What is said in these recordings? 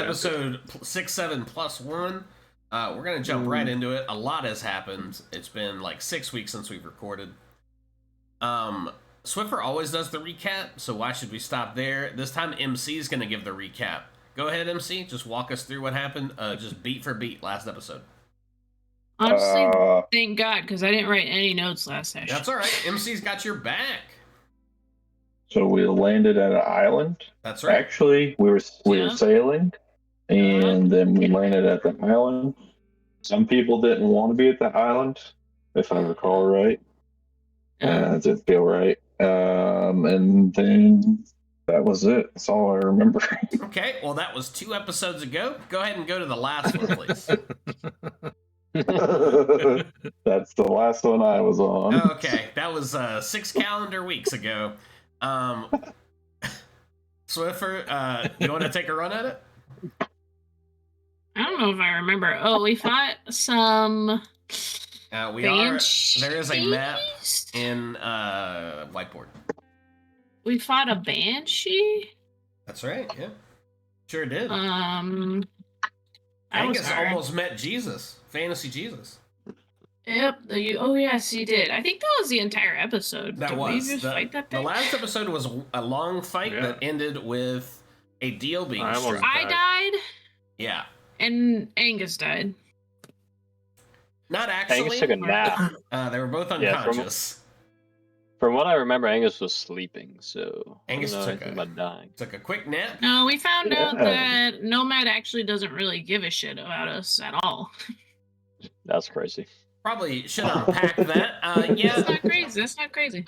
episode 6-7 plus 1. We're going to jump right into it. A lot has happened. It's been like 6 weeks since we've recorded. Swiffer always does the recap, so why should we stop there? This time MC is going to give the recap. Go ahead, MC. Just walk us through what happened, just beat for beat last episode. Honestly, thank God, because I didn't write any notes last session. That's all right. MC's got your back. So we landed at an island. That's right. Actually, we were sailing, and then we landed at the island. Some people didn't want to be at the island, if I recall right. It didn't feel right. And then that was it. That's all I remember. Okay, well, that was 2 episodes ago. Go ahead and go to the last one, please. That's the last one I was on. Okay, that was 6 calendar weeks ago. Swiffer, you want to take a run at it? I don't know if I remember. Oh, we fought some... there is a map in whiteboard. We fought a banshee? That's right, yeah. Sure did. Angus almost met Jesus. Fantasy Jesus. Yep. Oh, yes, he did. I think that was the entire episode. Did we just fight that thing? The last episode was a long fight that ended with a deal being struck. I died. Yeah. And Angus died. Not actually. Angus took a nap. They were both unconscious. From what I remember, Angus was sleeping, so Angus took a quick nap. No, we found out that Nomad actually doesn't really give a shit about us at all. That's crazy. Probably should unpack that. Yeah, that's not crazy. That's not crazy.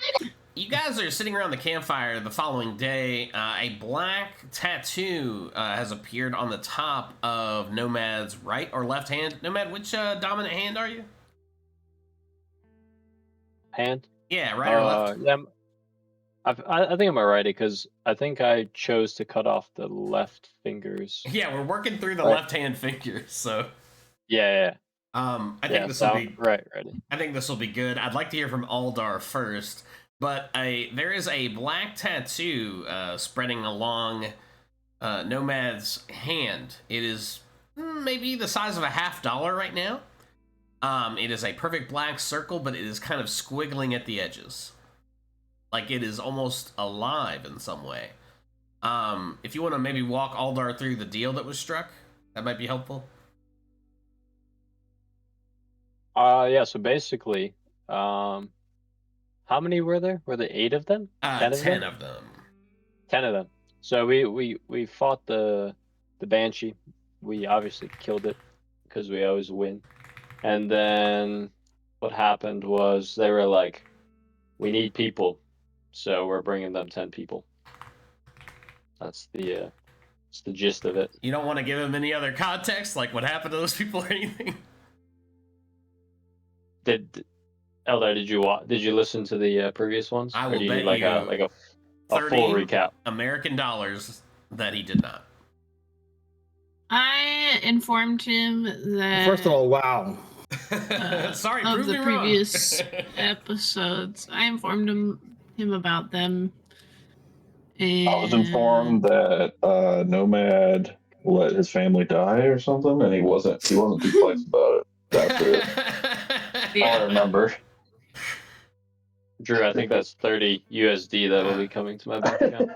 You guys are sitting around the campfire the following day. A black tattoo has appeared on the top of Nomad's right or left hand. Nomad, which dominant hand are you? Hand? Yeah, right or left? Yeah, I think I'm alrighty because I think I chose to cut off the left fingers. Yeah, we're working through the left hand fingers, so. Yeah. I think this will be ready. I think this will be good. I'd like to hear from Aldar first, but there is a black tattoo spreading along Nomad's hand. It is maybe the size of a $50 right now. It is a perfect black circle, but it is kind of squiggling at the edges. Like it is almost alive in some way. If you want to maybe walk Aldar through the deal that was struck, that might be helpful. Yeah, so basically, how many were there? Were there 8 of them? 10 of them. 10 of them. So we fought the Banshee. We obviously killed it because we always win. And then what happened was they were like, we need people, so we're bringing them 10 people. That's the gist of it. You don't want to give them any other context, like what happened to those people or anything? Eldar, did you listen to the previous ones? I will bet like a full recap. American dollars that he did not. I informed him that. First of all, wow. Sorry, of the previous episodes, I informed him about them. And I was informed that Nomad let his family die or something, and he wasn't too pleased about it. That's it. Yeah. All I remember. Drew, I think that's 30 USD that will be coming to my bank account.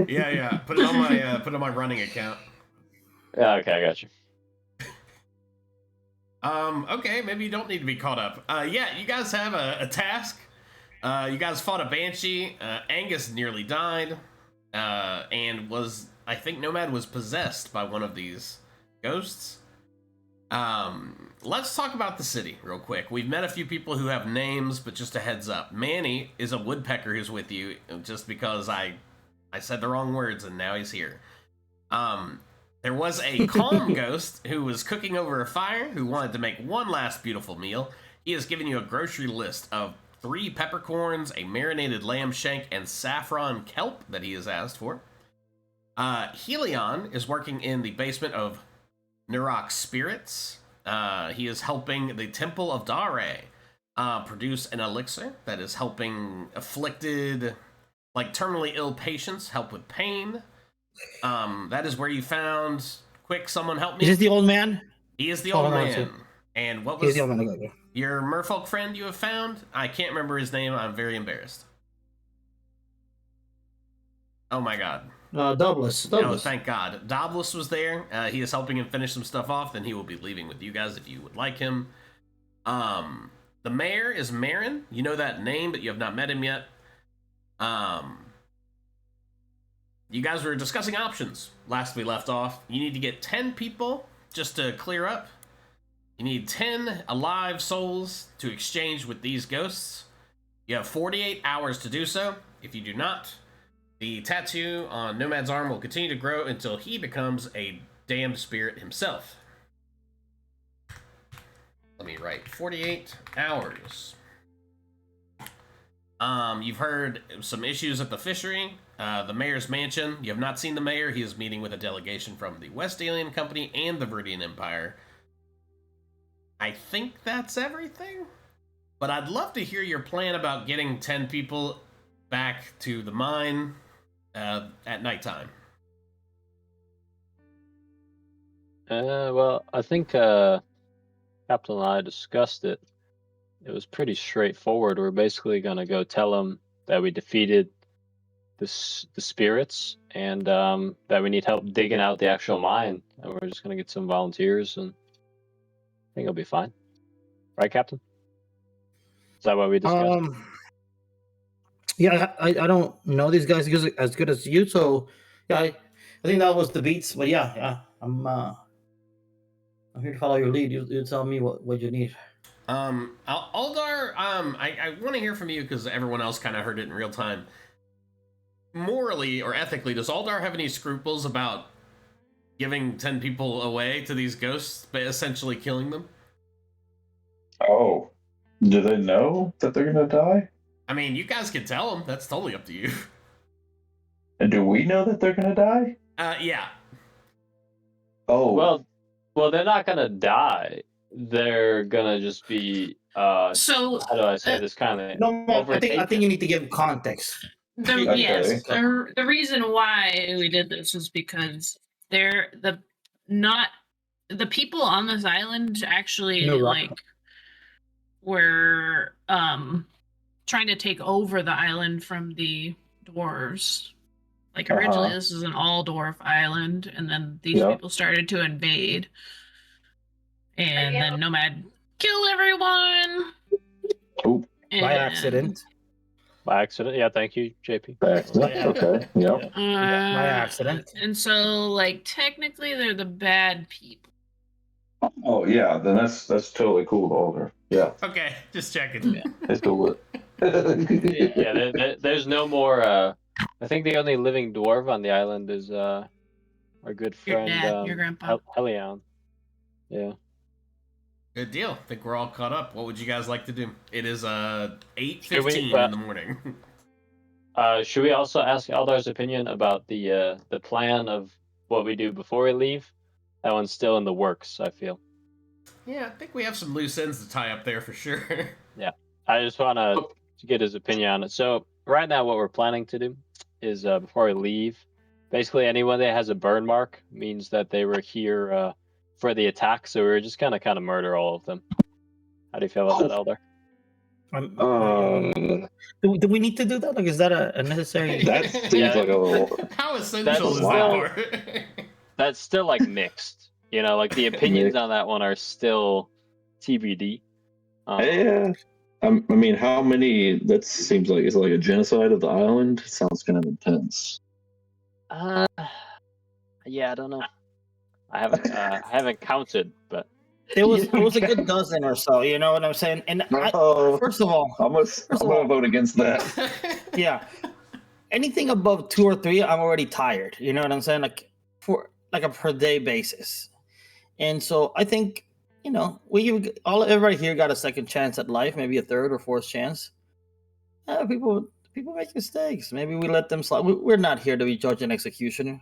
Yeah. Put it on my running account. Yeah, okay, I got you. Okay, maybe you don't need to be caught up. Yeah, you guys have a task. You guys fought a Banshee. Angus nearly died. And I think Nomad was possessed by one of these ghosts. Let's talk about the city real quick. We've met a few people who have names, but just a heads up. Manny is a woodpecker who's with you, just because I said the wrong words and now he's here. There was a calm ghost who was cooking over a fire, who wanted to make one last beautiful meal. He has given you a grocery list of 3 peppercorns, a marinated lamb shank, and saffron kelp that he has asked for. Helion is working in the basement of Nurrock Spirits. He is helping the Temple of Dare produce an elixir that is helping afflicted, like terminally ill patients, help with pain. That is where you found. Quick, someone help me. Is this the old man? He is the Oh, old no, man. And what He's was the old man. Okay. your merfolk friend you have found? I can't remember his name. I'm very embarrassed. Oh my god. Douglas. Oh, thank God. Doblis was there. He is helping him finish some stuff off. Then he will be leaving with you guys if you would like him. The mayor is Marin. You know that name, but you have not met him yet. You guys were discussing options last we left off. You need to get 10 people just to clear up. You need 10 alive souls to exchange with these ghosts. You have 48 hours to do so. If you do not, the tattoo on Nomad's arm will continue to grow until he becomes a damned spirit himself. Let me write 48 hours. You've heard some issues at the fishery, the mayor's mansion. You have not seen the mayor. He is meeting with a delegation from the West Alien Company and the Viridian Empire. I think that's everything. But I'd love to hear your plan about getting 10 people back to the mine at nighttime. Well, I think Captain and I discussed it. It was pretty straightforward. We're basically going to go tell them that we defeated the spirits and that we need help digging out the actual mine. And we're just going to get some volunteers, and I think it'll be fine. Right, Captain? Is that what we discussed? Yeah, I don't know these guys as good as you, so yeah, I think that was the beats. But yeah, I'm here to follow your lead. You tell me what you need. Aldar, I want to hear from you because everyone else kind of heard it in real time. Morally or ethically, does Aldar have any scruples about giving 10 people away to these ghosts, but essentially killing them? Oh, do they know that they're gonna die? I mean, you guys can tell them. That's totally up to you. And do we know that they're gonna die? Yeah. Oh, Well, they're not gonna die. They're gonna just be So how do I say this kind of No, I think you need to give context. the, Okay. yes, the reason why we did this is because they're the people on this island actually Nurrock. like were trying to take over the island from the dwarves. Like originally this is an all dwarf island, and then these people started to invade, and then Nomad killed everyone. Oh, By accident. by accident. Yeah, thank you, JP. by accident. Okay, yeah. By accident. And so, like, technically, they're the bad people. Oh yeah, then that's totally cool, Alder. Yeah, Okay, just checking. it's cool. There's no more. I think the only living dwarf on the island is our good Your friend dad, your grandpa. Helion. Yeah. Good deal. I think we're all caught up. What would you guys like to do? It is 8:15 in the morning. Should we also ask Aldar's opinion about the plan of what we do before we leave? That one's still in the works, I feel. Yeah, I think we have some loose ends to tie up there for sure. Yeah. I just want to get his opinion on it. So right now what we're planning to do is before we leave, basically anyone that has a burn mark means that they were here for the attack, so we're just gonna kind of murder all of them. How do you feel about that, Elder? Do we need to do that? Like, is that a necessary? That seems like a little. How essential is that part? That's still like mixed. You know, like the opinions on that one are still TBD. Yeah. I mean, how many? That seems like it's like a genocide of the island. It sounds kind of intense. Yeah, I don't know. I haven't counted, but It was a good dozen or so. You know what I'm saying? And first of all, I'm gonna vote against that. yeah, anything above 2 or 3, I'm already tired. You know what I'm saying? Like for like a per day basis. And so I think everybody here got a second chance at life, maybe a third or fourth chance. People make mistakes. Maybe we let them slide. We're not here to be judge and executioner.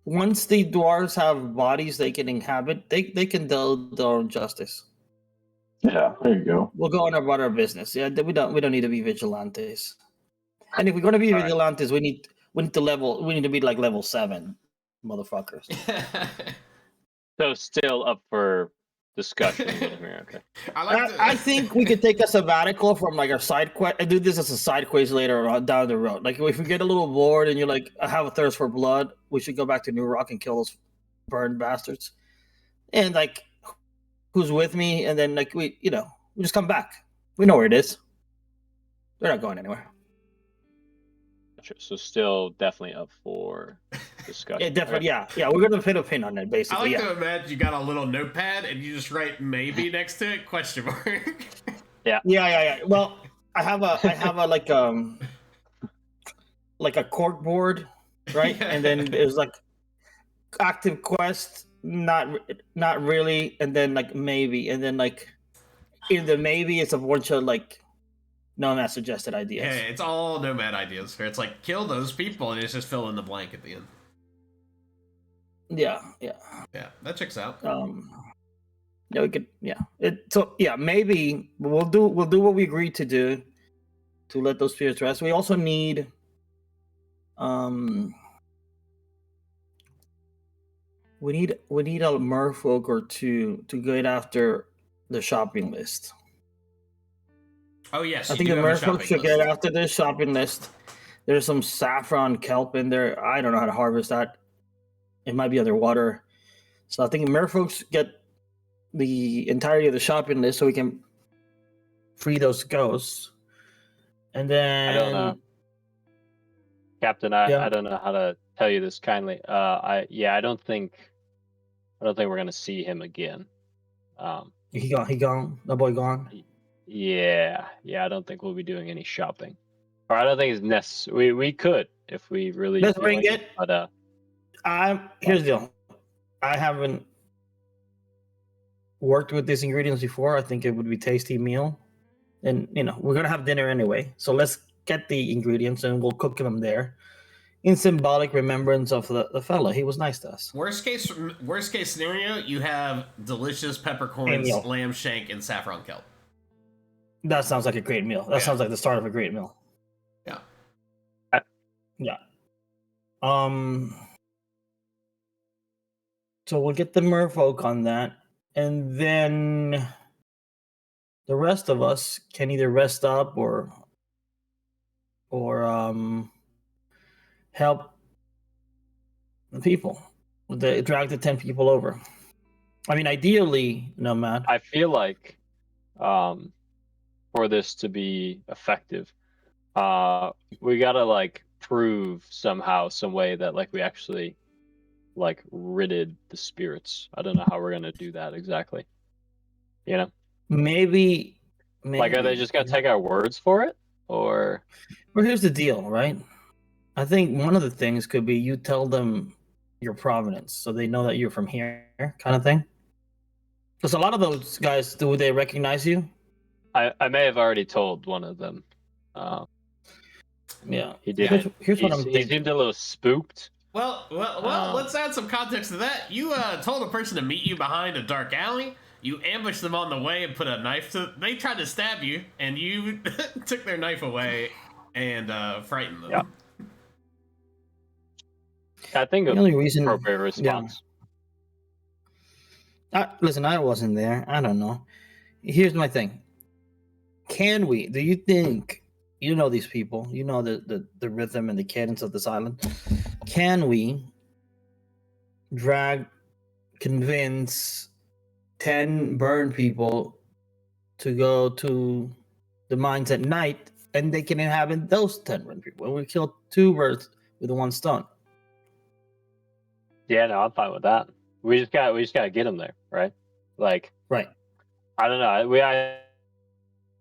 Once the dwarves have bodies they can inhabit, they can do their own justice. Yeah, there you go. We'll go on about our business. Yeah, we don't need to be vigilantes. And if we're going to be vigilantes, we We need to be like level 7, motherfuckers. So still up for discussion. Okay. I think we could take a sabbatical from like our side quest. I do this as a side quest later on down the road. Like if we get a little bored and you're like, I have a thirst for blood, we should go back to Nurrock and kill those burned bastards. And like, who's with me? And then like we just come back. We know where it is. They're not going anywhere. So still definitely up for discussion. Yeah, definitely. Okay. Yeah. We're gonna put a pin on it, basically. I like to imagine you got a little notepad and you just write maybe next to it ? Yeah. Well, I have a like a cork board, right? Yeah. And then there's like active quest, not really, and then like maybe, and then like in the maybe it's a bunch of like Nomad suggested ideas. Yeah, it's all Nomad ideas. It's like kill those people, and it's just fill in the blank at the end. Yeah, that checks out. Yeah, we could. Yeah, maybe we'll do what we agreed to do to let those spirits rest. We also need, we need a merfolk or two to get after the shopping list. Oh yes, I think the merfolk should get after this shopping list. There's some saffron kelp in there. I don't know how to harvest that. It might be underwater. So I think merfolks get the entirety of the shopping list so we can free those ghosts. And then I don't know, Captain. I don't know how to tell you this kindly. I don't think we're gonna see him again. He gone. The boy gone. Yeah. I don't think we'll be doing any shopping, or I don't think it's necessary. We could if we really. Let's bring like it. But here's the deal. I haven't worked with these ingredients before. I think it would be tasty meal, and we're gonna have dinner anyway. So let's get the ingredients and we'll cook them there, in symbolic remembrance of the fella. He was nice to us. Worst case scenario, you have delicious peppercorns, lamb shank, and saffron kelp. That sounds like a great meal. That sounds like the start of a great meal. Yeah. Yeah. So we'll get the merfolk on that, and then the rest of us can either rest up or help the people. They drag the 10 people over. I mean, ideally, Nomad. I feel like, for this to be effective, we gotta like prove somehow, some way that like we actually like ridded the spirits. I don't know how we're gonna do that exactly. Maybe. Like, are they just gonna take our words for it, or? Well, here's the deal, right? I think one of the things could be you tell them your provenance, so they know that you're from here, kind of thing. Because a lot of those guys, do they recognize you? I may have already told one of them. Yeah, he did. Here's what I'm thinking. He seemed a little spooked. Well, let's add some context to that. You told a person to meet you behind a dark alley. You ambushed them on the way and put a knife to. They tried to stab you, and you took their knife away and frightened them. Yeah. I think the only reason appropriate response. Yeah. Listen, I wasn't there. I don't know. Here's my thing. Can we? Do you think these people? You know the rhythm and the cadence of this island. Can we convince 10 burn people to go to the mines at night, and they can inhabit those 10 burn people, and we kill 2 birds with 1 stone? Yeah, no, I'm fine with that. We just gotta get them there, right? Like, right. I don't know.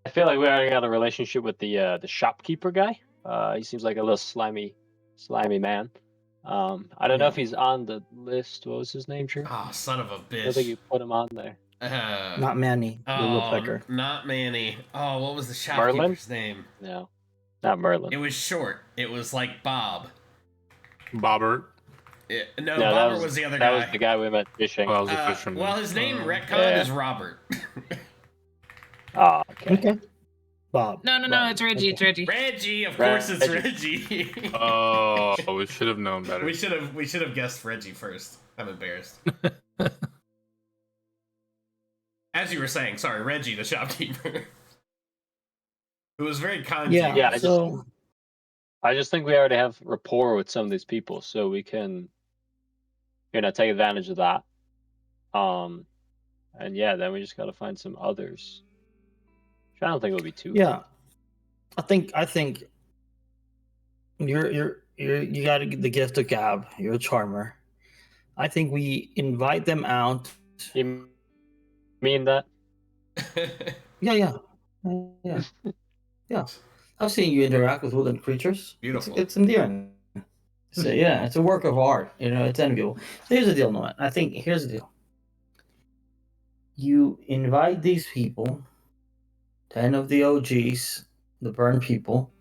I feel like we already got a relationship with the shopkeeper guy. He seems like a little slimy man. I don't know if he's on the list. What was his name, Drew? Oh, son of a bitch! I don't think you put him on there. Not Manny. The woodpecker. Not Manny. Oh, what was the shopkeeper's name? No, not Merlin. It was short. It was like Bob. Bobbert. No, Bobbert was the other guy. That was the guy we met fishing. Well, his name retcon is Robert. Oh, okay. Bob. No, Bob. it's Reggie. It's Reggie. Reggie, of course it's Reggie. Oh, we should have known better. we should have guessed Reggie first. I'm embarrassed. As you were saying, sorry, Reggie, the shopkeeper, who was very kind to you. Yeah, I just think we already have rapport with some of these people, so we can, take advantage of that. And yeah, then we just got to find some others. Which I don't think it'll be too. Yeah, I think you got the gift of gab. You're a charmer. I think we invite them out. You mean that? Yeah. I've seen you interact with woodland creatures. Beautiful. It's endearing. So yeah, it's a work of art. It's enviable. So here's the deal, Noah. Here's the deal. You invite these people, 10 of the OGs, the burn people,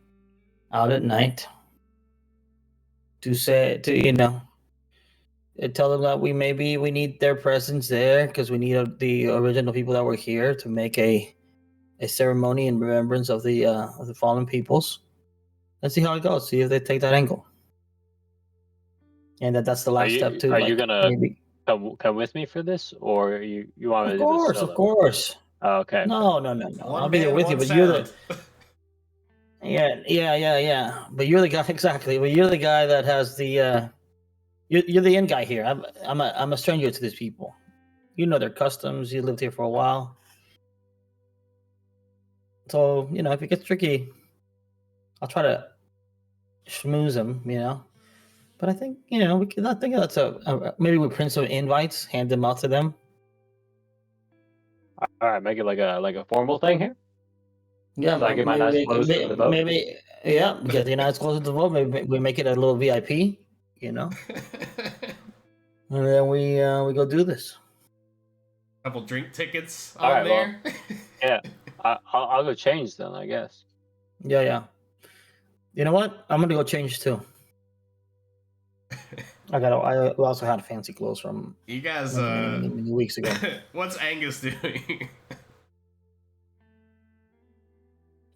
out at night to tell them that we need their presence there because we need the original people that were here to make a ceremony in remembrance of the fallen peoples. Let's see how it goes. See if they take that angle. And that's the last step too. Are you gonna come with me for this, or you want me to do this? Of course. Oh, okay. No. I'll be there with you, but you're the. Yeah. But you're the guy exactly. But you're the guy that has the. You're the end guy here. I'm a stranger to these people. You know their customs. You lived here for a while. So if it gets tricky, I'll try to schmooze them. But I think we can. I think that's maybe we print some invites, hand them out to them. All right, make it like a formal thing here. Yeah, so I get my nice clothes to the vote. Maybe get the nice clothes to the vote. Maybe we make it a little VIP. And then we go do this. Couple drink tickets All right, there. Well, yeah, I'll go change then, I guess. Yeah. You know what? I'm gonna go change too. I also had fancy clothes from you guys many weeks ago. What's Angus doing?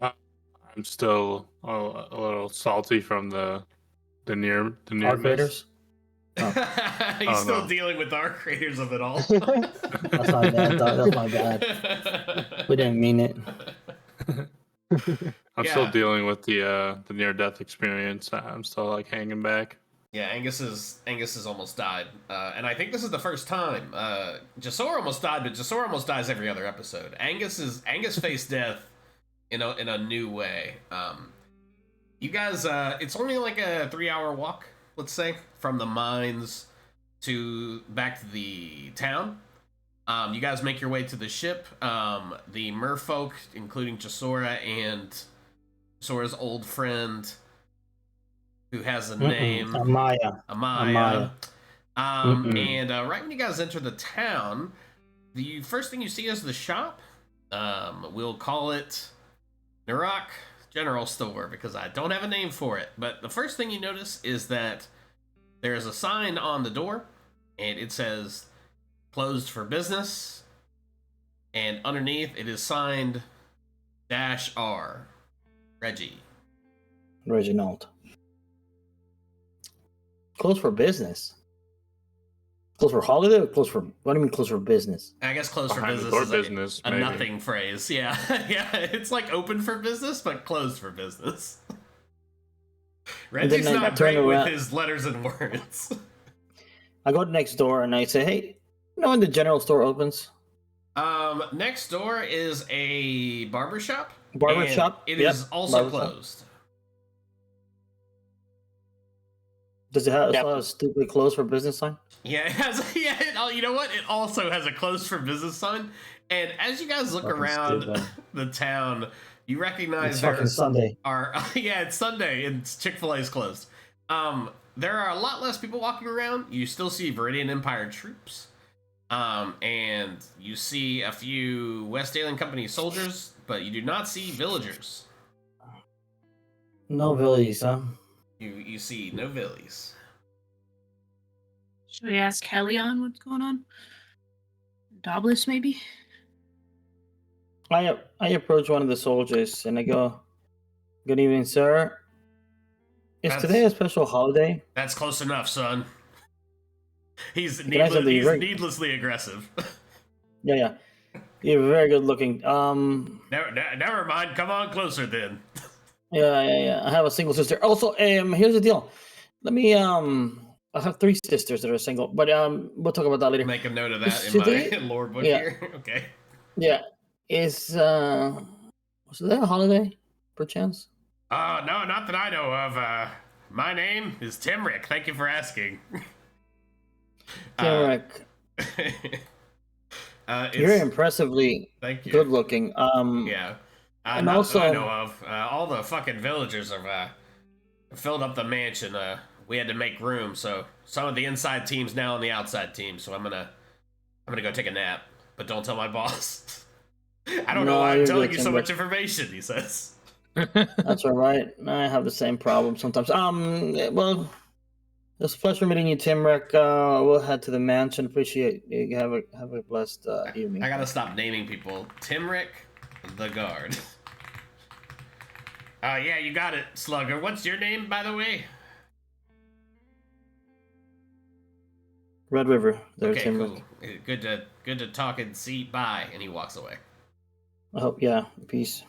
I'm still a little salty from the near Raiders. He's still dealing with our creators of it all. That's not bad. That's my bad. We didn't mean it. I'm still dealing with the near-death experience. I'm still hanging back. Yeah, Angus has almost died, and I think this is the first time. Gisora almost died, but Gisora almost dies every other episode. Angus faced death in a new way. You guys, it's only a 3-hour walk, let's say, from the mines back to the town. You guys make your way to the ship. The merfolk, including Gisora and Gisora's old friend, who has a name, Amaya. And right when you guys enter the town, the first thing you see is the shop. We'll call it Nurrock General Store because I don't have a name for it. But the first thing you notice is that there is a sign on the door, and it says "Closed for business," and underneath it is signed -R, Reggie. Reginald. Closed for business. Closed for holiday or closed for... What do you mean closed for business? I guess closed for Behind the business door is business, a maybe. nothing phrase. Yeah. Yeah, it's like open for business, but closed for business. Reggie's not great with his letters and words. I go next door and I say, hey, when the general store opens? Next door is a barber shop. It is also closed. Does it have a stupid closed for business sign? Yeah, it has. Yeah, you know what? It also has a closed for business sign. And as you guys look around the town, you recognize it's fucking Sunday. It's Sunday and Chick-fil-A is closed. There are a lot less people walking around. You still see Viridian Empire troops. And you see a few West Alien Company soldiers, but you do not see villagers. No villagers, huh? You see no villies. Should we ask Helion what's going on? Doblis, maybe? I approach one of the soldiers and I go, "Good evening, sir. Is today a special holiday?" That's close enough, son. He's needlessly aggressive. Yeah. You're very good looking. Never mind. Come on closer then. Yeah. I have a single sister. Also, here's the deal. Let me I have 3 sisters that are single, but we'll talk about that later. Make a note of that in my lore book here. Okay. Yeah. Was that a holiday, perchance? No, not that I know of. My name is Timrick. Thank you for asking. Timrick. You're impressively good looking. Yeah. And not also, that I know of. All the fucking villagers have filled up the mansion. We had to make room, so some of the inside team's now on the outside team. So I'm gonna go take a nap, but don't tell my boss. I don't know why I'm telling you so much information. He says. That's all right. I have the same problem sometimes. Well, it's a pleasure meeting you, Timrick. We'll head to the mansion. Appreciate you. Have a blessed evening. I gotta stop naming people. Timrick, the guard. Yeah, you got it, Slugger. What's your name, by the way? Red River. Okay, Timrick. Cool. Good to talk and see. Bye. And he walks away. I hope. Yeah. Peace.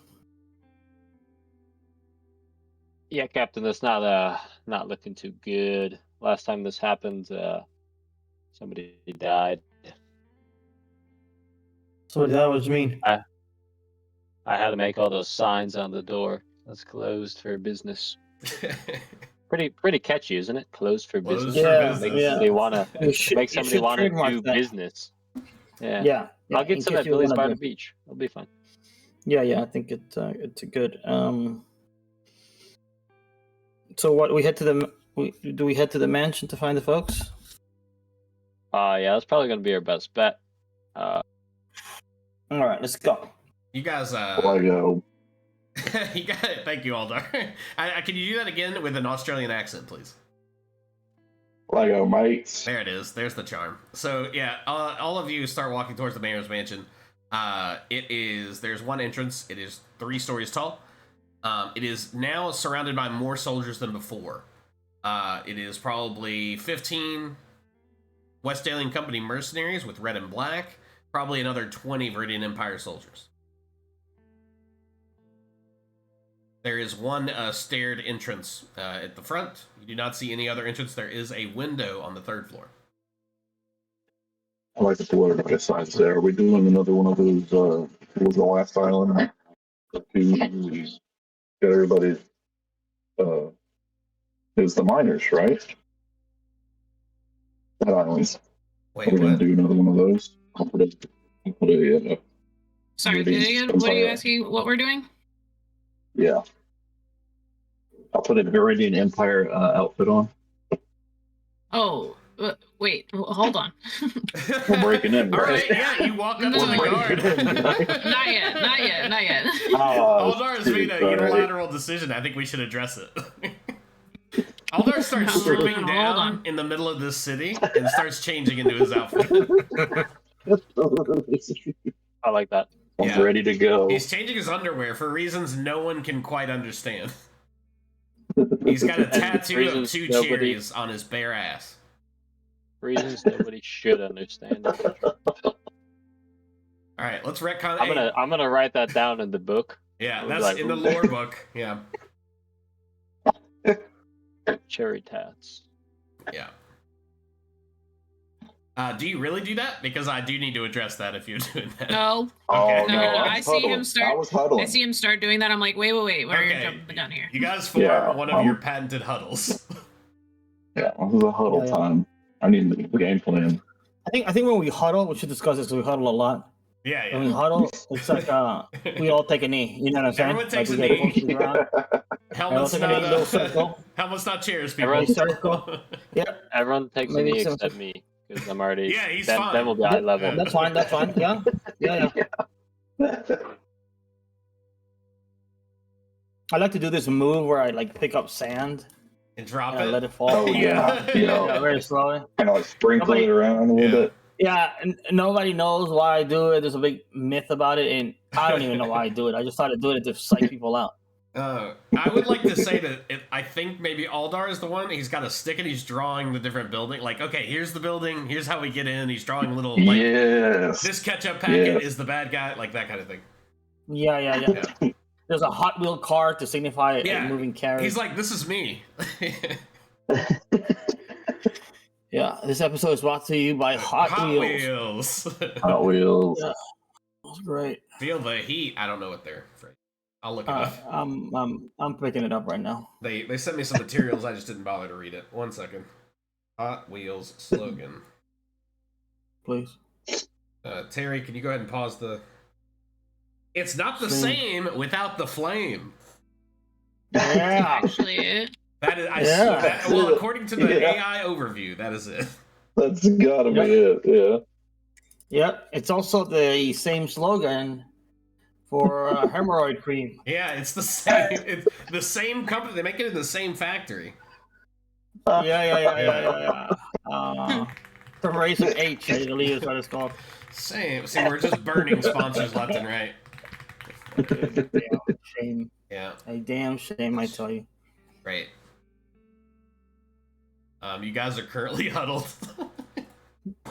Yeah, Captain, that's not looking too good. Last time this happened, somebody died. Somebody died? What do you mean? I had to make all those signs on the door. That's closed for business. Pretty catchy, isn't it? Closed for business. They want to make somebody want to do business. Yeah. I'll get some at Billy's by the beach. It'll be fun. Yeah. I think it's good. So what? Do we head to the mansion to find the folks? Yeah, that's probably gonna be our best bet. All right, let's go. You guys. I go. You got it. Thank you, Aldar. Can you do that again with an Australian accent, please? I go, mates. There it is. There's the charm. So yeah, all of you start walking towards the mayor's mansion. There's one entrance. It is 3 stories tall. It is now surrounded by more soldiers than before. It is probably 15 Westdalian Company mercenaries with red and black. Probably another 20 Viridian Empire soldiers. There is one staired entrance at the front. You do not see any other entrance. There is a window on the 3rd floor. I like to put everybody signs there. Are we doing another one of those? What was the last island? Get everybody. Is the miners, right? That island. Wait, we're gonna do another one of those. I'll put a Sorry, again? What are you asking? What we're doing? Yeah. I'll put a Viridian Empire outfit on. Oh, wait, hold on. We're breaking in, right? All right? right, yeah, you walk up to the guard. Not yet. Aldar has made a unilateral decision. I think we should address it. Aldar starts stripping down in the middle of this city and starts changing into his outfit. I like that. I'm ready to go. He's changing his underwear for reasons no one can quite understand. He's got a tattoo of 2 cherries on his bare ass. Reasons nobody should understand. All right, let's retcon. I'm gonna write that down in the book. Yeah, that's in the lore book. Yeah. Cherry tats. Yeah. Do you really do that? Because I do need to address that if you're doing that. No. Okay. No. I see him start. I see him start doing that. I'm like, wait. We're gonna jump the gun here. You guys form one of your patented huddles. Yeah, this is a huddle time. I need the game plan. I think when we huddle, we should discuss this because we huddle a lot. Yeah. When we huddle, it's like we all take a knee. You know what I'm saying? Everyone takes like a knee. Helmet's not chairs, people. Circle. Yep. Everyone takes a knee except me. Because I'm already. Yeah, he's fine. Then we'll be high level. That's fine. Yeah. I like to do this move where I like pick up sand and drop it. Let it fall. Oh yeah. Very slowly. Kind of like sprinkle it around a little bit. Yeah, and nobody knows why I do it. There's a big myth about it, and I don't even know why I do it. I just started doing it to psych people out. I would like to say that I think maybe Aldar is the one. He's got a stick and he's drawing the different building. Like, okay, here's the building. Here's how we get in. He's drawing little like this ketchup packet is the bad guy, like that kind of thing. Yeah. There's a Hot Wheel car to signify a moving carriage. He's like, this is me. Yeah, this episode is brought to you by Hot Wheels. Hot Wheels. Yeah, that's great. Feel the heat. I don't know what they're. I'll look it up. I'm picking it up right now. They sent me some materials. I just didn't bother to read it. 1 second. Hot Wheels slogan. Please. Terry, can you go ahead and pause the? It's not the same without the flame. Yeah, Actually, it. That is. I swear that, well, according to the AI overview, that is it. That's gotta be it. Yeah. Yep. It's also the same slogan for hemorrhoid cream. Yeah, it's the same. It's the same company. They make it in the same factory. Yeah. The race of H, I believe is what it's called. Same. See, we're just burning sponsors left and right. Damn shame. Yeah. A damn shame, I tell you. Great. You guys are currently huddled.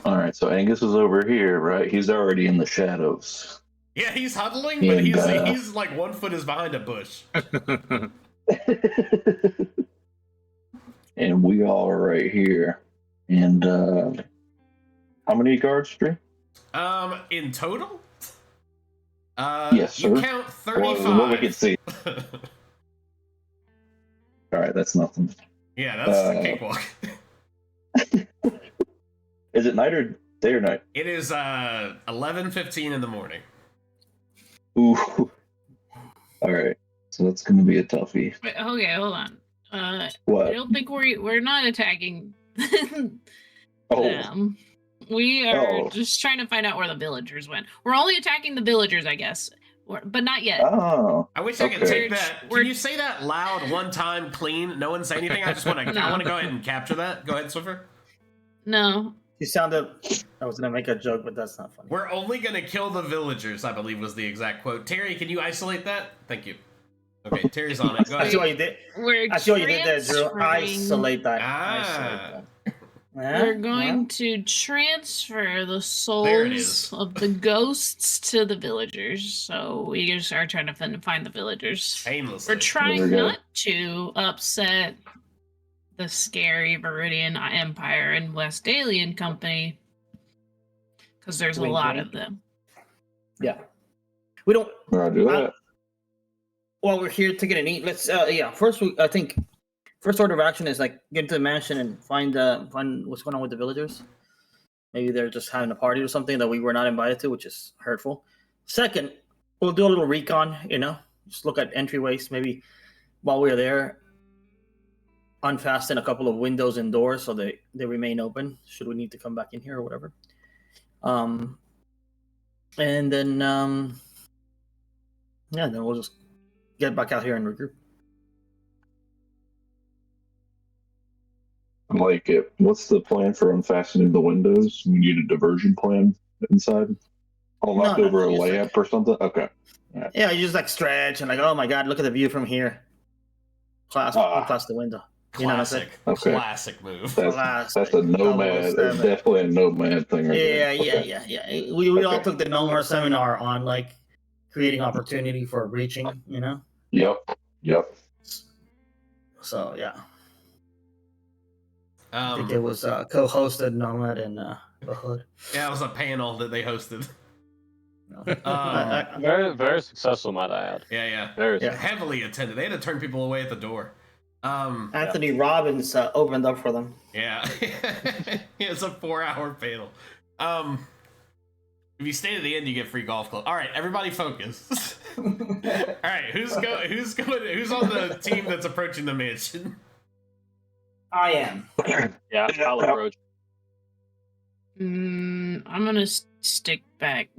All right, so Angus is over here, right? He's already in the shadows. Yeah, he's huddling, but he's like 1 foot is behind a bush. And we all are right here. And how many guards, Dre? In total? Yes, sir. You count 35. Well, what we can see. All right, that's nothing. Yeah, that's the cakewalk. Is it night or day or night? It is 11:15 in the morning. Ooh. All right, so that's gonna be a toughie. Wait, okay, hold on. What? I don't think we're not attacking Oh, them. We are just trying to find out where the villagers went. We're only attacking the villagers, I guess, but not yet. oh. I wish I could Okay. take that. Can you say that loud, one time, clean? No one say anything. I just want to. No. I want to go ahead and capture that. Go ahead, Swiffer. No. He sounded. I was gonna make a joke, but that's not funny. We're only gonna kill the villagers, I believe was the exact quote. Terry, can you isolate that? Thank you. Okay, Terry's on it. Go I see ahead. what you did. We're I see what you did there, Drew. transferring- Isolate that. Ah. Isolate that. We're going to transfer the There it is. souls of the ghosts to the villagers. So we just are trying to find the villagers. Painlessly. We're trying There we go. not to upset the scary Viridian Empire and West Alien Company because there's a Wink, lot wink. of them. Yeah. We don't. Roger that. While we're here taking a eat, let's. First, I think first order of action is like get to the mansion and find what's going on with the villagers. Maybe they're just having a party or something that we were not invited to, which is hurtful. Second, we'll do a little recon. Just look at entryways. Maybe while we're there, unfasten a couple of windows and doors so they remain open. Should we need to come back in here or whatever. And then then we'll just get back out here and regroup. I like it. What's the plan for unfastening the windows? We need a diversion plan inside. I'll knock over a just layup or something. Okay. Yeah, you just like stretch and like, oh my god, look at the view from here. Class the window. You know what I'm saying? Classic. Okay. Classic move. That's a nomad. That's definitely a nomad thing. Right there. Yeah. We all took the Nomad seminar on like creating opportunity for breaching. Yep. So yeah, I Um, think it was co-hosted Nomad and the Hood. yeah, it was a panel that they hosted. Very, very successssful, might I add. Yeah. Very. Yeah. Heavily attended. They had to turn people away at the door. Anthony Robbins opened up for them. Yeah. It's a 4-hour panel. If you stay to the end, you get free golf club. All right, everybody focus. All right, who's on the team that's approaching the mansion? I am. Yeah, I'll approach. I'm gonna stick back.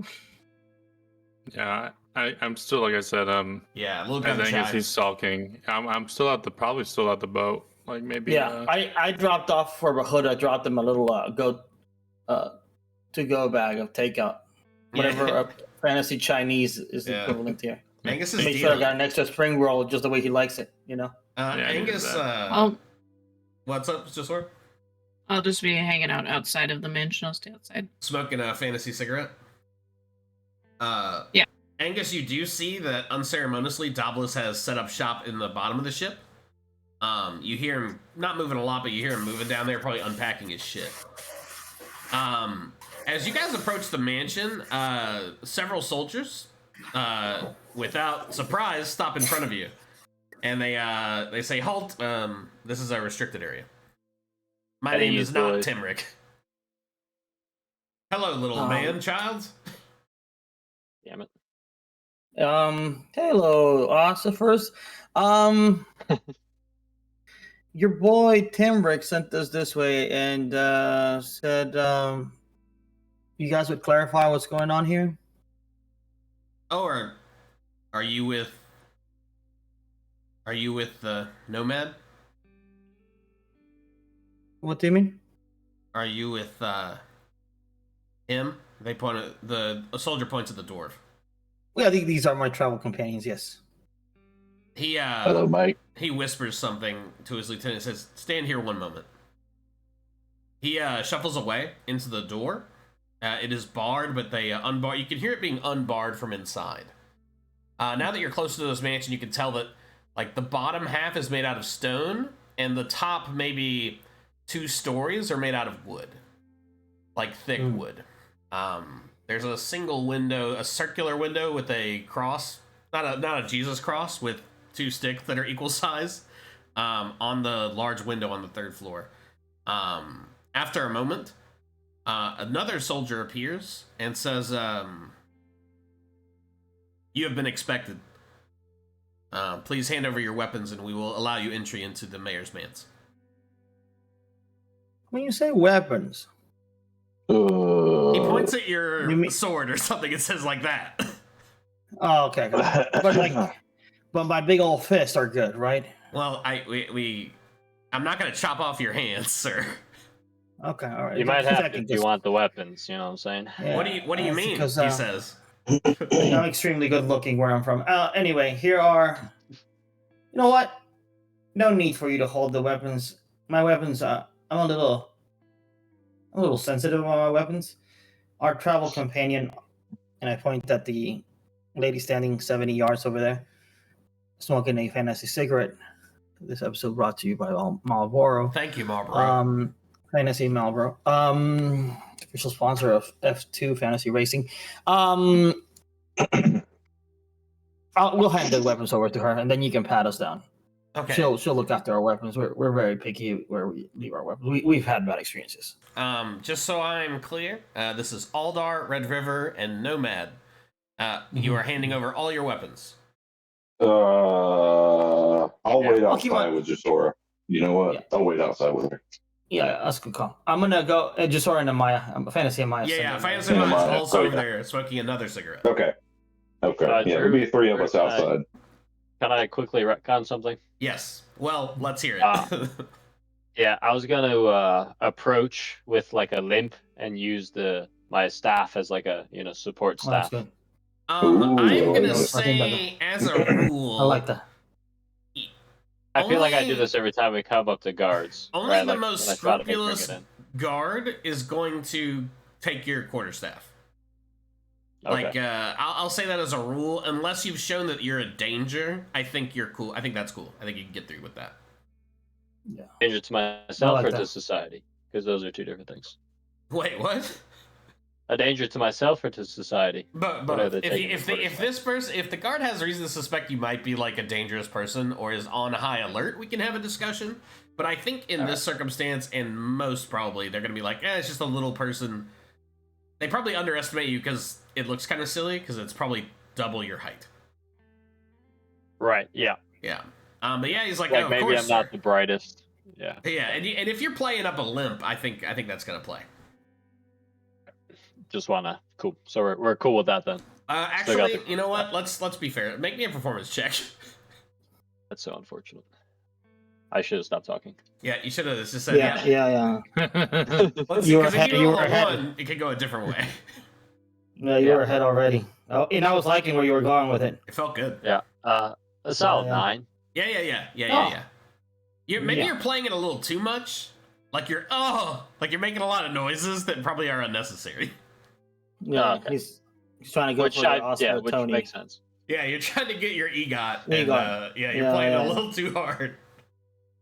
Yeah, I'm still, like I said, Yeah, a little I gun think as shy. he's sulking, I'm still probably still at the boat. Like maybe. Yeah, I dropped off for Hood. I dropped him a little to go bag of takeout. Whatever fantasy Chinese is the Yeah. equivalent here. Angus is Make sure I dealing. got an extra spring roll just the way he likes it. You know. I needed Angus, that. what's up, Gisora? I'll just be hanging out outside of the mansion. I'll stay outside. Smoking a fantasy cigarette? Yeah. Angus, you do see that unceremoniously Doblis has set up shop in the bottom of the ship. You hear him not moving a lot, but you hear him moving down there, probably unpacking his shit. As you guys approach the mansion, several soldiers, without surprise, stop in front of you, and they say, "Halt! This is a restricted area. My Hey, name you is not boys. Timrick." Hello, little man, child. Damn it. Hello, Ossifer's. Your boy Timrick sent us this way and said you guys would clarify what's going on here. Oh, are you with the Nomad? What do you mean? Are you with him? They point at a soldier points at the dwarf. Yeah, these are my travel companions. Yes. He Hello, Mike. he whispers something to his lieutenant and says, "Stand here one moment." He shuffles away into the door. It is barred, but they unbar. You can hear it being unbarred from inside. Now that you're close to this mansion, you can tell that like the bottom half is made out of stone, and the top maybe 2 stories are made out of wood, like thick wood. There's a single window, a circular window with a cross, not a Jesus cross, with 2 sticks that are equal size, on the large window on the 3rd floor. After a moment, another soldier appears and says, "You have been expected. Please hand over your weapons and we will allow you entry into the mayor's manse." When you say weapons, He points at your sword or something. It says like that. oh, okay. But my big old fists are good, right? Well, I'm not gonna chop off your hands, sir. Okay, all right. You might Just have checking, if you just- want the weapons, you know what I'm saying? yeah, What do you that's mean? because, He says. I'm extremely good looking where I'm from. Anyway, here are. You know what? No need for you to hold the weapons. My weapons. I'm a little sensitive on my weapons. Our travel companion, and I point at the lady standing 70 yards over there, smoking a fantasy cigarette. This episode brought to you by Marlboro. Thank you, Marlboro. Fantasy Marlboro. Official sponsor of F2 Fantasy Racing. We'll hand the weapons over to her, and then you can pat us down. Okay. She'll look after our weapons. We're very picky where we leave our weapons. We've had bad experiences. Just so I'm clear, this is Aldar, Red River, and Nomad. You are handing over all your weapons. I'll wait I'll keep outside on- with Gisora. You know what? Yeah. I'll wait outside with her. Yeah, that's a good call. I'm gonna go Gisora and Maya. Fantasy and Maya. Yeah, Fantasy Yeah, is Maya. also Oh, over yeah. there smoking another cigarette. Okay. Yeah, Drew, there'll be 3 of us Drew, outside. Can I quickly retcon something? Yes. Well, let's hear it. Yeah, I was gonna approach with like a limp and use my staff as like a support Oh, that's staff. good. I'm Ooh, gonna I say, as a rule, I like that. I feel like I only- do this every time we come up to guards. only right? the Like, most when I try to make her scrupulous get in. guard is going to take your quarterstaff. Okay. Like, I'll say that as a rule, unless you've shown that you're a danger. I think you're cool. I think that's cool. I think you can get through with that. Yeah. Danger to myself like or that. to society? Because those are 2 different things. Wait, what? A danger to myself or to society? But Whatever they're if taking if the this person, if the guard has reason to suspect you might be like a dangerous person or is on high alert, we can have a discussion. But I think in this circumstance, and most probably, they're gonna be like, it's just a little person. They probably underestimate you because it looks kind of silly because it's probably double your height. Right. Yeah. Yeah. But yeah, he's like, Like of maybe course, I'm not sir." the brightest. Yeah. Yeah, and if you're playing up a limp, I think that's gonna play. Just wanna. Cool. So we're cool with that then. Actually, you know what? Let's be fair. Make me a performance check. That's so unfortunate. I should have stopped talking. Yeah, you should have just said Yeah. Let's see, You were because if ahead- you you roll were a ahead. 1, it could go a different way. Yeah, you were ahead already. Oh, and I was liking where you were going with it. It felt good. Yeah. A solid Yeah. 9. Yeah. Maybe Yeah. you're playing it a little too much. Like you're making a lot of noises that probably are unnecessary. Yeah, Okay. he's trying to go for the Oscar which Tony. makes sense. Yeah, you're trying to get your EGOT. And, EGOT. you're playing it a little too hard.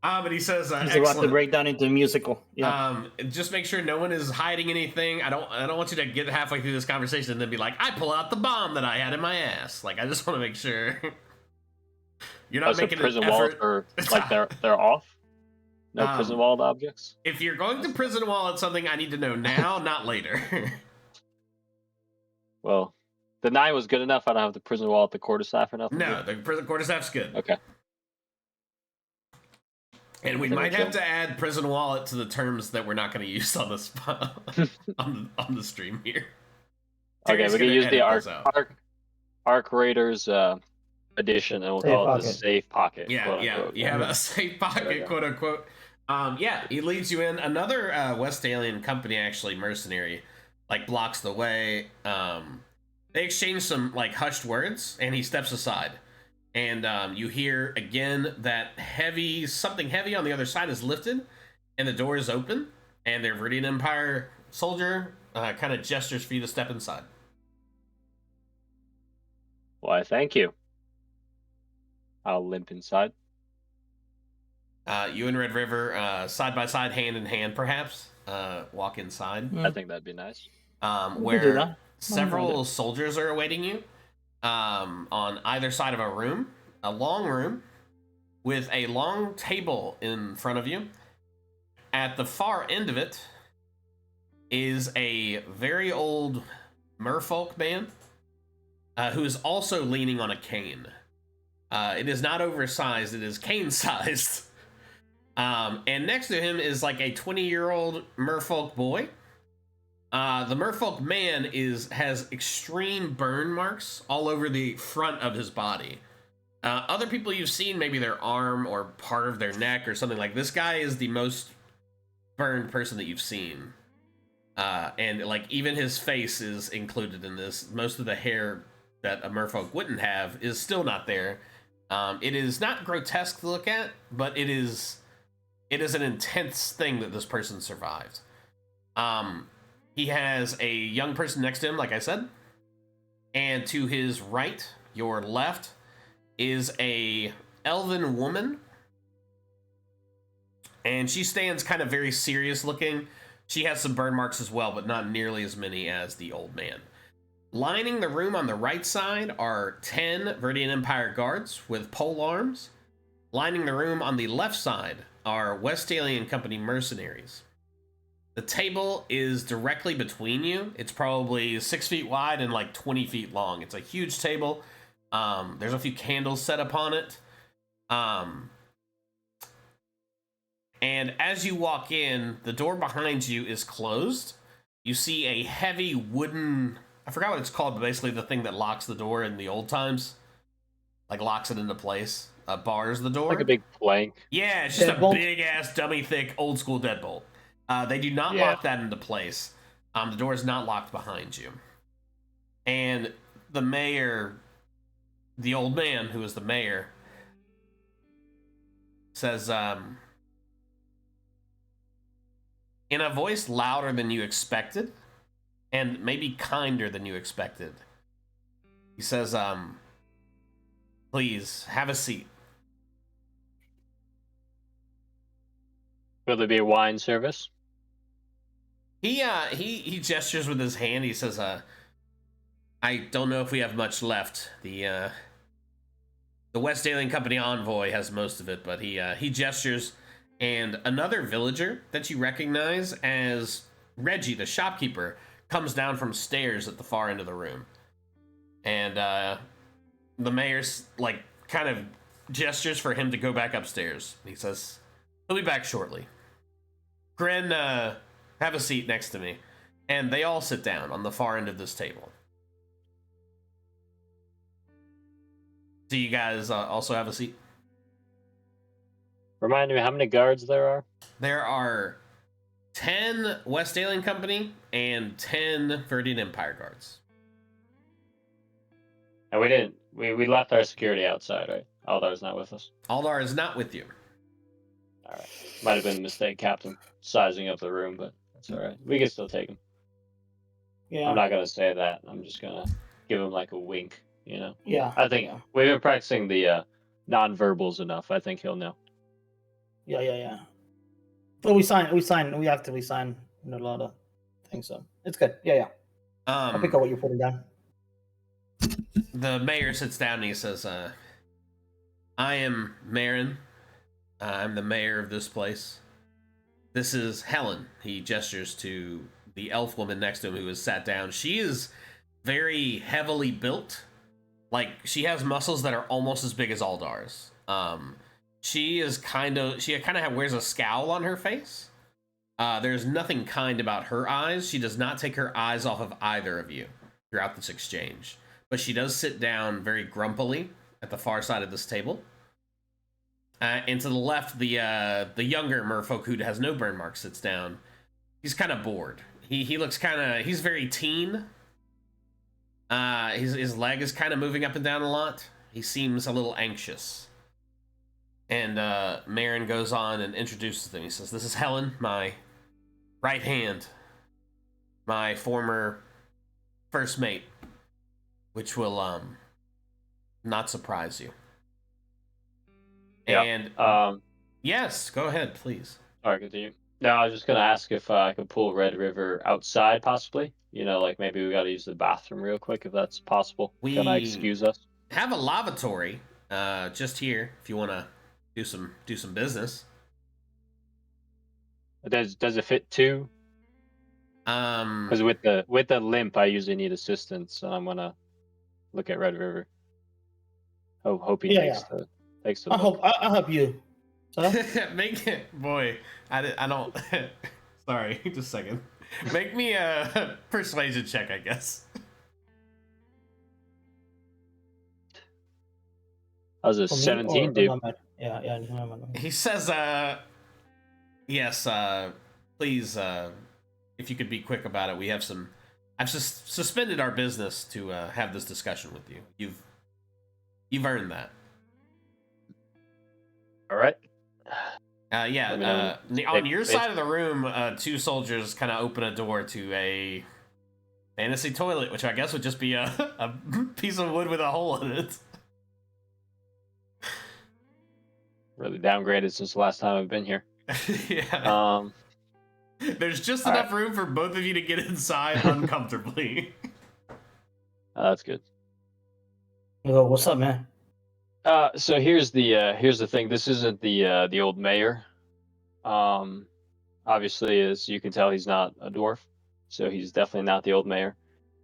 But he says, he's about to break down into a musical. Yeah. Just make sure no one is hiding anything. I don't want you to get halfway through this conversation and then be like, I pull out the bomb that I had in my ass. Like, I just want to make sure you're not making prison an walls effort. are like they're off. No prison walled objects. If you're going to prison wall at something, I need to know now, not later. Well, the 9 was good enough. I don't have the prison wall at the quarterstaff or nothing. No, the prison quarterstaff's good. Okay. And we might have to add prison wallet to the terms that we're not going to use on the spot on the stream here. Okay, we can use the Arc Raiders edition, and we'll call it the safe pocket. Yeah. You have a safe pocket, quote unquote. He leads you in. Another Westalian company, actually mercenary, like blocks the way. They exchange some like hushed words, and he steps aside. And you hear again that something heavy on the other side is lifted, and the door is open, and their Viridian Empire soldier kind of gestures for you to step inside. Why, thank you. I'll limp inside. You and Red River, side by side, hand in hand, perhaps, walk inside. I think that'd be nice. Where several soldiers are awaiting you. On either side of a long room with a long table in front of you. At the far end of it is a very old merfolk man who is also leaning on a cane. It is not oversized, it is cane-sized. And next to him is like a 20-year-old merfolk boy. The merfolk man has extreme burn marks all over the front of his body. Other people you've seen, maybe their arm or part of their neck or something like this. Guy is the most burned person that you've seen. And like even his face is included in this. Most of the hair that a merfolk wouldn't have is still not there. It is not grotesque to look at, but it is an intense thing that this person survived. He has a young person next to him, like I said. And to his right, your left, is a elven woman. And she stands kind of very serious looking. She has some burn marks as well, but not nearly as many as the old man. Lining the room on the right side are 10 Viridian Empire guards with pole arms. Lining the room on the left side are Westalian Company mercenaries. The table is directly between you. It's probably 6 feet wide and like 20 feet long. It's a huge table. There's a few candles set upon it. And as you walk in, the door behind you is closed. You see a heavy wooden, I forgot what it's called, but basically the thing that locks the door in the old times. Like locks it into place. Bars the door. Like a big plank. Yeah, it's just Deadbolt? a big ass, dummy thick, old school deadbolt. They do not lock that into place. The door is not locked behind you. And the mayor, the old man who is the mayor, says, in a voice louder than you expected, and maybe kinder than you expected, he says, please, have a seat. Will there be a wine service? He gestures with his hand. He says, I don't know if we have much left. The Westalian Company envoy has most of it, but he gestures, and another villager that you recognize as Reggie, the shopkeeper, comes down from stairs at the far end of the room. And the mayor's like kind of gestures for him to go back upstairs. He says, he'll be back shortly. Gren, have a seat next to me. And they all sit down on the far end of this table. Do you guys also have a seat? Remind me how many guards there are? There are 10 Westalian Company and 10 Viridian Empire guards. And we didn't. We left our security outside, right? Aldar's not with us. Aldar is not with you. All right. Might have been a mistake, Captain, sizing up the room, but that's all right. We can still take him. Yeah. I'm not gonna say that. I'm just gonna give him like a wink. You know. Yeah. I think we've been practicing the non-verbals enough. I think he'll know. Yeah. Well, we actively sign a lot of things, so it's good. Yeah. I'll pick up what you're putting down. The mayor sits down and he says, I am Marin. I'm the mayor of this place. This is Helen. He gestures to the elf woman next to him who has sat down. She is very heavily built. Like, she has muscles that are almost as big as Aldar's. She kind of wears a scowl on her face. There's nothing kind about her eyes. She does not take her eyes off of either of you throughout this exchange. But she does sit down very grumpily at the far side of this table. And to the left, the younger merfolk who has no burn marks sits down. He's kind of bored. He looks he's very teen. His leg is kind of moving up and down a lot. He seems a little anxious. And Marin goes on and introduces them. He says, this is Helen, my right hand. My former first mate. Which will not surprise you. Yeah. And yes, go ahead, please. All right, continue. No, I was just gonna ask if I could pull Red River outside, possibly. You know, like maybe we got to use the bathroom real quick if that's possible. Can I excuse us? Have a lavatory just here if you want to do some business. Does it fit two? Because with the limp, I usually need assistance, and I'm gonna look at Red River. Hope he takes the. I'll help you. Make it, boy. I don't. Sorry, just a second. Make me a persuasion check, I guess. That was a 17, dude. Yeah. He says, yes, please, if you could be quick about it. We have some. I've suspended our business to have this discussion with you. You've earned that. All right. On your side of the room, two soldiers kind of open a door to a fantasy toilet, which I guess would just be a piece of wood with a hole in it. Really downgraded since the last time I've been here. Yeah. There's just enough room for both of you to get inside uncomfortably. That's good. What's up, man? So here's the thing. This isn't the old mayor. Obviously, as you can tell, he's not a dwarf, so he's definitely not the old mayor.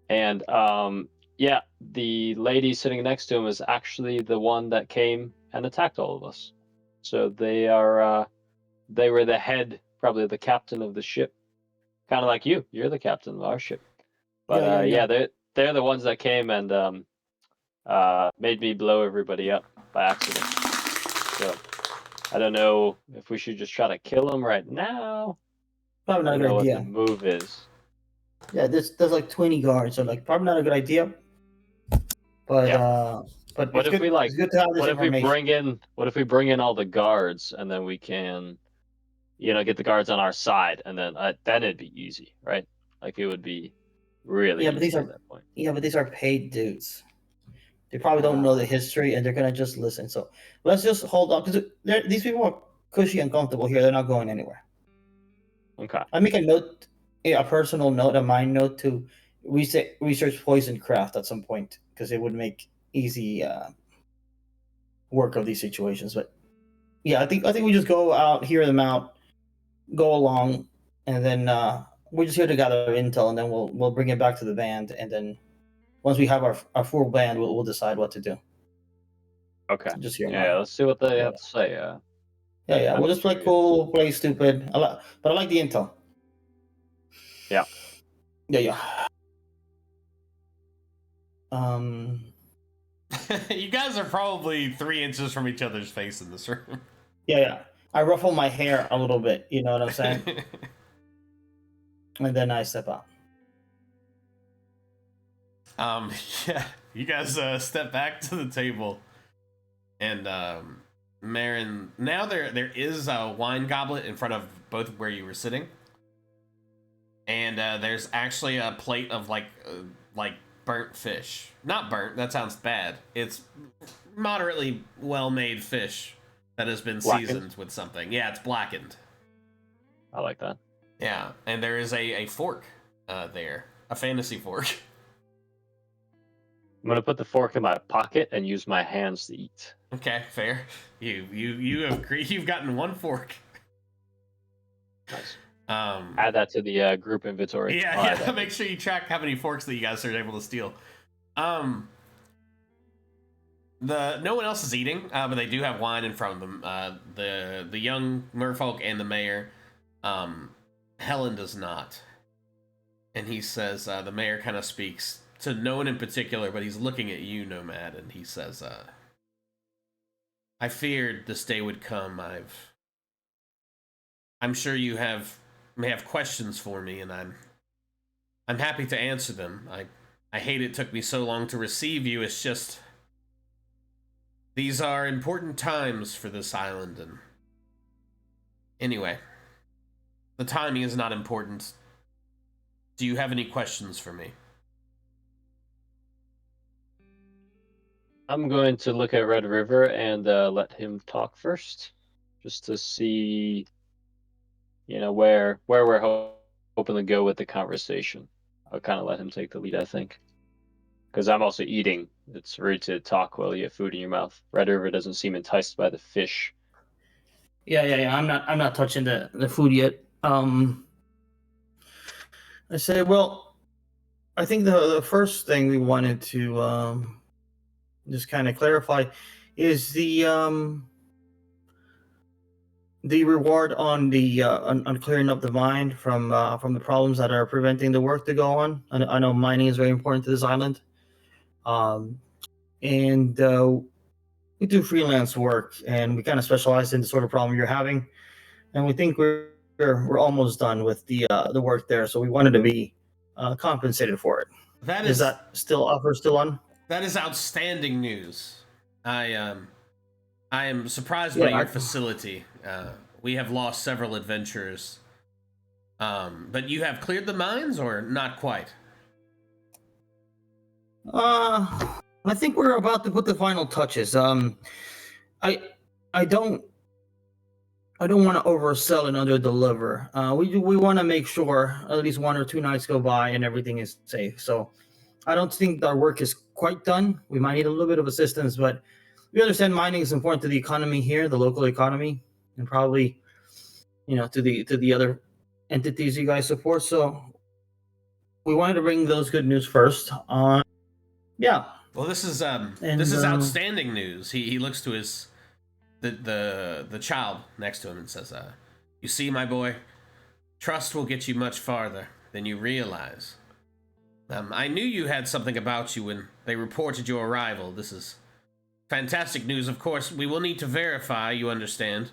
And the lady sitting next to him is actually the one that came and attacked all of us. So they were the head, probably the captain of the ship, kind of like you. You're the captain of our ship. But they're the ones that came and made me blow everybody up by accident. So I don't know if we should just try to kill them right now. Probably not a good idea. What the move is. Yeah, there's like 20 guards, so like probably not a good idea. But but what if we like? It's good to have this what if we bring in all the guards and then we can, get the guards on our side, and then it'd be easy, right? Like it would be really easy at that point. Yeah, but these are paid dudes. They probably don't know the history, and they're gonna just listen. So let's just hold on, because these people are cushy and comfortable here. They're not going anywhere. Okay. I make a note, a personal note, a mind note to research poison craft at some point, because it would make easy work of these situations. But yeah, I think we just go out, hear them out, go along, and then we're just here to gather intel, and then we'll bring it back to the band, and then once we have our full band, we'll decide what to do. Okay. Just hear let's see what they have to say. Yeah. We'll just play cool, play stupid. But I like the intel. Yeah. Yeah. You guys are probably 3 inches from each other's face in this room. Yeah. I ruffle my hair a little bit. You know what I'm saying? And then I step out. You guys step back to the table, and Marin. Now there is a wine goblet in front of both where you were sitting, and there's actually a plate of like burnt fish. Not burnt. That sounds bad. It's moderately well-made fish that has been seasoned with something. Yeah, it's blackened. I like that. Yeah, and there is a fork there, a fantasy fork. I'm gonna put the fork in my pocket and use my hands to eat. Okay, fair. You've gotten one fork. Nice. Add Add that to the group inventory. Yeah. Make sure you track how many forks that you guys are able to steal. No one else is eating, but they do have wine in front of them. The young merfolk and the mayor. Helen does not. And he says, the mayor kind of speaks to no one in particular, but he's looking at you, Nomad, and he says, I feared this day would come. I'm sure you may have questions for me, and I'm happy to answer them. I hate it took me so long to receive you. It's just these are important times for this island, and anyway, the timing is not important. Do you have any questions for me? I'm going to look at Red River and let him talk first, just to see, where we're hoping to go with the conversation. I'll kind of let him take the lead, I think, because I'm also eating. It's rude to talk while you have food in your mouth. Red River doesn't seem enticed by the fish. Yeah. I'm not touching the food yet. I say, well, I think the first thing we wanted to just kind of clarify is the reward on the on clearing up the mine from the problems that are preventing the work to go on. I know mining is very important to this island, and we do freelance work, and we kind of specialize in the sort of problem you're having, and we think we're almost done with the work there. So we wanted to be compensated for it. Is that still offer still on? That is outstanding news. I am surprised by your facility. We have lost several adventurers. But you have cleared the mines, or not quite? I think we're about to put the final touches. I don't want to oversell and underdeliver. We want to make sure at least 1 or 2 nights go by and everything is safe. So I don't think our work is quite done. We might need a little bit of assistance, but we understand mining is important to the economy here, the local economy, and probably, to the other entities you guys support. So we wanted to bring those good news first. Yeah. Well, this is outstanding news. He looks to the child next to him and says, "You see, my boy, trust will get you much farther than you realize. I knew you had something about you when they reported your arrival. This is fantastic news. Of course, we will need to verify, you understand.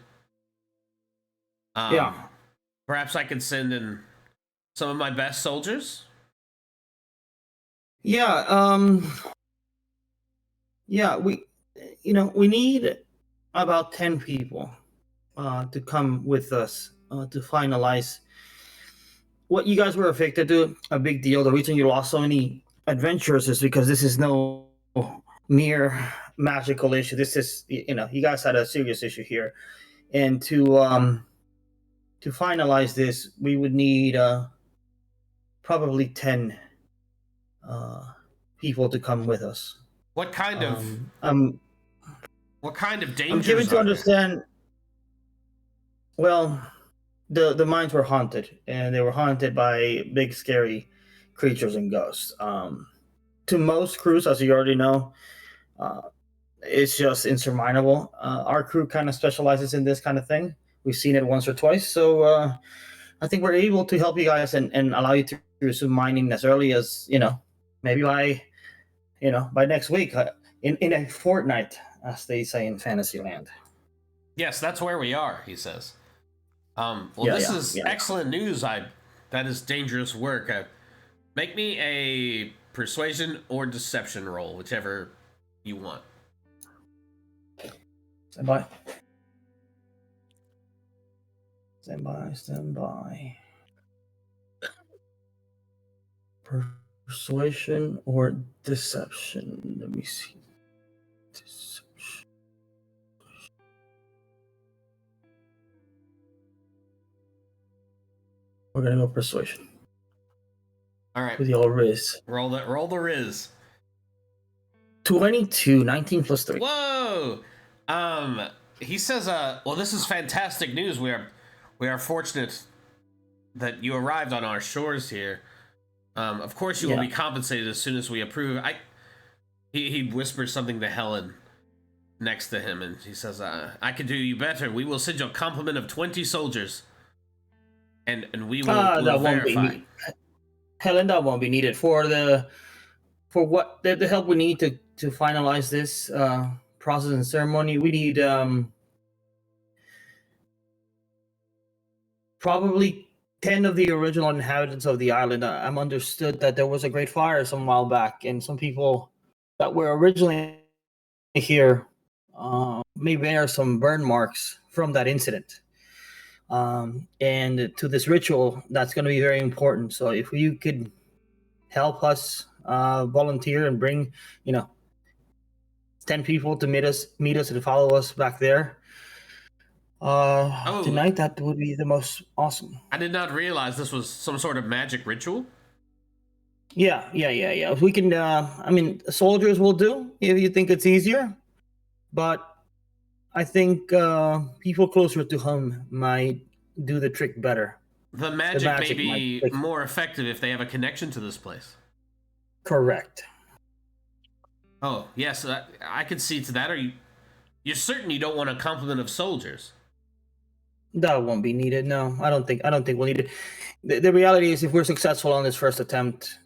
Yeah. Perhaps I could send in some of my best soldiers?" Yeah, we need about 10 people to come with us to finalize what you guys were affected to. A big deal. The reason you lost so many adventurers is because this is no mere magical issue. This is, you guys had a serious issue here, and to finalize this, we would need probably 10 people to come with us. What kind of dangers? I'm given to understand. Well, the mines were haunted, and they were haunted by big, scary creatures and ghosts. To most crews, as you already know, it's just insurmountable. Our crew kind of specializes in this kind of thing. We've seen it once or twice, so I think we're able to help you guys and allow you to resume mining as early as maybe by next week, in a fortnight, as they say in Fantasyland. Yes, that's where we are, he says. This is excellent news. That is dangerous work. Make me a persuasion or deception roll, whichever you want. Stand by. Stand by. Stand by. Persuasion or deception? Let me see. Deception. We're gonna go persuasion. All right. With the old Riz. Roll the Riz. 22, 19 plus 3. Whoa! He says, well, this is fantastic news. We are fortunate that you arrived on our shores here. Of course, you will be compensated as soon as we approve. He whispers something to Helen next to him, and he says, I can do you better. We will send you a complement of 20 soldiers, and we will, that verify. Won't be Helen, that won't be needed for the help we need to finalize this process and ceremony. We need probably 10 of the original inhabitants of the island. I'm understood that there was a great fire some while back, and some people that were originally here may bear some burn marks from that incident. And to this ritual, that's going to be very important. So if you could help us volunteer and bring, 10 people to meet us and follow us back there tonight, that would be the most awesome. I did not realize this was some sort of magic ritual. Yeah. If we can, soldiers will do if you think it's easier, but I think people closer to home might do the trick better. The magic may be more effective if they have a connection to this place. Correct. Oh, yes, I could see to that. You're certain you don't want a complement of soldiers? That won't be needed. No, I don't think we'll need it. The reality is, if we're successful on this first attempt,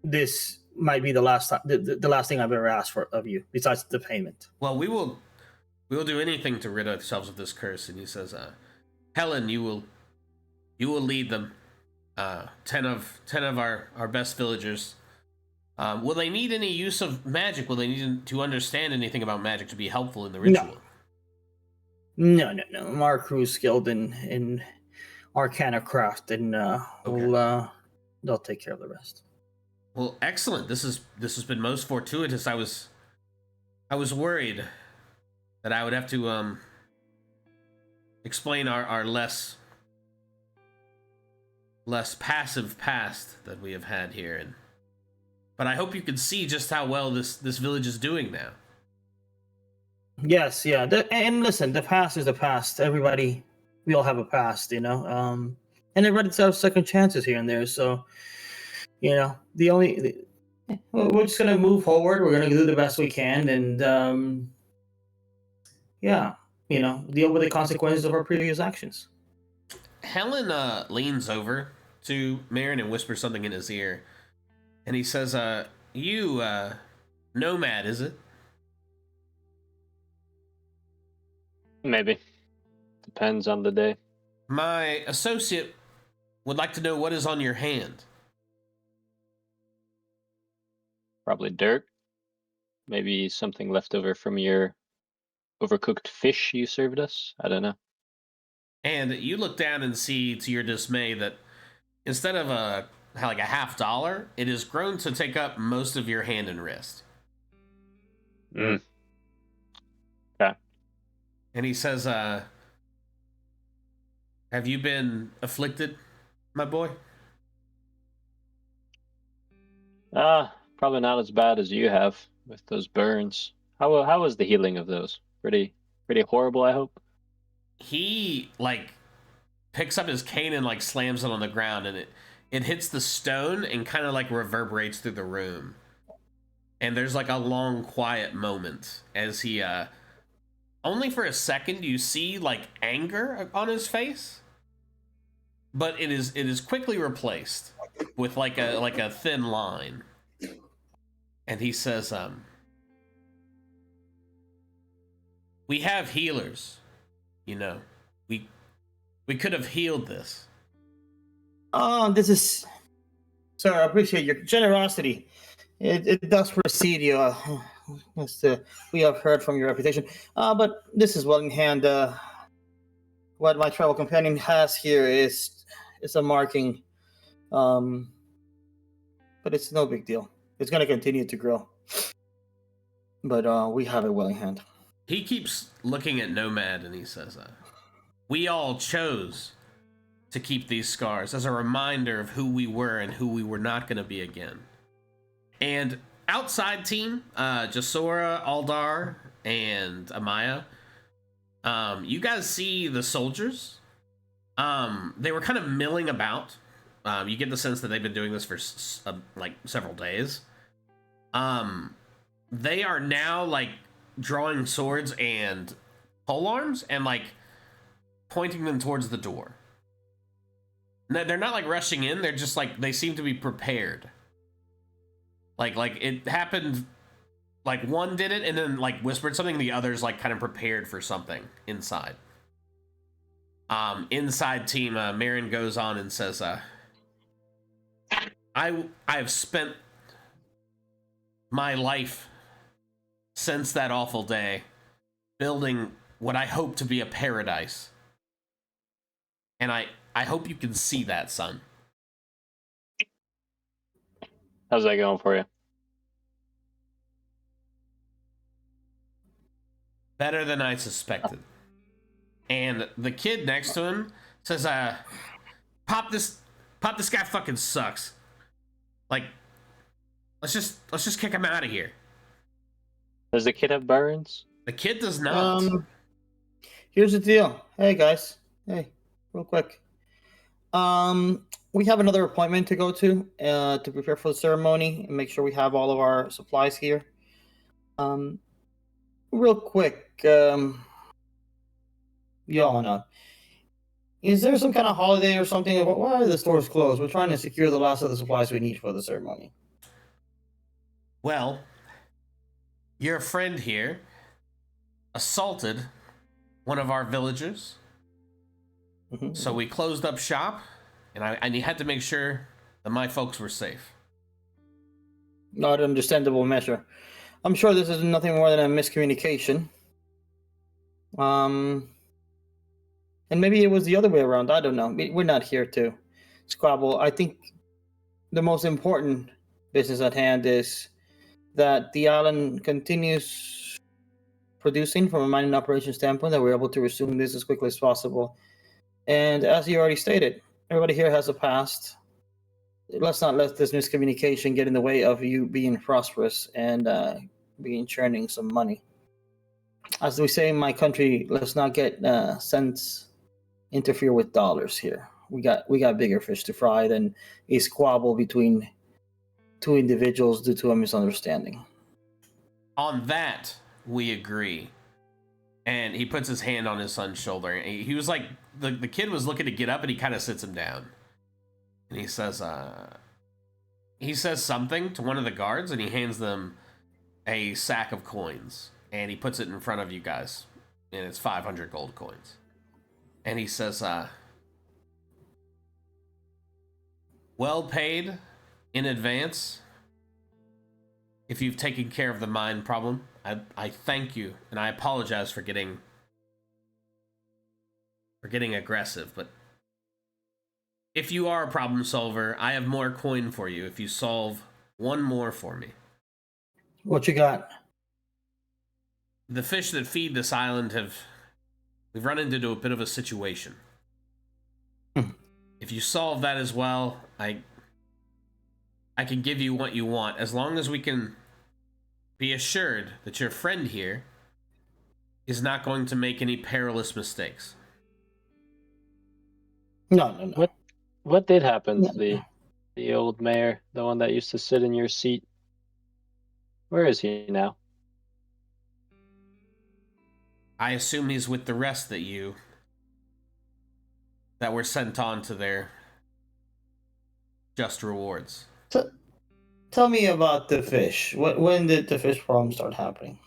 this might be the last time, the last thing I've ever asked of you, besides the payment. Well, we will do anything to rid ourselves of this curse. And he says, Helen, you will lead them. 10 of our best villagers. Will they need any use of magic? Will they need to understand anything about magic to be helpful in the ritual? No. Our crew's skilled in arcana craft, and they'll take care of the rest. Well, excellent. This has been most fortuitous. I was worried that I would have to explain our less passive past that we have had here, but I hope you can see just how well this village is doing now. Yes, yeah. And listen, the past is the past. We all have a past, and everybody has second chances here and there. So, we're just gonna move forward. We're gonna do the best we can, and deal with the consequences of our previous actions. Helen leans over to Marin and whispers something in his ear, and he says, "You, Nomad, is it?" Maybe. Depends on the day. My associate would like to know what is on your hand. Probably dirt. Maybe something left over from your overcooked fish you served us. I don't know. And you look down and see, to your dismay, that instead of a $50, it has grown to take up most of your hand and wrist. Okay. And he says, have you been afflicted, my boy? Probably not as bad as you have with those burns. How was the healing of those? Pretty horrible, I hope. He picks up his cane and slams it on the ground, and it hits the stone and kind of reverberates through the room. And there's a long quiet moment as he only for a second you see anger on his face, but it is quickly replaced with a thin line. And he says, we have healers, we could have healed this. This is Sir, I appreciate your generosity. It does precede you. As we have heard from your reputation. But this is well in hand. What my travel companion has here is a marking. But it's no big deal. It's going to continue to grow. But we have it well in hand. He keeps looking at Nomad and he says, we all chose to keep these scars as a reminder of who we were and who we were not going to be again. And outside team, Gisora, Aldar, and Amaya, you guys see the soldiers. They were kind of milling about. You get the sense that they've been doing this for like several days. They are now like drawing swords and polearms and like pointing them towards the door. No, they're not like rushing in. They're just like, they seem to be prepared. Like it happened, like one did it and then like whispered something, the others like kind of prepared for something inside. Inside team, Marin goes on and says, I've spent my life since that awful day building what I hope to be a paradise. And I hope you can see that, son. How's that going for you? Better than I suspected. And the kid next to him says, Pop, this guy fucking sucks. Like, let's just kick him out of here. Does the kid have burns? The kid does not. Here's the deal. Hey guys. Hey, real quick. We have another appointment to go to prepare for the ceremony and make sure we have all of our supplies here. Real quick, Johanna, is there some kind of holiday or something? Why are the stores closed? We're trying to secure the last of the supplies we need for the ceremony. Well, your friend here assaulted one of our villagers. Mm-hmm. So we closed up shop, and I had to make sure that my folks were safe. Not an understandable measure. I'm sure this is nothing more than a miscommunication. And maybe it was the other way around. I don't know. We're not here to squabble. I think the most important business at hand is that the island continues producing from a mining operation standpoint, that we're able to resume this as quickly as possible. And as you already stated, everybody here has a past. Let's not let this miscommunication get in the way of you being prosperous and being churning some money. As we say in my country, let's not get cents interfere with dollars here. We got bigger fish to fry than a squabble between two individuals due to a misunderstanding. On that, we agree. And he puts his hand on his son's shoulder. He was like, the kid was looking to get up, and he kind of sits him down. And he says something to one of the guards, and he hands them a sack of coins. And he puts it in front of you guys. And it's 500 gold coins. And he says, well paid in advance. If you've taken care of the mine problem, I thank you, and I apologize for getting aggressive, but if you are a problem solver, I have more coin for you if you solve one more for me. What you got? The fish that feed this island we've run into a bit of a situation. If you solve that as well, I can give you what you want, as long as we can be assured that your friend here is not going to make any perilous mistakes. No. What did happen to the old mayor, the one that used to sit in your seat? Where is he now? I assume he's with the rest that were sent on to their just rewards. Tell me about the fish. When did the fish problem start happening?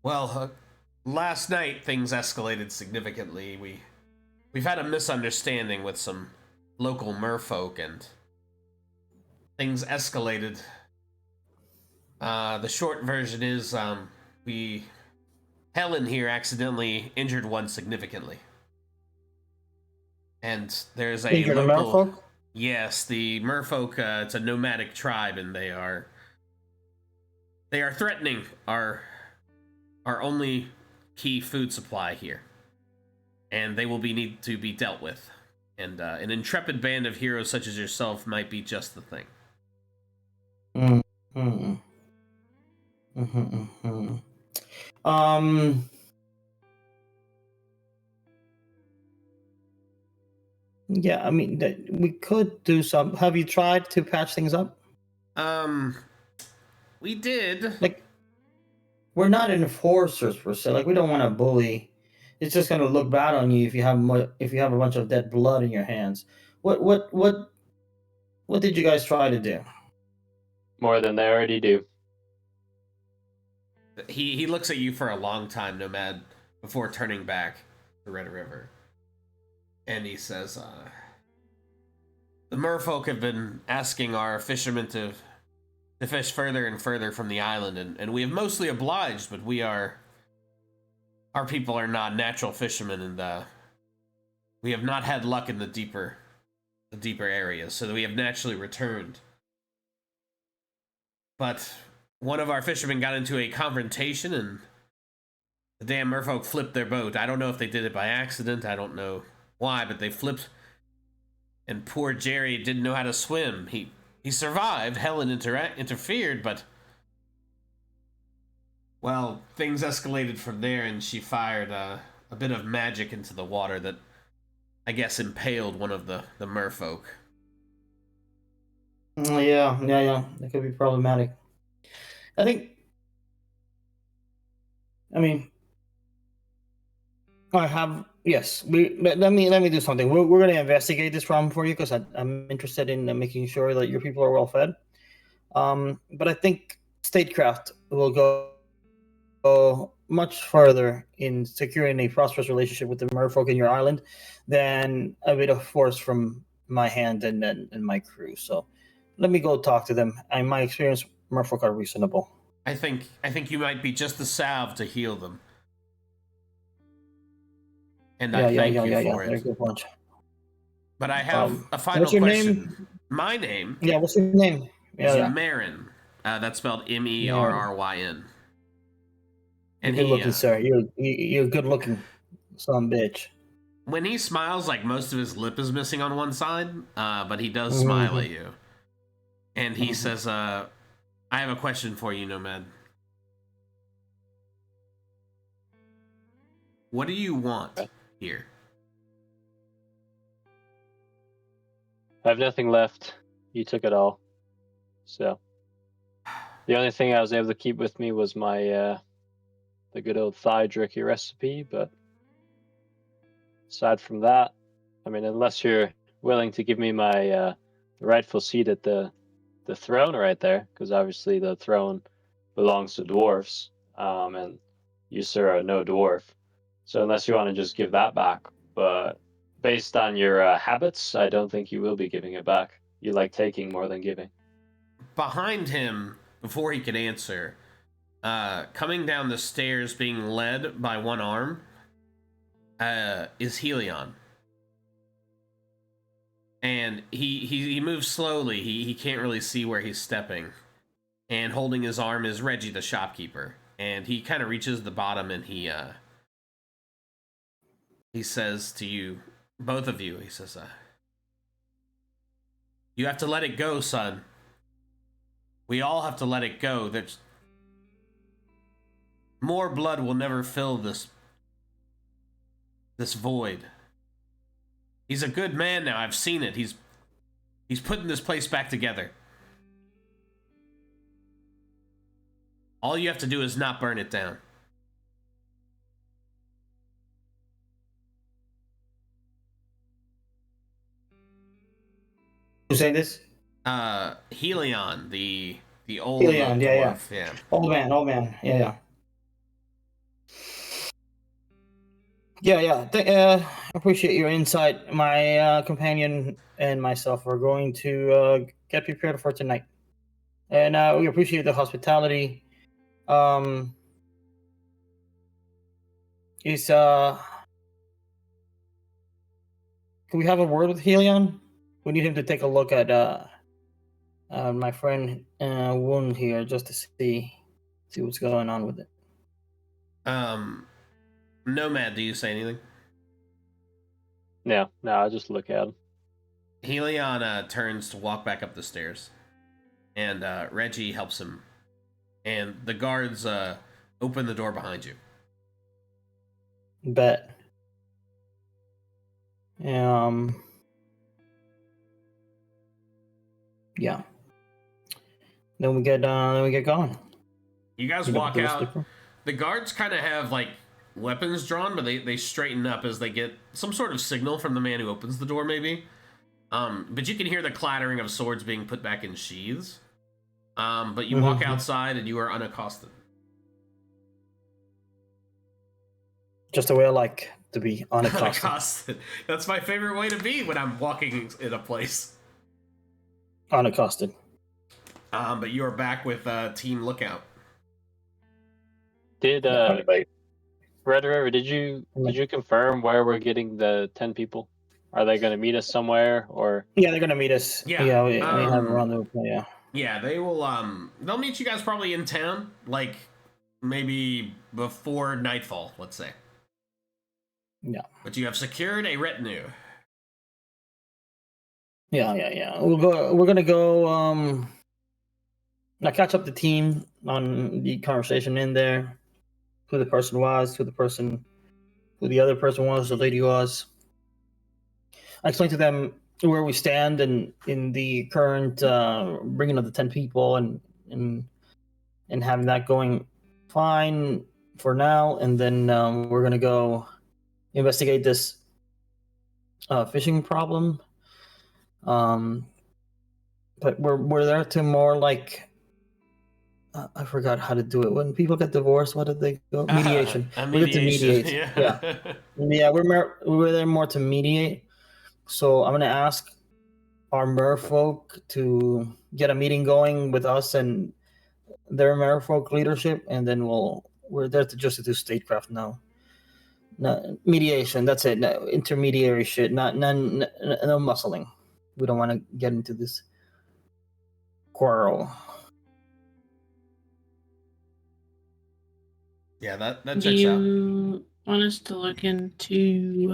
Well, last night things escalated significantly. We've had a misunderstanding with some local merfolk, and things escalated. The short version is Helen here accidentally injured one significantly. And there's a Injured local... a merfolk? Yes, the merfolk, it's a nomadic tribe, and they are threatening our only key food supply here. And they will need to be dealt with. And an intrepid band of heroes such as yourself might be just the thing. Mm-hmm. Mm-hmm. Yeah, I mean, we could do some. Have you tried to patch things up? We did. Like, we're not enforcers per se. Like, we don't want to bully. It's just gonna look bad on you if you have a bunch of dead blood in your hands. What did you guys try to do? More than they already do. He looks at you for a long time, Nomad, before turning back to Red River. And he says, the merfolk have been asking our fishermen to fish further and further from the island, and we have mostly obliged, but our people are not natural fishermen, and we have not had luck in the deeper areas, so we have naturally returned. But one of our fishermen got into a confrontation, and the damn merfolk flipped their boat. I don't know if they did it by accident. I don't know why, but they flipped. And poor Jerry didn't know how to swim. He survived. Helen interfered, but... Well, things escalated from there, and she fired a bit of magic into the water that, I guess, impaled one of the merfolk. Yeah. That could be problematic. I mean, I have... Yes, let me do something. We're going to investigate this problem for you, because I'm interested in making sure that your people are well fed. But I think statecraft will go much further in securing a prosperous relationship with the merfolk in your island than a bit of force from my hand and my crew. So let me go talk to them. In my experience, merfolk are reasonable. I think you might be just the salve to heal them. And I thank you for it. Very good point. But I have a final what's your question. Name? My name? Yeah, what's your name? Is Marin. That's spelled Merryn. And you're good looking, sir. You're good looking, son bitch. When he smiles, like, most of his lip is missing on one side, but he does smile at you. And he says, I have a question for you, Nomad. What do you want here? I have nothing left. You took it all. So the only thing I was able to keep with me was my the good old thigh jerky recipe, but aside from that, I mean, unless you're willing to give me my rightful seat at the throne right there, because obviously the throne belongs to dwarves, and you, sir, are no dwarf. So unless you want to just give that back, but based on your habits, I don't think you will be giving it back. You like taking more than giving. Behind him, before he could answer, coming down the stairs being led by one arm, is Helion. And he moves slowly. He can't really see where he's stepping. And holding his arm is Reggie, the shopkeeper. And he kind of reaches the bottom, and he says to you, both of you, he says, you have to let it go, son. We all have to let it go. There's more blood will never fill this void. He's a good man now. I've seen it. He's putting this place back together. All you have to do is not burn it down. Who's saying this? Helion, the old Helion, dwarf. Yeah. Old man, yeah. Yeah. Appreciate your insight. My companion and myself are going to get prepared for tonight, and we appreciate the hospitality. Is Can we have a word with Helion? We need him to take a look at my friend wound here just to see what's going on with it. Nomad, do you say anything? No, I just look at him. Helion turns to walk back up the stairs, and Reggie helps him, and the guards open the door behind you. Bet. Yeah. Then we get going. You guys walk out. The guards kind of have like weapons drawn, but they straighten up as they get some sort of signal from the man who opens the door, maybe. But you can hear the clattering of swords being put back in sheaths. But you walk outside and you are unaccosted. Just the way I like to be unaccosted. That's my favorite way to be when I'm walking in a place. Unaccosted. But you are back with Team Lookout. Did Red River, did you confirm where we're getting the 10 people? Are they going to meet us somewhere, or? Yeah, they're going to meet us. Yeah, we have a rendezvous. Yeah. Yeah, they will. They'll meet you guys probably in town, like maybe before nightfall. Let's say. Yeah. But you have secured a retinue. Yeah. We're gonna go. Now catch up the team on the conversation in there. Who the person was, who the other person was, the lady was. I explained to them where we stand and in the current bringing of the 10 people and having that going fine for now, and then we're gonna go investigate this fishing problem. But we're there to more like I forgot how to do it. When people get divorced, what did they go? Mediation. We're to mediate. Yeah. We're there more to mediate. So I'm gonna ask our merfolk to get a meeting going with us and their merfolk leadership, and then we're there to just do statecraft now. No, mediation. That's it. No, intermediary shit. No muscling. We don't want to get into this quarrel. Yeah, that checks out. Do you want us to look into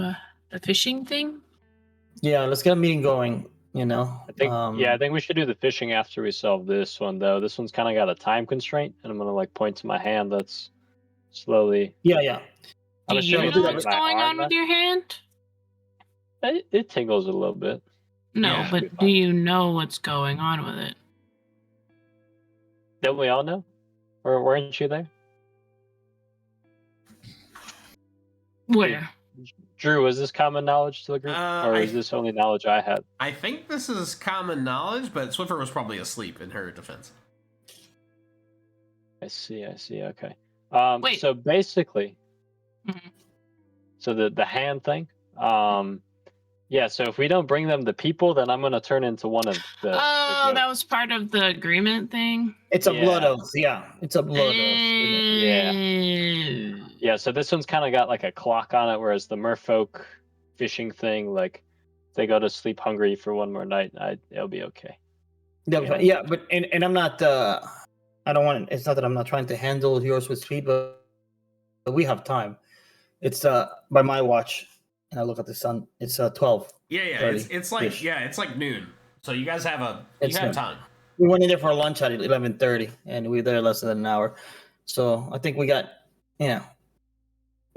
the fishing thing? Yeah, let's get a meeting going. I think we should do the fishing after we solve this one, though. This one's kind of got a time constraint, and I'm gonna like point to my hand. That's slowly. Yeah. Do you know what's going on with your hand? It tingles a little bit. No, but do you know what's going on with it? Don't we all know? Or weren't you there? Where? Drew, is this common knowledge to the group? Or is this only knowledge I had? I think this is common knowledge, but Swiffer was probably asleep in her defense. I see, okay. Wait. So basically, so the hand thing, yeah, so if we don't bring them the people, then I'm going to turn into one of the... that was part of the agreement thing? It's a blood oath, yeah. It's a blood oath. Yeah, so this one's kind of got like a clock on it, whereas the merfolk fishing thing, like, if they go to sleep hungry for one more night, it'll be okay. Yeah, but and I'm not... I don't want... It's not that I'm not trying to handle yours with speed, but we have time. It's by my watch... And I look at the sun. It's 12. Yeah. It's like noon. So you guys have time. We went in there for lunch at 11:30, and we were there less than an hour. So I think we got, you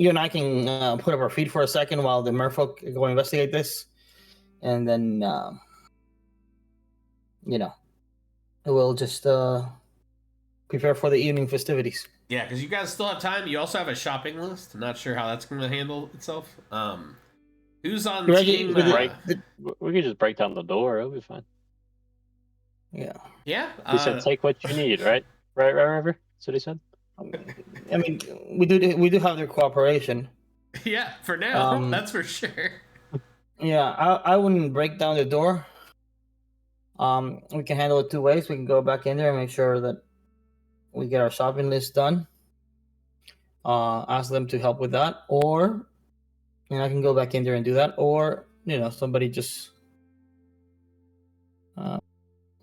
and I can put up our feet for a second while the merfolk go investigate this, and then we'll just prepare for the evening festivities. Yeah, because you guys still have time. You also have a shopping list. I'm not sure how that's going to handle itself. Who's on team? We could just break down the door. It'll be fine. Yeah. Yeah. He said, "Take what you need." Right, River. That's what he said. I mean, we do have their cooperation. Yeah, for now, Um, that's for sure. Yeah, I wouldn't break down the door. We can handle it two ways. We can go back in there and make sure that we get our shopping list done. Ask them to help with that, or I can go back in there and do that, or somebody just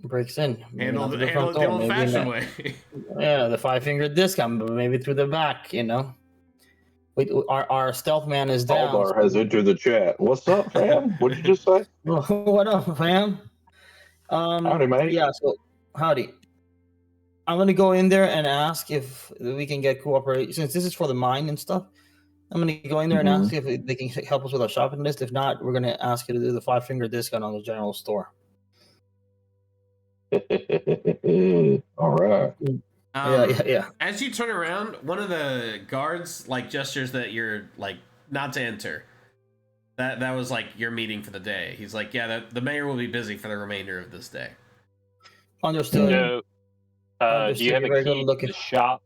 breaks in. Maybe not Handle through the handle front it the door, maybe in old-fashioned the, way. the 5-finger discount, but maybe through the back. Wait, our stealth man is down. Aldar has entered the chat. What's up, fam? What'd you just say? What up, fam? Howdy, mate. Yeah. So howdy. I'm gonna go in there and ask if we can get cooperation, since this is for the mine and stuff. I'm gonna go in there and ask if they can help us with our shopping list. If not, we're gonna ask you to do the 5-finger discount on the general store. All right. Yeah. As you turn around, one of the guards gestures that you're not to enter. That was your meeting for the day. He's like, yeah, the mayor will be busy for the remainder of this day. Understood. So, do you have a Very good key to looking. the shop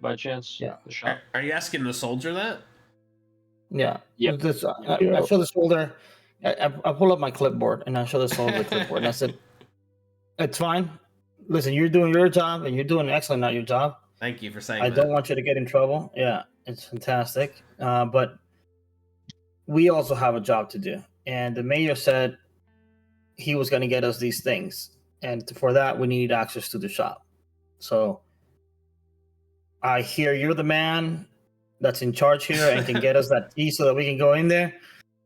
by chance? Yeah. The shop. Are you asking the soldier that? Yeah. Yep. I show the soldier. I pull up my clipboard and I show the soldier the clipboard and I said, "It's fine. Listen, you're doing your job and you're doing excellent at your job. Thank you for saying I that. don't want you to get in trouble. Yeah, it's fantastic. But we also have a job to do. And the mayor said he was going to get us these things. And for that, we need access to the shop. So I hear you're the man that's in charge here and can get us that key so that we can go in there.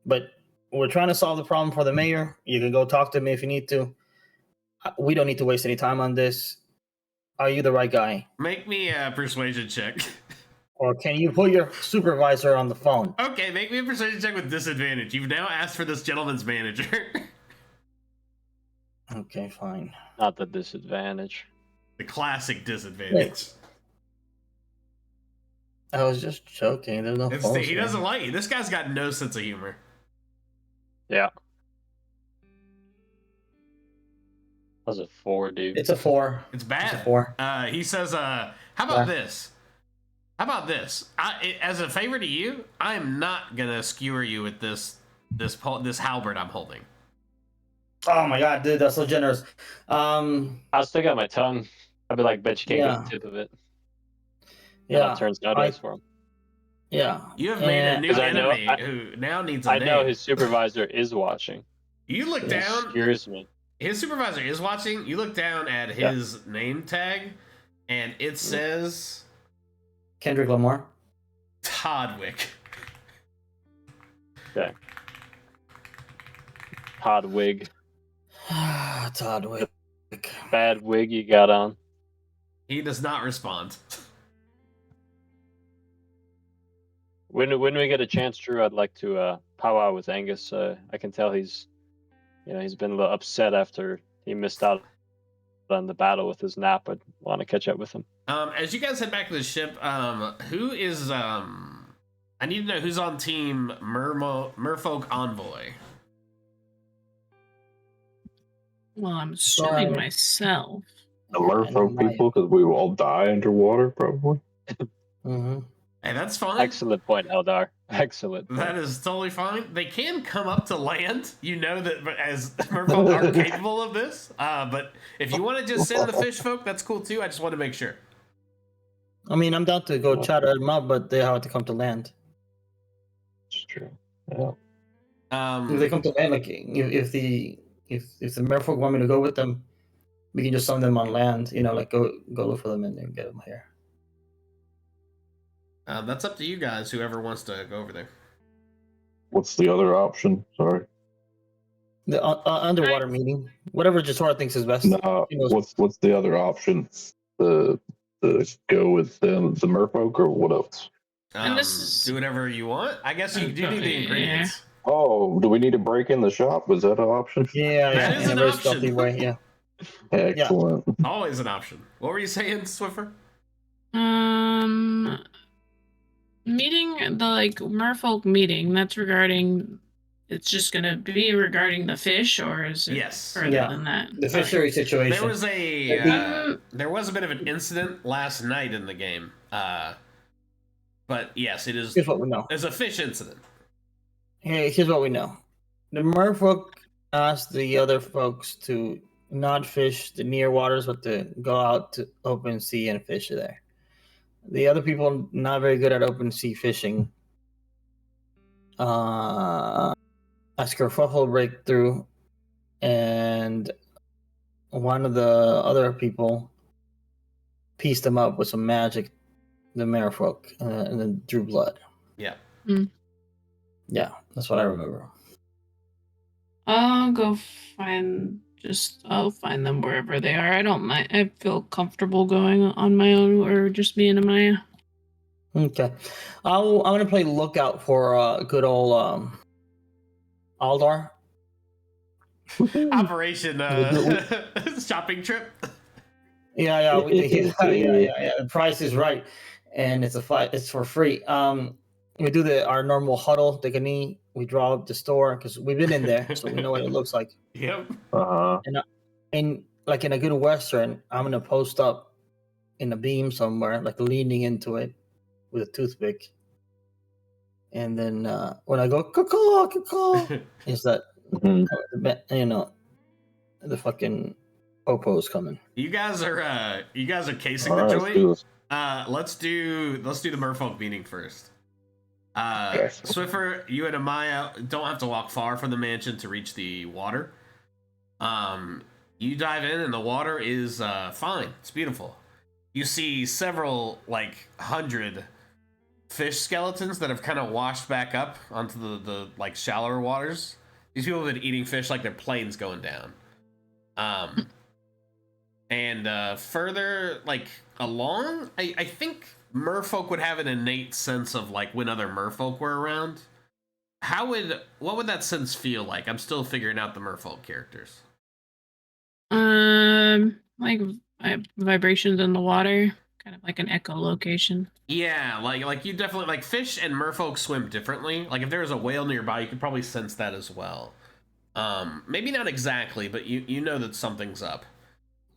But we're trying to solve the problem for the mayor. You can go talk to me if you need to. We don't need to waste any time on this. Are you the right guy? Make me a persuasion check. Or can you put your supervisor on the phone? Okay, make me a persuasion check with disadvantage. You've now asked for this gentleman's manager. Okay, fine. Not the disadvantage. The classic disadvantage. I was just joking. There's no phone. He doesn't like you. This guy's got no sense of humor. Yeah. That's a 4, dude. It's a 4. It's bad. It's a 4. He says, how about this? How about this? As a favor to you, I am not gonna skewer you with this halberd I'm holding. Oh my god, dude, that's so generous. I'll stick out my tongue. I'd be like, bet you can't get the tip of it. Yeah. It turns sideways for him. Yeah. You have made a new enemy who now needs a name. I know his supervisor is watching. You look down. Excuse me. His supervisor is watching. You look down at his name tag, and it says Kendrick Lamar. Toddwick. Okay. Todd wig. Toddwick. Bad wig you got on. He does not respond. When we get a chance, Drew, I'd like to powwow with Angus. I can tell he's been a little upset after he missed out on the battle with his nap. I'd want to catch up with him. As you guys head back to the ship, who is I need to know who's on team Merfolk Envoy. Well, I'm assuming myself. The merfolk people, because we will all die underwater, probably. Mm-hmm. Hey, that's fine. Excellent point, Eldar. Excellent point. That is totally fine. They can come up to land. You know that as merfolk are capable of this. But if you want to just send the fish folk, that's cool too. I just want to make sure. I mean, I'm down to go chat them up, but they have to come to land. It's true. Yeah. If they come to land, if the merfolk want me to go with them, we can just summon them on land. Go look for them and then get them here. That's up to you guys. Whoever wants to go over there. What's the other option? Sorry. The underwater meeting, whatever Gisora thinks is best. No. What's the other option? The go with the merfolk, or what else? Do whatever you want. I guess you do need the ingredients. Oh, do we need to break in the shop? Is that an option? Yeah, That is in a an very option. stealthy way. Yeah. Excellent. Always an option. What were you saying, Swiffer? Meeting the merfolk meeting. That's regarding. It's just gonna be regarding the fish, or is it further than that? The fishery situation. There was there was a bit of an incident last night in the game. But yes, it is. Here's what we know. There's a fish incident. Here's what we know. The merfolk asked the other folks to not fish the near waters, but to go out to open sea and fish there. The other people not very good at open sea fishing. A kerfuffle break through, and one of the other people pieced them up with some magic, the merfolk, and then drew blood. Yeah. Yeah, that's what I remember. I'll find them wherever they are. I don't mind. I feel comfortable going on my own or just me and Amaya. Okay. I'm going to play lookout for good old Aldar. Operation shopping trip. Yeah. The price is right, and it's for free. We do our normal huddle, take a knee. We draw up the store because we've been in there, so we know what it looks like. Yep. And like in a good Western, I'm gonna post up in a beam somewhere, like leaning into it with a toothpick. And then when I go caw, is that the fucking popo's coming. You guys are casing the joint. Let's do the merfolk meeting first. Swiffer, you and Amaya don't have to walk far from the mansion to reach the water. You dive in and the water is fine. It's beautiful. You see several, like, 100 fish skeletons that have kind of washed back up onto the like shallower waters. These people have been eating fish like their plane's going down. And further, like, along, I think merfolk would have an innate sense of, like, when other merfolk were around. What would that sense feel like? I'm still figuring out the merfolk characters. Like vibrations in the water, kind of like an echolocation. Yeah, like you definitely, like, fish and merfolk swim differently. Like, if there was a whale nearby, you could probably sense that as well. Maybe not exactly, but you know that something's up.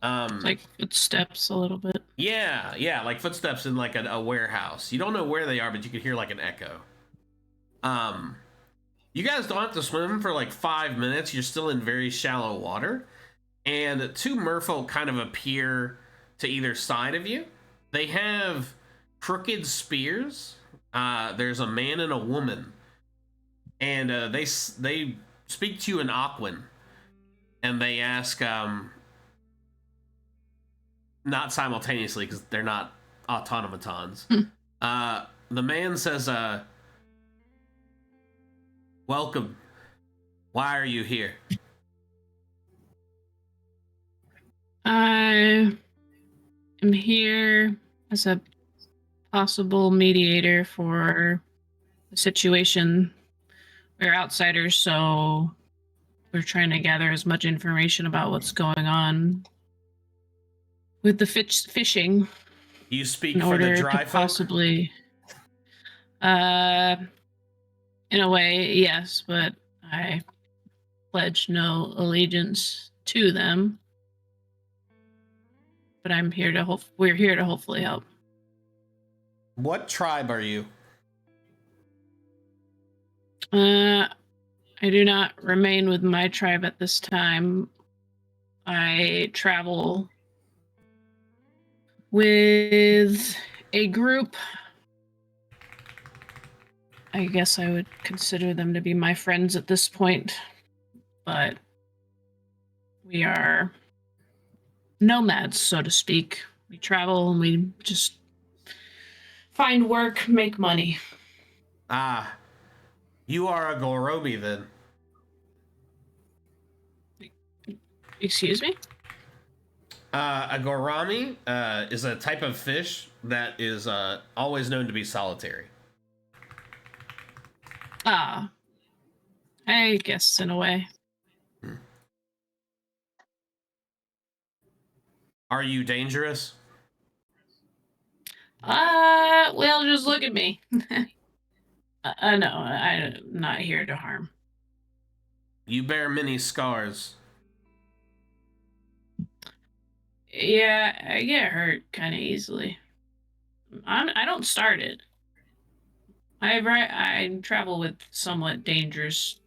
Like footsteps a little bit. Yeah, like footsteps in like a warehouse. You don't know where they are, but you could hear like an echo. You guys don't have to swim for like 5 minutes. You're still in very shallow water. And two merfolk kind of appear to either side of you. They have crooked spears. There's a man and a woman. And they speak to you in Aquan. And they ask, not simultaneously because they're not automatons. The man says, welcome. Why are you here? I am here as a possible mediator for the situation. We're outsiders, so we're trying to gather as much information about what's going on with the fishing. You speak for the dry folk? Possibly. In a way, yes, but I pledge no allegiance to them. But we're here to hopefully help. What tribe are you? I do not remain with my tribe at this time. I travel with a group. I guess I would consider them to be my friends at this point, but we are nomads, so to speak. We travel and we just find work, make money. Ah, you are a Gorobi then. Excuse me? A Gorami is a type of fish that is always known to be solitary. Ah, I guess in a way. Are you dangerous? Well, just look at me. No, I'm not here to harm. You bear many scars. Yeah, I get hurt kind of easily. I don't start it. I travel with somewhat dangerous.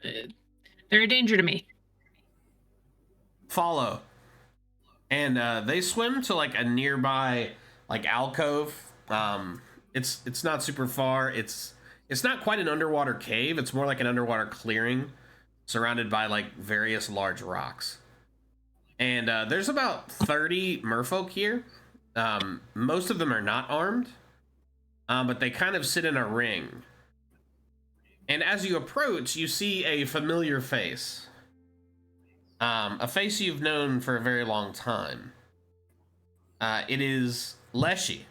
They're a danger to me. Follow. And they swim to like a nearby like alcove. It's not super far. It's not quite an underwater cave. It's more like an underwater clearing, surrounded by like various large rocks. And there's about 30 merfolk here. Most of them are not armed, but they kind of sit in a ring. And as you approach, you see a familiar face. A face you've known for a very long time. It is Leshy,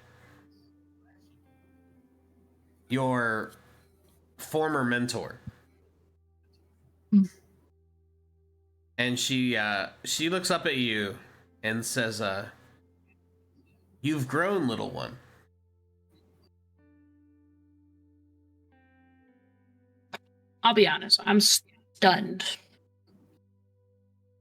your former mentor. And she looks up at you and says, "You've grown, little one." I'll be honest, I'm stunned.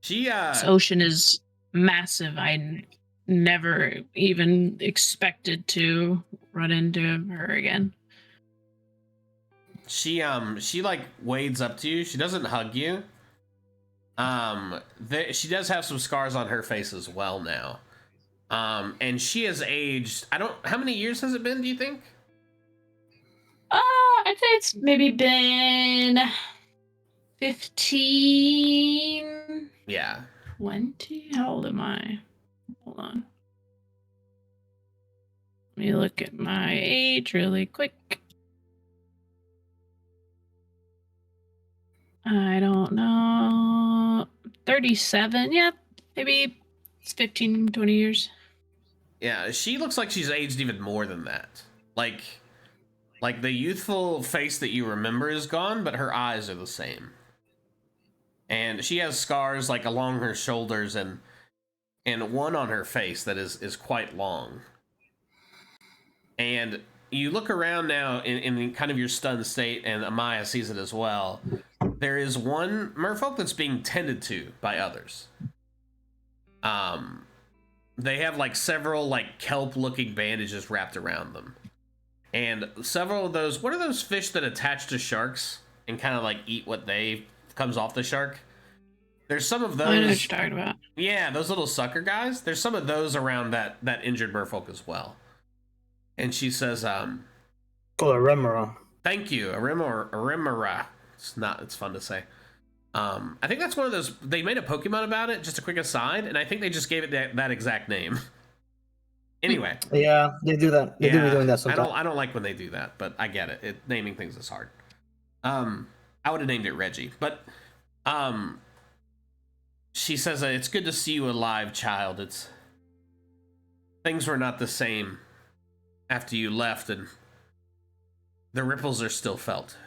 This ocean is massive. I never even expected to run into her again. She like wades up to you. She doesn't hug you. She does have some scars on her face as well now. And she has aged. How many years has it been, do you think? I'd say it's maybe been 15. Yeah. 20? How old am I? Hold on. Let me look at my age really quick. I don't know. 37? Yeah, maybe it's 15, 20 years. Yeah, she looks like she's aged even more than that. Like the youthful face that you remember is gone, but her eyes are the same. And she has scars like along her shoulders and one on her face that is quite long. And you look around now in kind of your stunned state, and Amaya sees it as well. There is one merfolk that's being tended to by others. They have like several like kelp-looking bandages wrapped around them. And several of those, what are those fish that attach to sharks and kind of like eat what comes off the shark? There's some of those. I know what you're talking about. Yeah, those little sucker guys. There's some of those around that injured merfolk as well. And she says, called a remora. Thank you, a remora. It's fun to say. I think that's one of those, they made a Pokemon about it, just a quick aside, and I think they just gave it that exact name. Anyway. Yeah, they do that. They do be doing that sometimes. I don't like when they do that, but I get it. Naming things is hard. I would have named it Reggie, but she says, it's good to see you alive, child. Things were not the same after you left, and the ripples are still felt.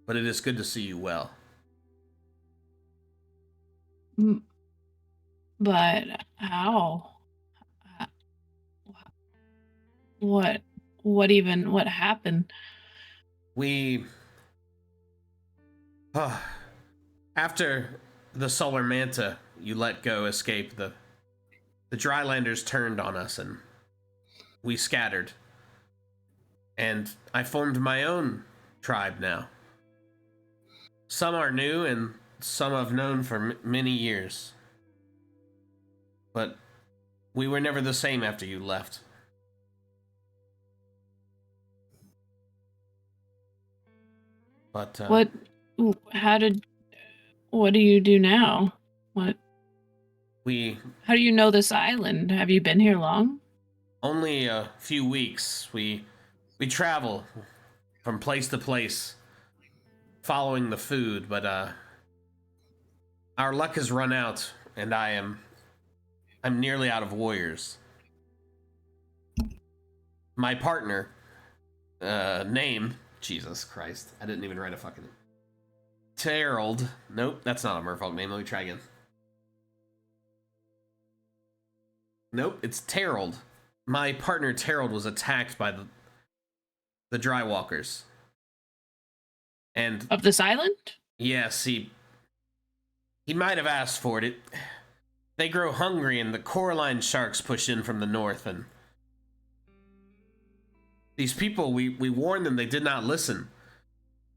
But it is good to see you well. But how? What happened? We... after the Solar Manta you let go escape, the Drylanders turned on us and we scattered. And I formed my own tribe now. Some are new and some I've known for many years. But we were never the same after you left. But what do you do now? How do you know this island? Have you been here long? Only a few weeks. We travel from place to place, following the food, but our luck has run out, and I'm nearly out of warriors. My partner, name, Jesus Christ, I didn't even write a fucking Terald. Nope, that's not a merfolk name. Let me try again. Nope, it's Terald. My partner Terald was attacked by the Drywalkers. And of this island? Yes, he might have asked for it. They grow hungry, and the Coraline sharks push in from the north, and These people, we warned them, they did not listen.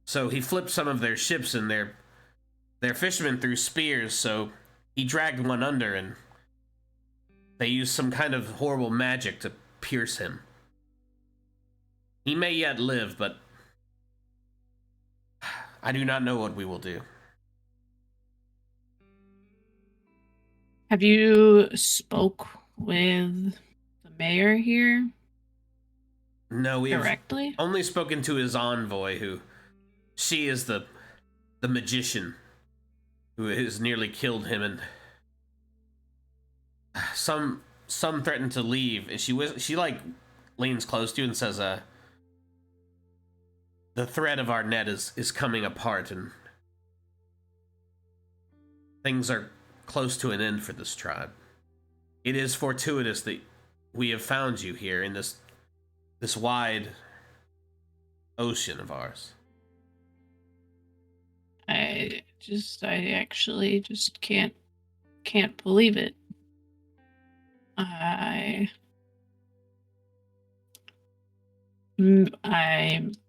So he flipped some of their ships, and their fishermen threw spears, so he dragged one under, and they used some kind of horrible magic to pierce him. He may yet live, but I do not know what we will do. Have you spoke with the mayor here? No, we directly? have only spoken to his envoy, who she is the magician who has nearly killed him, and some threatened to leave, and she like leans close to you and says, the thread of our net is coming apart, and things are close to an end for this tribe. It is fortuitous that we have found you here in this wide ocean of ours. I actually just can't believe it. I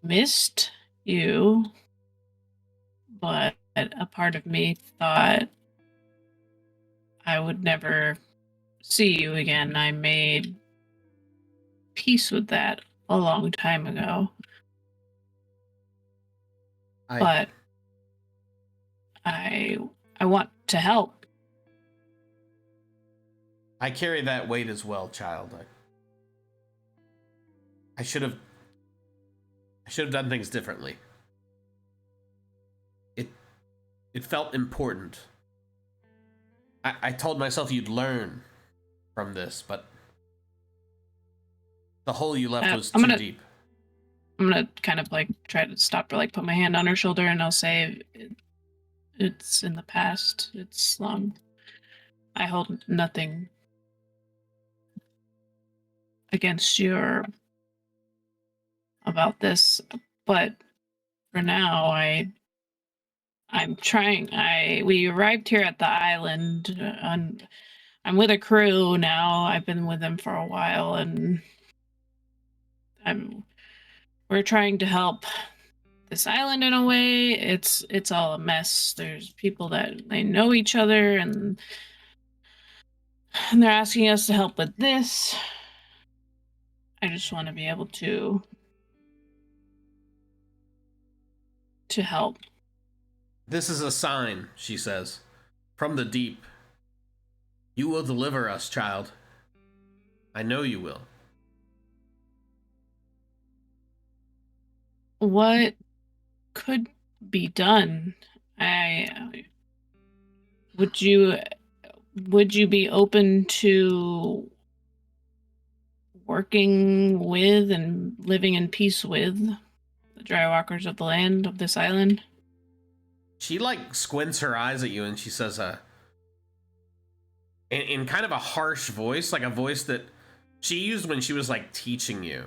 missed you, but a part of me thought I would never see you again. I made peace with that a long time ago. But I want to help. I carry that weight as well, child. I should have done things differently. It felt important. I told myself you'd learn from this, but the hole you left was too deep. I'm gonna kind of like try to stop her, like put my hand on her shoulder, and I'll say, it's in the past. It's long. I hold nothing against you or about this, but for now, I'm trying. We arrived here at the island. I'm with a crew now. I've been with them for a while, and we're trying to help this island in a way. It's all a mess. There's people that they know each other, and they're asking us to help with this. I just want to be able to help. This is a sign, she says, from the deep. You will deliver us, child. I know you will. What could be done? Would you be open to working with and living in peace with the Drywalkers of the land of this island? She like squints her eyes at you, and she says, in kind of a harsh voice, like a voice that she used when she was like teaching you.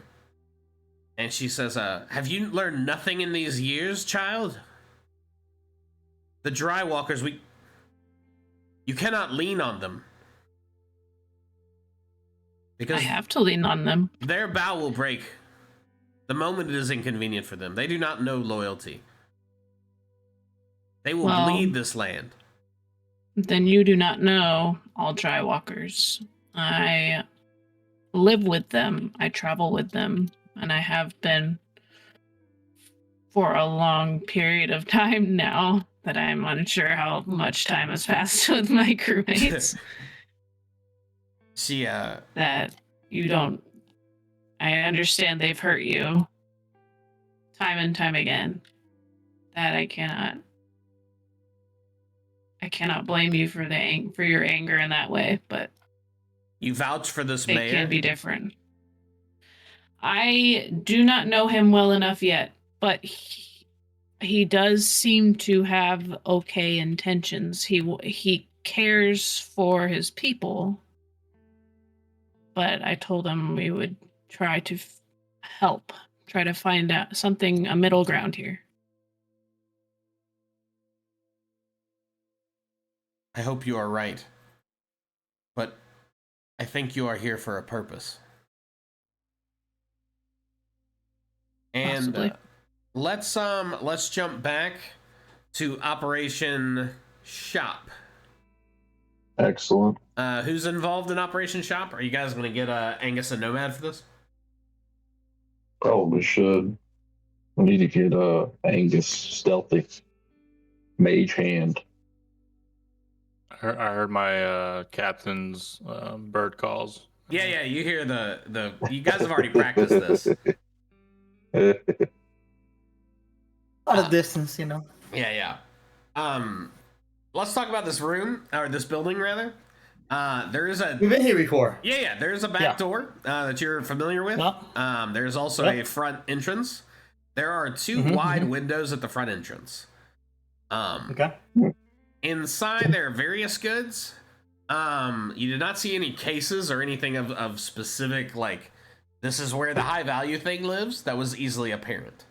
And she says, have you learned nothing in these years, child? The Drywalkers, you cannot lean on them. Because I have to lean on them. Their bow will break the moment it is inconvenient for them. They do not know loyalty. They will bleed this land. Then you do not know all Drywalkers. I live with them. I travel with them. And I have been for a long period of time now that I'm unsure how much time has passed with my crewmates. That you don't... I understand they've hurt you time and time again. That I cannot blame you for your anger in that way, but you vouch for this mayor? It can be different. I do not know him well enough yet, but he does seem to have okay intentions. He cares for his people, but I told him we would try to help, try to find out a middle ground here. I hope you are right, but I think you are here for a purpose. And Possibly. let's jump back to Operation Shop. Excellent. Who's involved in Operation Shop? Are you guys going to get Angus and Nomad for this? Probably should. We need to get Angus stealthy. Mage hand. I heard my captain's bird calls. Yeah, you hear the you guys have already practiced this. Out of distance, you know. Yeah. Let's talk about this room, or this building rather. There is a We've been here before. Yeah, there's a back door that you're familiar with. Yep. There's also a front entrance. There are two wide windows at the front entrance. Okay. Inside there are various goods. You did not see any cases or anything of specific, like, this is where the high value thing lives. That was easily apparent.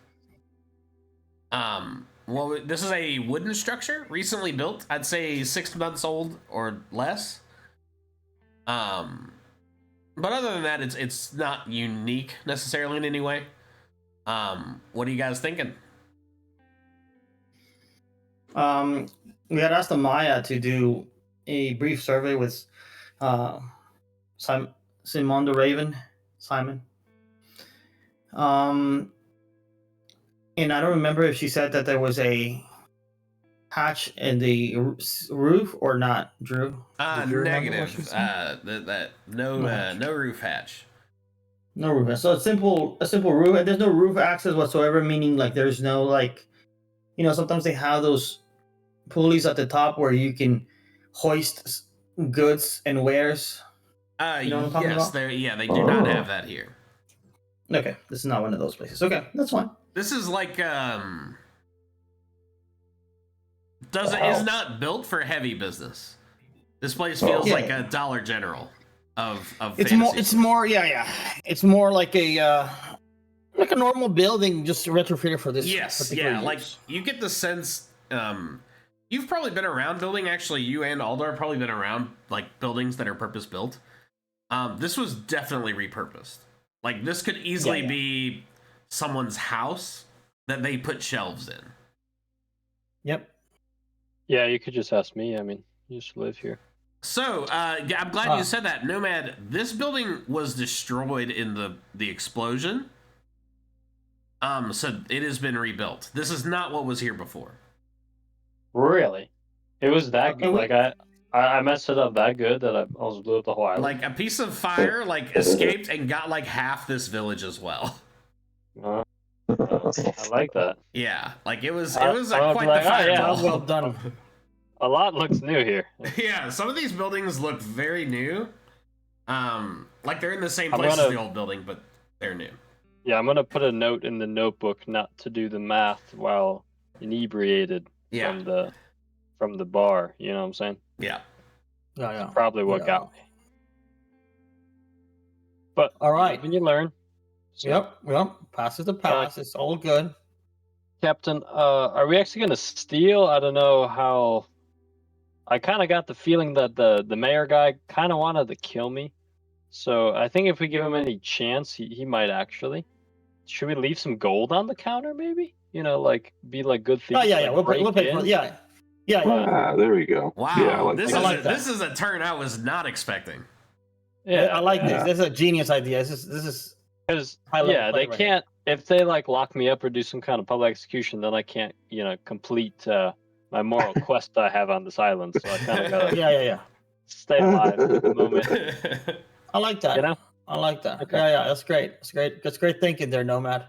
Well, this is a wooden structure, recently built. I'd say 6 months old or less. But other than that, it's not unique necessarily in any way. What are you guys thinking? We had asked Amaya to do a brief survey with Simon the Raven. Simon. And I don't remember if she said that there was a hatch in the roof or not, Drew. Negative. No roof hatch. No roof. So a simple roof, and there's no roof access whatsoever. Meaning, like, there's no, like, you know, sometimes they have those pulleys at the top where you can hoist goods and wares. You know what I'm talking about? They do not have that here. Okay, this is not one of those places. Okay, that's fine. This is like is not built for heavy business. This place feels like a Dollar General of it's more it's more like a normal building just retrofitted for this. Yes, yeah, use. Like you get the sense you've probably been around building, actually you and Aldar have probably been around like buildings that are purpose built. This was definitely repurposed. Like this could easily be someone's house that they put shelves in. Yep. Yeah, you could just ask me. I mean, you just live here. So, I'm glad you said that, Nomad. This building was destroyed in the explosion. So it has been rebuilt. This is not what was here before. Really? It was that good? Like I messed it up that good that I almost blew up the whole island? Like a piece of fire escaped and got like half this village as well. I like that. Yeah, like it was quite the fire. Well done. A lot looks new here. Yeah, some of these buildings look very new. Like they're in the same place as the old building, but they're new. Yeah, I'm gonna put a note in the notebook not to do the math while inebriated from the bar. You know what I'm saying? Yeah. Yeah. Probably work out. But all right, when you learn. So, yep. Pass is the pass. It's all good. Captain, are we actually gonna steal? I don't know how. I kind of got the feeling that the mayor guy kind of wanted to kill me. So I think if we give him any chance, he might actually. Should we leave some gold on the counter, maybe? You know, like be like good thieves. Oh yeah. We'll pay for it. Yeah. There we go. Wow, yeah, this is a turn I was not expecting. Yeah, I like this. This is a genius idea. This is because they can't if they like lock me up or do some kind of public execution, then I can't complete my moral quest I have on this island. So I kind of gotta stay alive at the moment. I like that. I like that. Okay. Yeah, that's great. That's great thinking there, Nomad.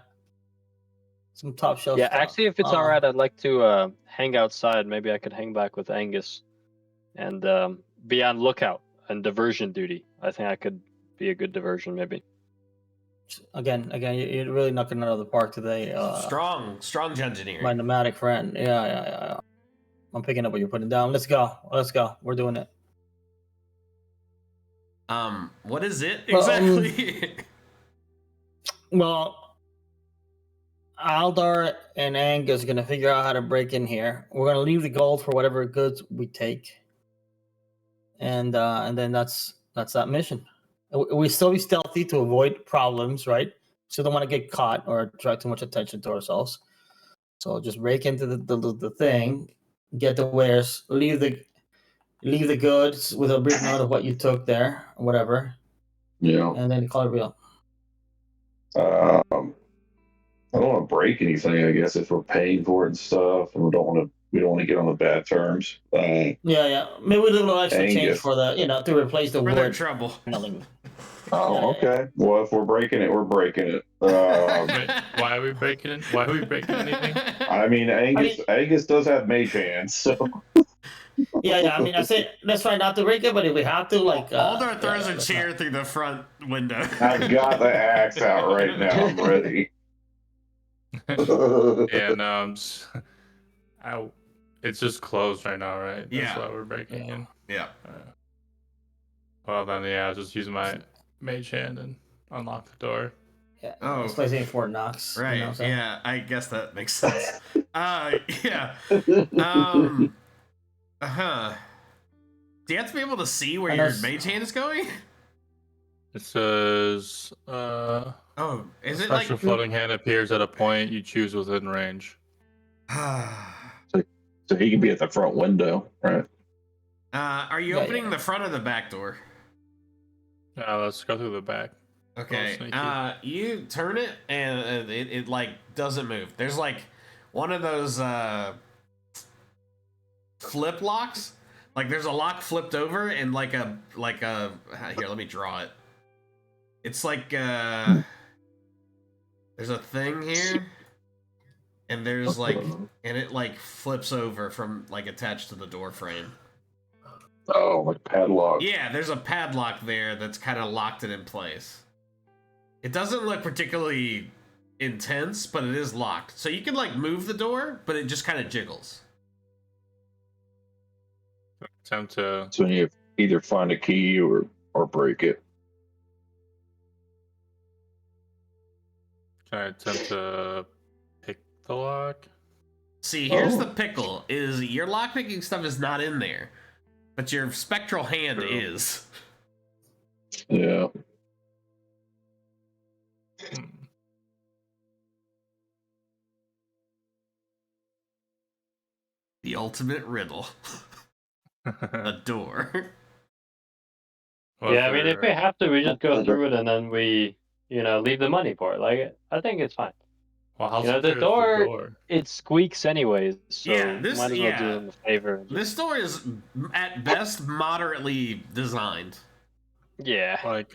Some top shelf stuff. Actually, if it's all right, I'd like to hang outside. Maybe I could hang back with Angus and be on lookout and diversion duty. I think I could be a good diversion, maybe. Again, you're really knocking it out of the park today. Strong engineering. My nomadic friend. Yeah. I'm picking up what you're putting down. Let's go. We're doing it. What is it exactly? Well, Aldar and Angus are gonna figure out how to break in here. We're gonna leave the gold for whatever goods we take, and then that's that mission. We still be stealthy to avoid problems, right? So we don't want to get caught or attract too much attention to ourselves. So just break into the thing, get the wares, leave the goods with a brief note of what you took there, or whatever, Yeah. and then call it real. I don't want to break anything. I guess if we're paying for it and stuff, and we don't want to get on the bad terms. Yeah. Maybe a little extra change Angus. for the to replace the For their wood. trouble. Oh, okay. Well, if we're breaking it, we're breaking it. Wait, why are we breaking it? Why are we breaking anything? I mean, Angus does have mage hands, so Yeah. I mean, I say let's try not to break it, but if we have to, like, Aldar throws a let's chair not. through the front window. I've got the axe out right now. I'm ready. Yeah, no, it's just closed right now, right? That's Yeah. why we're breaking in. Yeah. Well, then, yeah, I'll just use my mage hand and unlock the door. Yeah. Oh. This place ain't Fort Knox. Right. You know what I'm saying? Yeah. I guess that makes sense. Yeah. Do you have to be able to see where your mage hand is going? It says, Oh, is it special like? floating hand appears at a point you choose within range. So he can be at the front window, right? Are you opening the front or the back door? Let's go through the back. Okay. Oh, You turn it and it like doesn't move. There's like one of those flip locks. Like there's a lock flipped over and like a here, let me draw it. It's like there's a thing here and there's like and it like flips over from like attached to the door frame. Oh, like padlock. Yeah, there's a padlock there that's kind of locked it in place. It doesn't look particularly intense, but it is locked. So you can like move the door, but it just kind of jiggles. Attempt to. So you either find a key or break it. Can I attempt to pick the lock? See, here's the pickle: is your lockpicking stuff is not in there, but your spectral hand is. Yeah. The ultimate riddle. A door. Yeah, I mean, if we have to, we just go through it and then we, leave the money for it. Like, I think it's fine. Well, how's the door, it squeaks anyways, so might as well do them a favor. This door is, at best, moderately designed. Yeah. Like,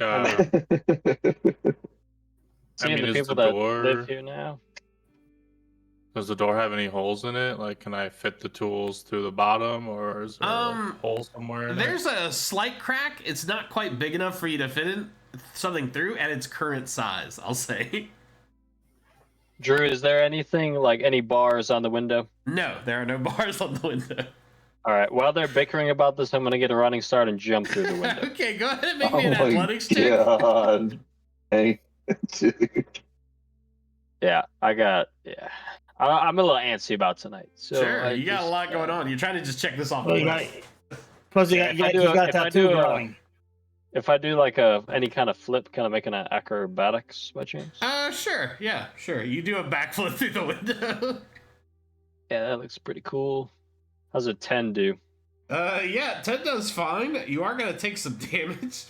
seeing the people that live here now. Does the door have any holes in it? Like, can I fit the tools through the bottom, or is there like a hole somewhere? There's a slight crack. It's not quite big enough for you to fit in something through at its current size, I'll say. Drew, is there anything like any bars on the window? No, there are no bars on the window. All right. While they're bickering about this, I'm gonna get a running start and jump through the window. Okay, go ahead and make me an athletics check. God. Hey, yeah, I'm a little antsy about tonight. So sure, you got a lot going on. You're trying to just check this off. Plus, you got a tattoo growing. If I do like any kind of flip, kind of making an acrobatics by chance? Sure. Yeah, sure. You do a backflip through the window. Yeah, that looks pretty cool. How's a 10 do? Yeah, 10 does fine. You are gonna take some damage.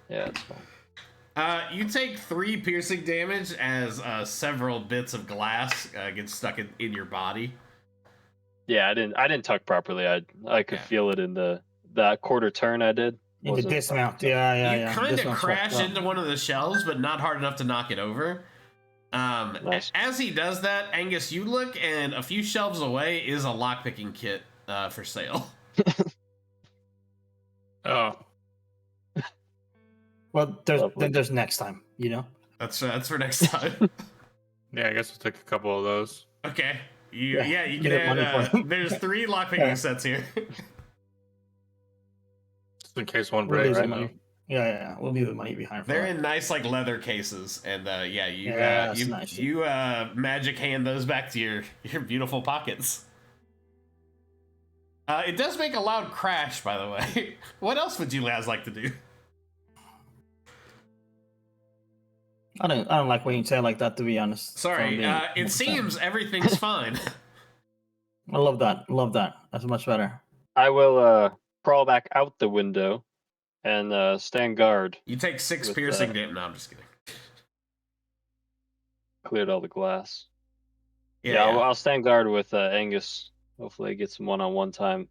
Yeah, that's fine. You take 3 piercing damage as several bits of glass get stuck in your body. Yeah, I didn't tuck properly. I could feel it in that quarter turn I did. You could dismount. Yeah. You kind of crash into one of the shelves, but not hard enough to knock it over. Nice. As he does that, Angus, you look, and a few shelves away is a lockpicking kit for sale. Oh. Well, there's next time, That's for next time. Yeah, I guess we'll take a couple of those. Okay. You can add, there's 3 lockpicking sets here. Just in case one breaks. Right? Yeah. We'll leave the money behind. They're in nice leather cases, and you magic hand those back to your beautiful pockets. It does make a loud crash, by the way. What else would you guys like to do? I don't like when you say it like that, to be honest. Sorry, it seems everything's fine. I love that. Love that. That's much better. I will crawl back out the window and stand guard. You take 6 piercing damage. No, I'm just kidding. Cleared all the glass. Yeah, I'll stand guard with Angus. Hopefully, get some one-on-one time.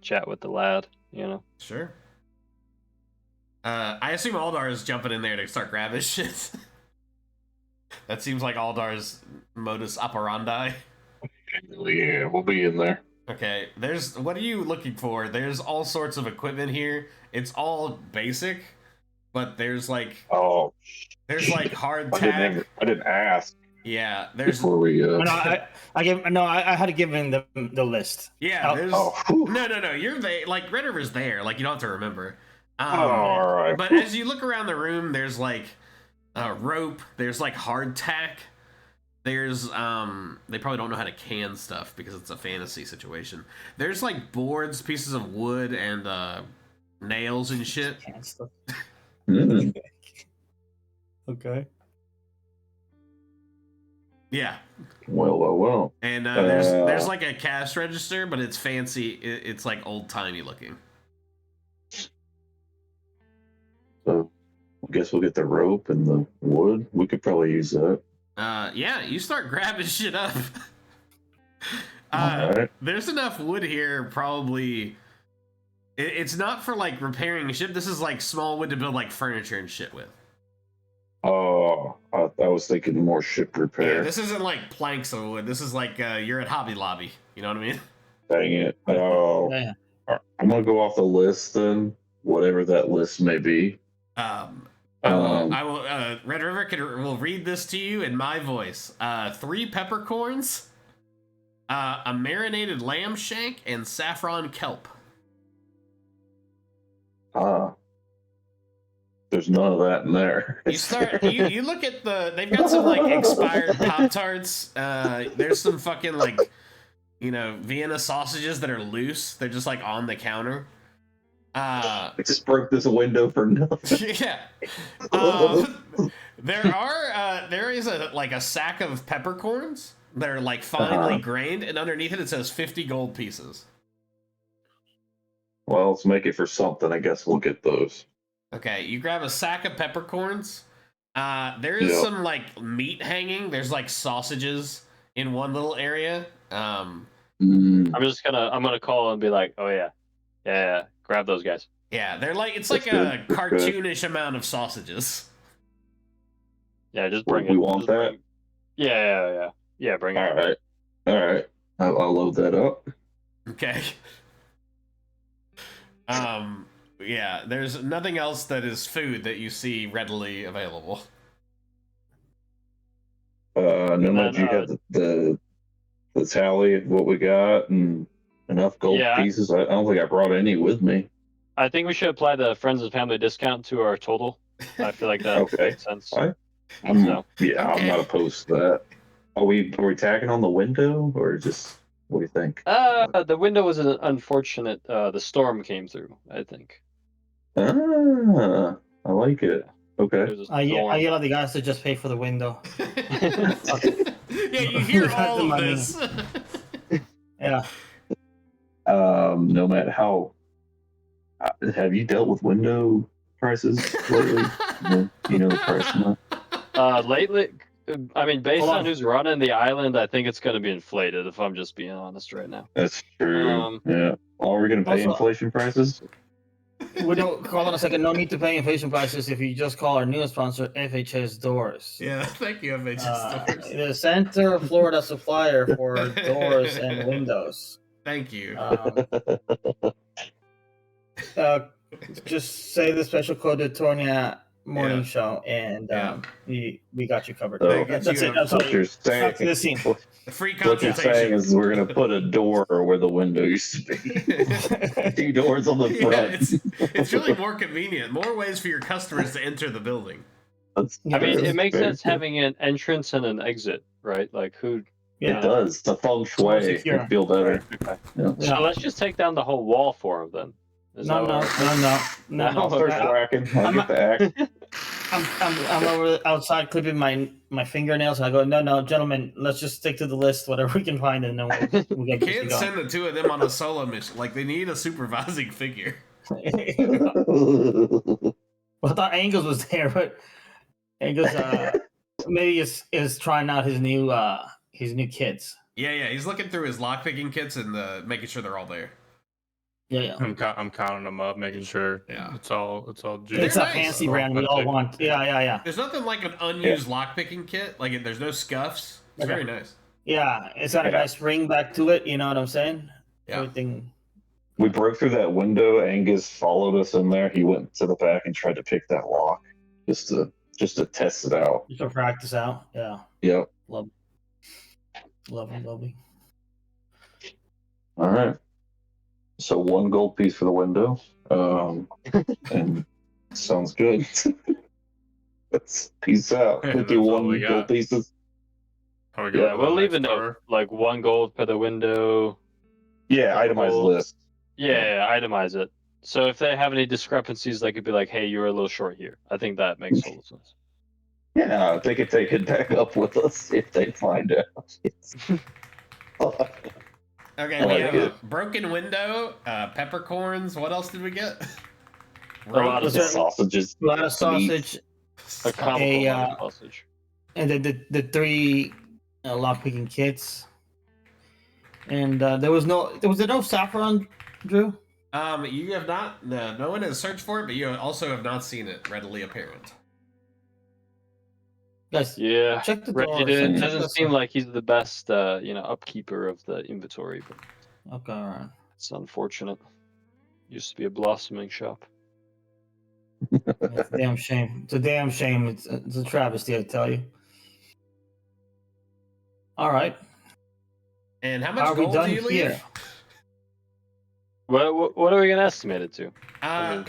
Chat with the lad. Sure. I assume Aldar is jumping in there to start grabbing shit. That seems like Aldar's modus operandi. Yeah, we'll be in there. Okay, what are you looking for? There's all sorts of equipment here. It's all basic, but there's like hard tack. I didn't ask. Yeah, there's before we. I had to give him the list. Yeah, there's no. You're there. Like Red River's there. Like you don't have to remember. All right. But as you look around the room, there's like rope. There's like hard tack. There's they probably don't know how to can stuff because it's a fantasy situation. There's like boards, pieces of wood, and nails and shit. Can stuff. Mm. Okay. Yeah. Well. And there's like a cash register, but it's fancy. It's like old timey looking. So, I guess we'll get the rope and the wood. We could probably use that. Yeah, you start grabbing shit up. Right. There's enough wood here, probably. It's not for like repairing ship. This is like small wood to build like furniture and shit with. Oh, I was thinking more ship repair. Yeah, this isn't like planks of wood. This is like you're at Hobby Lobby. You know what I mean? Dang it. Oh, Yeah. I'm going to go off the list then, whatever that list may be. I will. Red River will read this to you in my voice. 3 peppercorns, a marinated lamb shank, and saffron kelp. There's none of that in there. You look at they've got some like expired Pop-Tarts. There's some fucking like, Vienna sausages that are loose. They're just like on the counter. I just broke this window for nothing. Yeah. There is a sack of peppercorns that are like finely grained, and underneath it says 50 gold pieces. Well, let's make it for something. I guess we'll get those. Okay, you grab a sack of peppercorns. There is some like meat hanging. There's like sausages in one little area. I'm gonna call and be like, oh yeah, grab those guys. Yeah, they're like it's like a cartoonish amount of sausages. Yeah, just bring it. We want that. Yeah. Bring it. All right. I'll load that up. Okay. Yeah, there's nothing else that is food that you see readily available. No, you got the tally of what we got and enough gold pieces. I don't think I brought any with me. I think we should apply the friends and family discount to our total. I feel like that makes sense. I'm not opposed to that. Are we tacking on the window or just what do you think? The window was an unfortunate. The storm came through, I think. I like it. Okay. I yell at the guys to just pay for the window. Yeah, you hear all of this. Yeah. Nomad, how have you dealt with window prices lately? The price. Lately, I mean, based on who's running the island, I think it's going to be inflated. If I'm just being honest right now. That's true. Yeah. Are we going to pay inflation prices? We don't hold on a second. No need to pay inflation prices if you just call our newest sponsor, FHS Doors. Yeah, thank you, FHS Doors. The Center Florida supplier for doors and windows. Thank you. Just say the special code to Tonya Morning Show, and we got you covered. That's it. That's what you're saying. The scene. Free what you're saying is we're going to put a door where the window used to be. 2 doors on the front. It's really more convenient. More ways for your customers to enter the building. It makes sense having an entrance and an exit, right? Like who? It does. It's a feng shui. You feel better. Okay. Yeah. So let's just take down the whole wall for him then. No. I'll start tracking. I'll get the axe. I'm over outside clipping my fingernails, and I go, no, gentlemen, let's just stick to the list, whatever we can find, and then we'll get this Can't going. send the two of them on a solo mission. Like, they need a supervising figure. Well, I thought Angus was there, but Angus maybe is trying out his new kits. Yeah, he's looking through his lockpicking kits and making sure they're all there. Yeah. I'm counting them up, making sure. Yeah. It's all. It's They're a nice. fancy brand we all want. Yeah. There's nothing like an unused lockpicking kit. Like, there's no scuffs. It's very nice. Yeah, it's got a nice ring back to it. You know what I'm saying? Yeah. Everything. We broke through that window. Angus followed us in there. He went to the back and tried to pick that lock just to test it out. Just to practice out. Yeah. Yep. Lovely. All right. So 1 gold piece for the window. And sounds good. Let's peace out. Yeah, We'll do that's all 1 we gold got. pieces. Yeah, we'll leave a note, like 1 gold per the window. Yeah, itemized list. Yeah, itemize it. So if they have any discrepancies, they could be like, "Hey, you were a little short here." I think that makes total sense. Yeah, they could take it back up with us if they find out. Okay, we have a broken window, peppercorns. What else did we get? A lot of sausages. A lot of sausage. A comical amount of sausage. And the 3 lockpicking kits. And there was no saffron, Drew? You have not. No one has searched for it, but you also have not seen it readily apparent. Guys, yeah, check the doors. It doesn't seem like he's the best, upkeeper of the inventory, but okay, all right. It's unfortunate. Used to be a blossoming shop. It's a damn shame. It's a damn shame. It's a travesty, I tell you. All right. And how much gold do you leave? Here? What are we gonna estimate it to?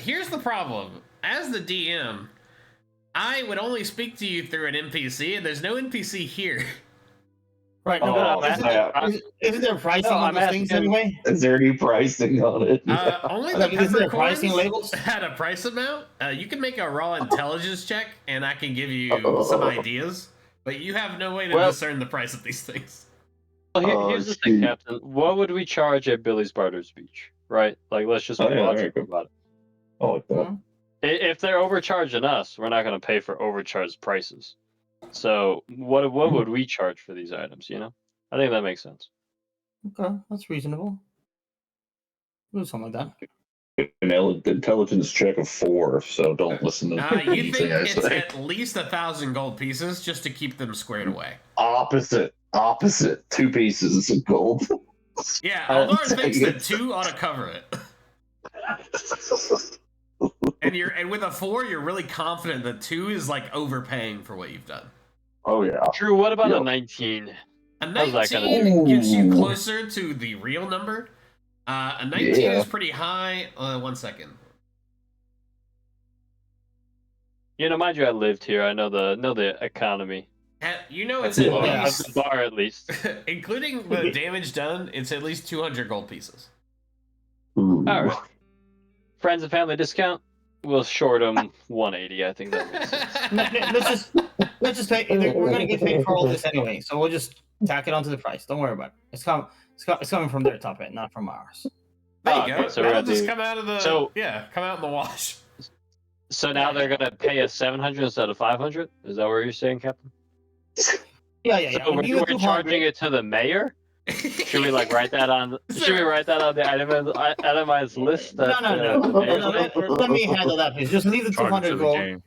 Here's the problem. As the DM, I would only speak to you through an NPC, and there's no NPC here. Right. No, isn't there pricing on those things anyway? Is there any pricing on it? Only the peppercorns pricing labels had a price amount. You can make a raw intelligence check, and I can give you some ideas, but you have no way to discern the price of these things. Well, here's the thing, Captain. What would we charge at Billy's Barter's Beach? Right? Like, let's just be logical about it. I like that. Mm-hmm. If they're overcharging us, we're not going to pay for overcharged prices. So what would we charge for these items? You know, I think that makes sense. Okay, that's reasonable. Do something like that. An intelligence check of 4, so don't listen to you think it's at least 1,000 gold pieces just to keep them squared away? Opposite. 2 pieces of gold. Yeah, Aldar thinks that 2 ought to cover it. And with a 4, you're really confident that 2 is like overpaying for what you've done. Oh yeah. Drew, what about a 19? A 19 gets you closer to the real number. A 19 is pretty high. 1 second. You know, mind you, I lived here. I know the economy. You know, it's at least the bar at least, including the damage done. It's at least 200 gold pieces. Ooh. All right. Friends and family discount. We'll short them 180. I think that makes sense. let's just pay. We're gonna get paid for all this anyway, so we'll just tack it onto the price. Don't worry about it. It's coming from their top end, not from ours. There you go. So that'll just come out of the come out in the wash. So now they're gonna pay us 700 instead of 500. Is that what you're saying, Captain? Yeah. So we're charging it to the mayor. Should we write that on? Should we write that on the itemized list? No. Let me handle that, please. Just leave the 200 gold.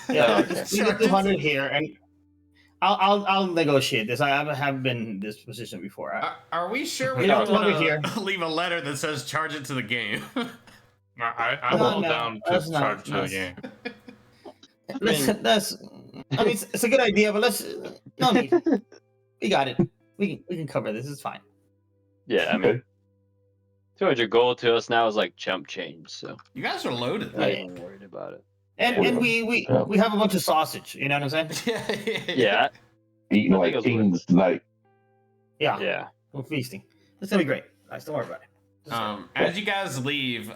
Yeah, just leave the 200 here, and I'll negotiate this. I have been in this position before. Are we sure we don't want to leave a letter that says charge it to the game? I'm all down to charge to the game. It's a good idea, but no need. We got it. We can cover this. It's fine. Yeah, I mean, 200 gold to us now is like chump change. So you guys are loaded. I ain't worried about it. And we have a bunch of sausage. You know what I'm saying? Yeah. Eating like kings tonight. Yeah. We're feasting. It's gonna be great. Guys, don't worry about it. As you guys leave,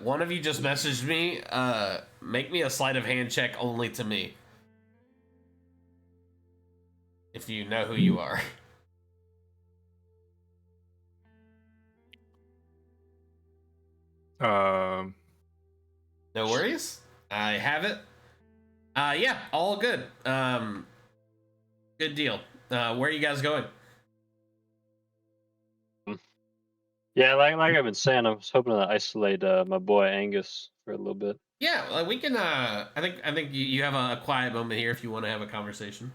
one of you just messaged me. Make me a sleight of hand check only to me. If you know who you are. No worries. I have it. Yeah, all good. Good deal. Where are you guys going? Yeah, like I've been saying, I was hoping to isolate my boy Angus for a little bit. Yeah, we can. I think you have a quiet moment here if you want to have a conversation.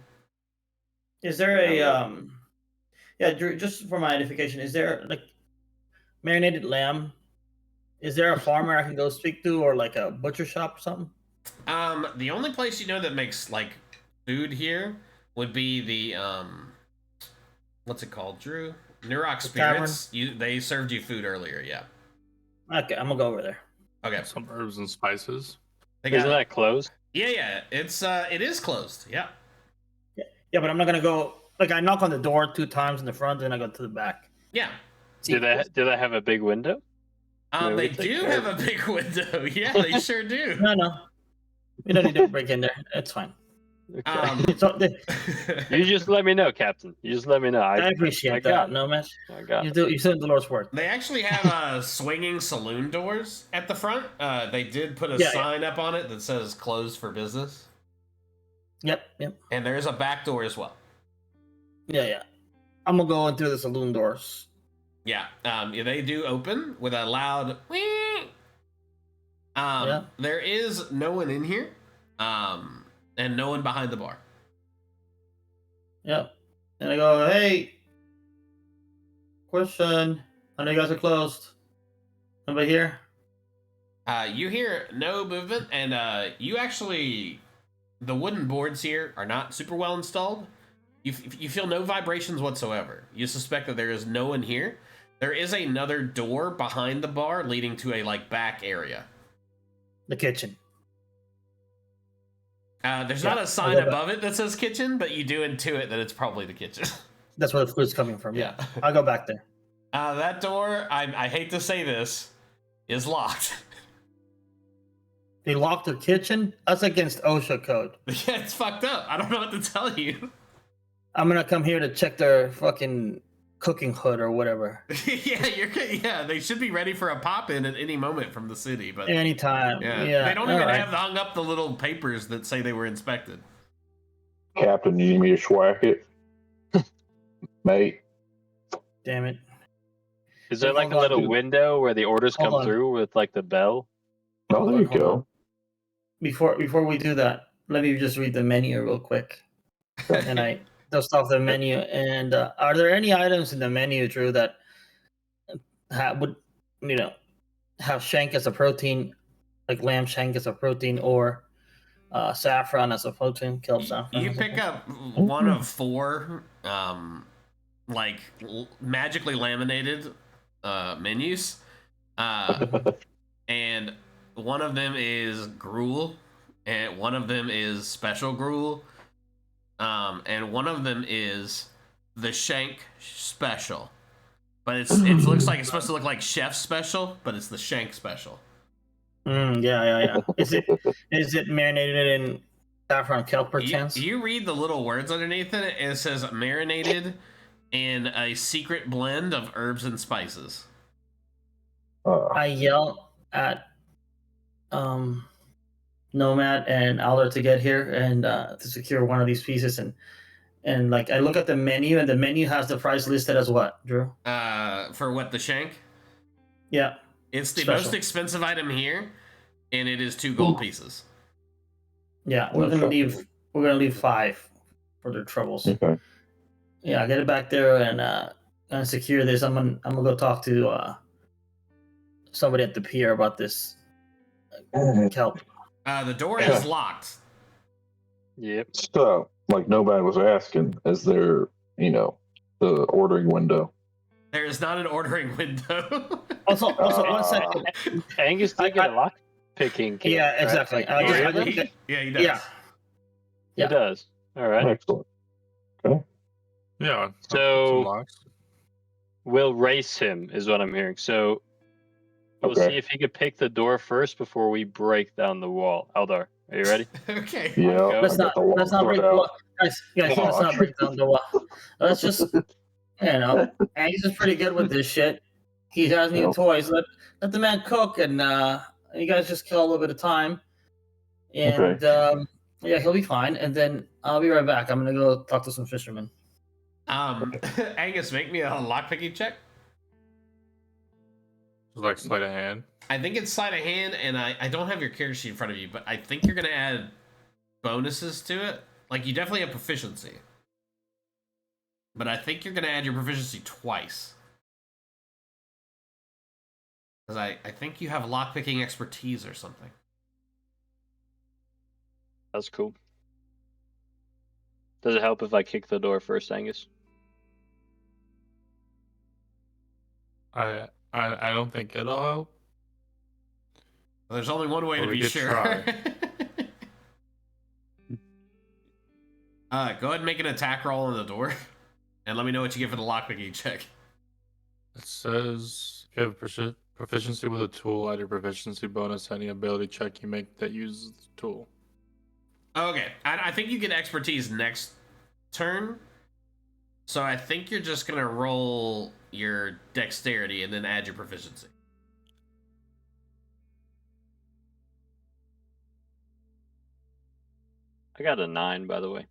Is there a Yeah, Drew, just for my edification, is there like marinated lamb? Is there a farmer I can go speak to, or like a butcher shop or something? The only place you know that makes like food here would be the what's it called, Drew? Nurrock Spirits. They served you food earlier, yeah. Okay, I'm gonna go over there. Okay. Some herbs and spices. Isn't that closed? Yeah. It is closed. Yeah. Yeah, but I'm not gonna go. Like, I knock on the door 2 times in the front, then I go to the back. Yeah. Do they have a big window? They do have a big window. Yeah, they sure do. No. We don't need to break in there. It's fine. Okay. You just let me know, Captain. You just let me know. I appreciate that. No, man. You said the Lord's word. They actually have swinging saloon doors at the front. They did put a sign up on it that says "closed for business." Yep. And there's a back door as well. Yeah. I'm gonna go in through the saloon doors. Yeah. They do open with a loud wee. There is no one in here. And no one behind the bar. Yep. And I go, hey, question. I know you guys are closed. Nobody here? You hear no movement, and you actually, the wooden boards here are not super well installed. You feel no vibrations whatsoever. You suspect that there is no one here. There is another door behind the bar leading to a back area. The kitchen. There's not a sign above it that says kitchen, but you do intuit that it's probably the kitchen. That's where the food's coming from. Yeah. I'll go back there. That door, I hate to say this, is locked. They locked the kitchen? That's against OSHA code. Yeah, it's fucked up. I don't know what to tell you. I'm gonna come here to check their fucking cooking hood or whatever. Yeah, they should be ready for a pop-in at any moment from the city, but anytime. Yeah. They don't even have hung up the little papers that say they were inspected. Captain, you need me to schwack it? Mate. Damn it. Is there like a little window where the orders come through with like the bell? Oh, there you go. Before we do that, let me just read the menu real quick. And I dust off the menu. And are there any items in the menu, Drew, that would have shank as a protein, like lamb shank as a protein, or saffron as a protein, killed saffron? You pick up one of 4 magically laminated menus, and one of them is gruel, and one of them is special gruel, and one of them is the shank special. But it looks like it's supposed to look like chef special, but it's the shank special. Yeah. Is it marinated in saffron kelp perchance? You read the little words underneath it. It says marinated in a secret blend of herbs and spices. I yell at Nomad and Aller to get here and to secure one of these pieces, and like I look at the menu, and the menu has the price listed as what, Drew? For what, the shank? Yeah. It's the most expensive item here, and it is 2 gold pieces. Yeah, we're gonna leave 5 for their troubles. Okay. Yeah, get it back there and secure this. I'm gonna go talk to somebody at the pier about this kelp. The door is locked. Yep. So, like nobody was asking, is there, the ordering window? There is not an ordering window. Also, 1 second. Angus did get a lock picking. Yeah, exactly. Right? Yeah, he does. Yeah. He does. All right. Excellent. Okay. Yeah. So we'll race him, is what I'm hearing. So We'll see if he could pick the door first before we break down the wall. Eldar, are you ready? Okay. Yeah. Let's not break the wall. Guys, let's not break down the wall. Let's just, Angus is pretty good with this shit. He has me toys. Let the man cook, and you guys just kill a little bit of time. And he'll be fine. And then I'll be right back. I'm gonna go talk to some fishermen. Angus, make me a lockpicking check. Like sleight of hand. I think it's sleight of hand, and I don't have your character sheet in front of you, but I think you're gonna add bonuses to it. Like, you definitely have proficiency, but I think you're gonna add your proficiency twice. Because I think you have lockpicking expertise or something. That's cool. Does it help if I kick the door first, Angus? I don't think it'll help. Well, there's only one way to be sure. Go ahead and make an attack roll on the door, and let me know what you get for the lockpicking check. It says if you have proficiency with a tool, add your proficiency bonus to any ability check you make that uses the tool. Okay, I think you get expertise next turn, so I think you're just gonna roll your dexterity and then add your proficiency. I got a 9, by the way.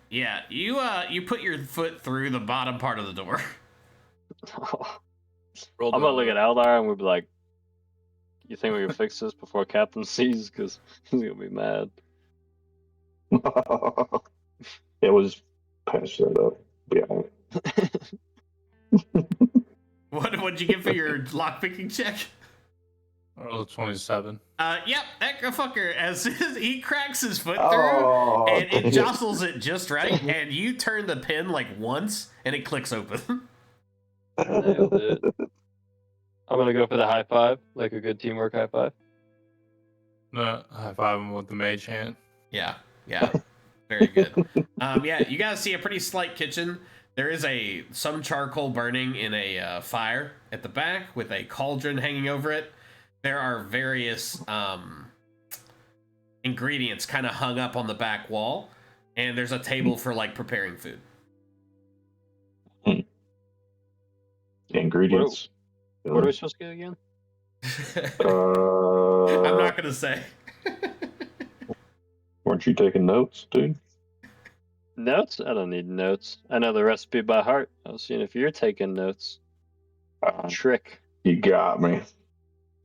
Yeah, you put your foot through the bottom part of the door. I'm gonna look at Eldar and we'll be like, "You think we can fix this before Captain sees? Because he's gonna be mad." Yeah, we'll just patch that up. Yeah. What'd you get for your lockpicking check? Oh, 27. Yep, that fucker, as soon as he cracks his foot through, and it jostles it just right, and you turn the pin like once, and it clicks open. Nailed it. I'm gonna go for the high five, like a good teamwork high five. No, high five him with the mage hand. Yeah, very good. Yeah, you guys see a pretty slight kitchen. There is some charcoal burning in a fire at the back with a cauldron hanging over it. There are various ingredients kind of hung up on the back wall, and there's a table for like preparing food. Ingredients. What are we supposed to get again? I'm not gonna say. Weren't you taking notes, dude? Notes? I don't need notes. I know the recipe by heart. I was seeing if you're taking notes. Trick. You got me.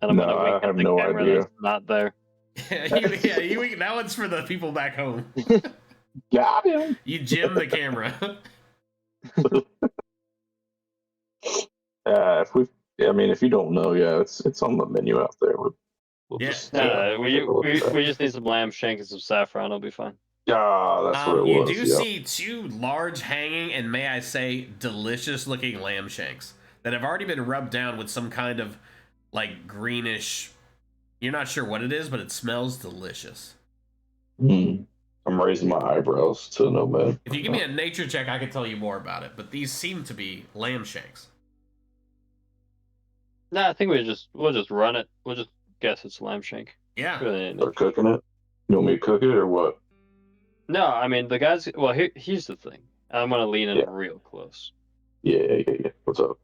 And I'm gonna I wink at have the no camera idea. that's not there. That one's for the people back home. Got him. You jim the camera. If you don't know, it's on the menu out there. We just need some lamb shank and some saffron. It'll be fine. That's what it was. You do see 2 large hanging and, may I say, delicious looking lamb shanks that have already been rubbed down with some kind of like greenish. You're not sure what it is, but it smells delicious. I'm raising my eyebrows to Nomad. If you give me a nature check, I can tell you more about it. But these seem to be lamb shanks. Nah, I think we'll just run it. We'll just guess it's lamb shank. Yeah. They're cooking it. You want me to cook it or what? No, I mean the guys. Well, here's the thing. I'm gonna lean in real close. Yeah. What's up?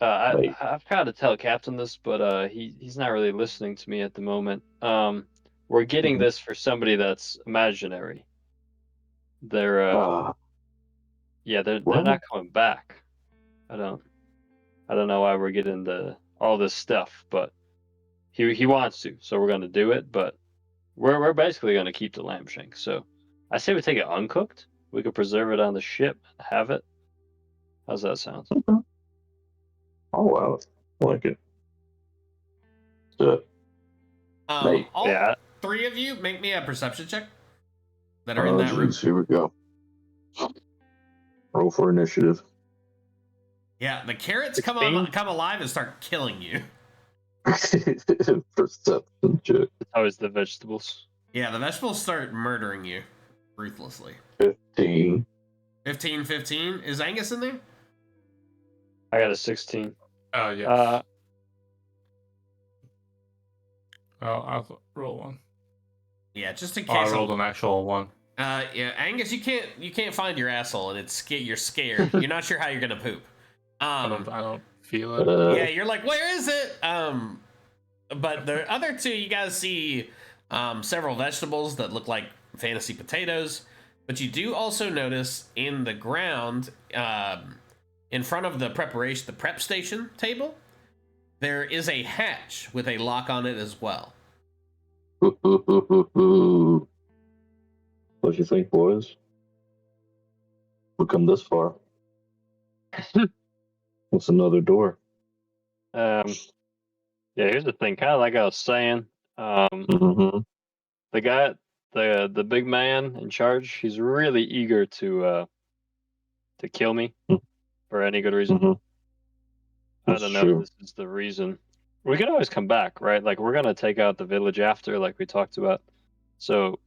I've tried to tell Captain this, but he's not really listening to me at the moment. We're getting this for somebody that's imaginary. They're not coming back. I don't know why we're getting all this stuff, but he wants to, so we're gonna do it. But we're basically gonna keep the lamb shank. So I say we take it uncooked. We could preserve it on the ship, have it. How's that sound? Oh wow, I like it. All 3 of you, make me a perception check that are in that room. Here we go. Roll for initiative. Yeah, the carrots come alive and start killing you. Perception check. It's always the vegetables. Yeah, the vegetables start murdering you ruthlessly. 15. 15. Is Angus in there? I got a 16. Oh, yeah. Oh, I'll roll one. Yeah, just in Oh, I case. rolled an actual one. Yeah, Angus, you can't find your asshole, and you're scared. You're not sure how you're gonna poop. I don't feel it. Yeah, you're like, where is it? But the other two, you guys see several vegetables that look like fantasy potatoes, but you do also notice in the ground, in front of the prep station table, there is a hatch with a lock on it as well. What do you think, boys? We've come this far. What's another door? Yeah, here's the thing. Kind of like I was saying, the guy, the big man in charge, he's really eager to kill me for any good reason. I don't know if this is the reason. We could always come back, right? Like, we're gonna take out the village after, like we talked about. So,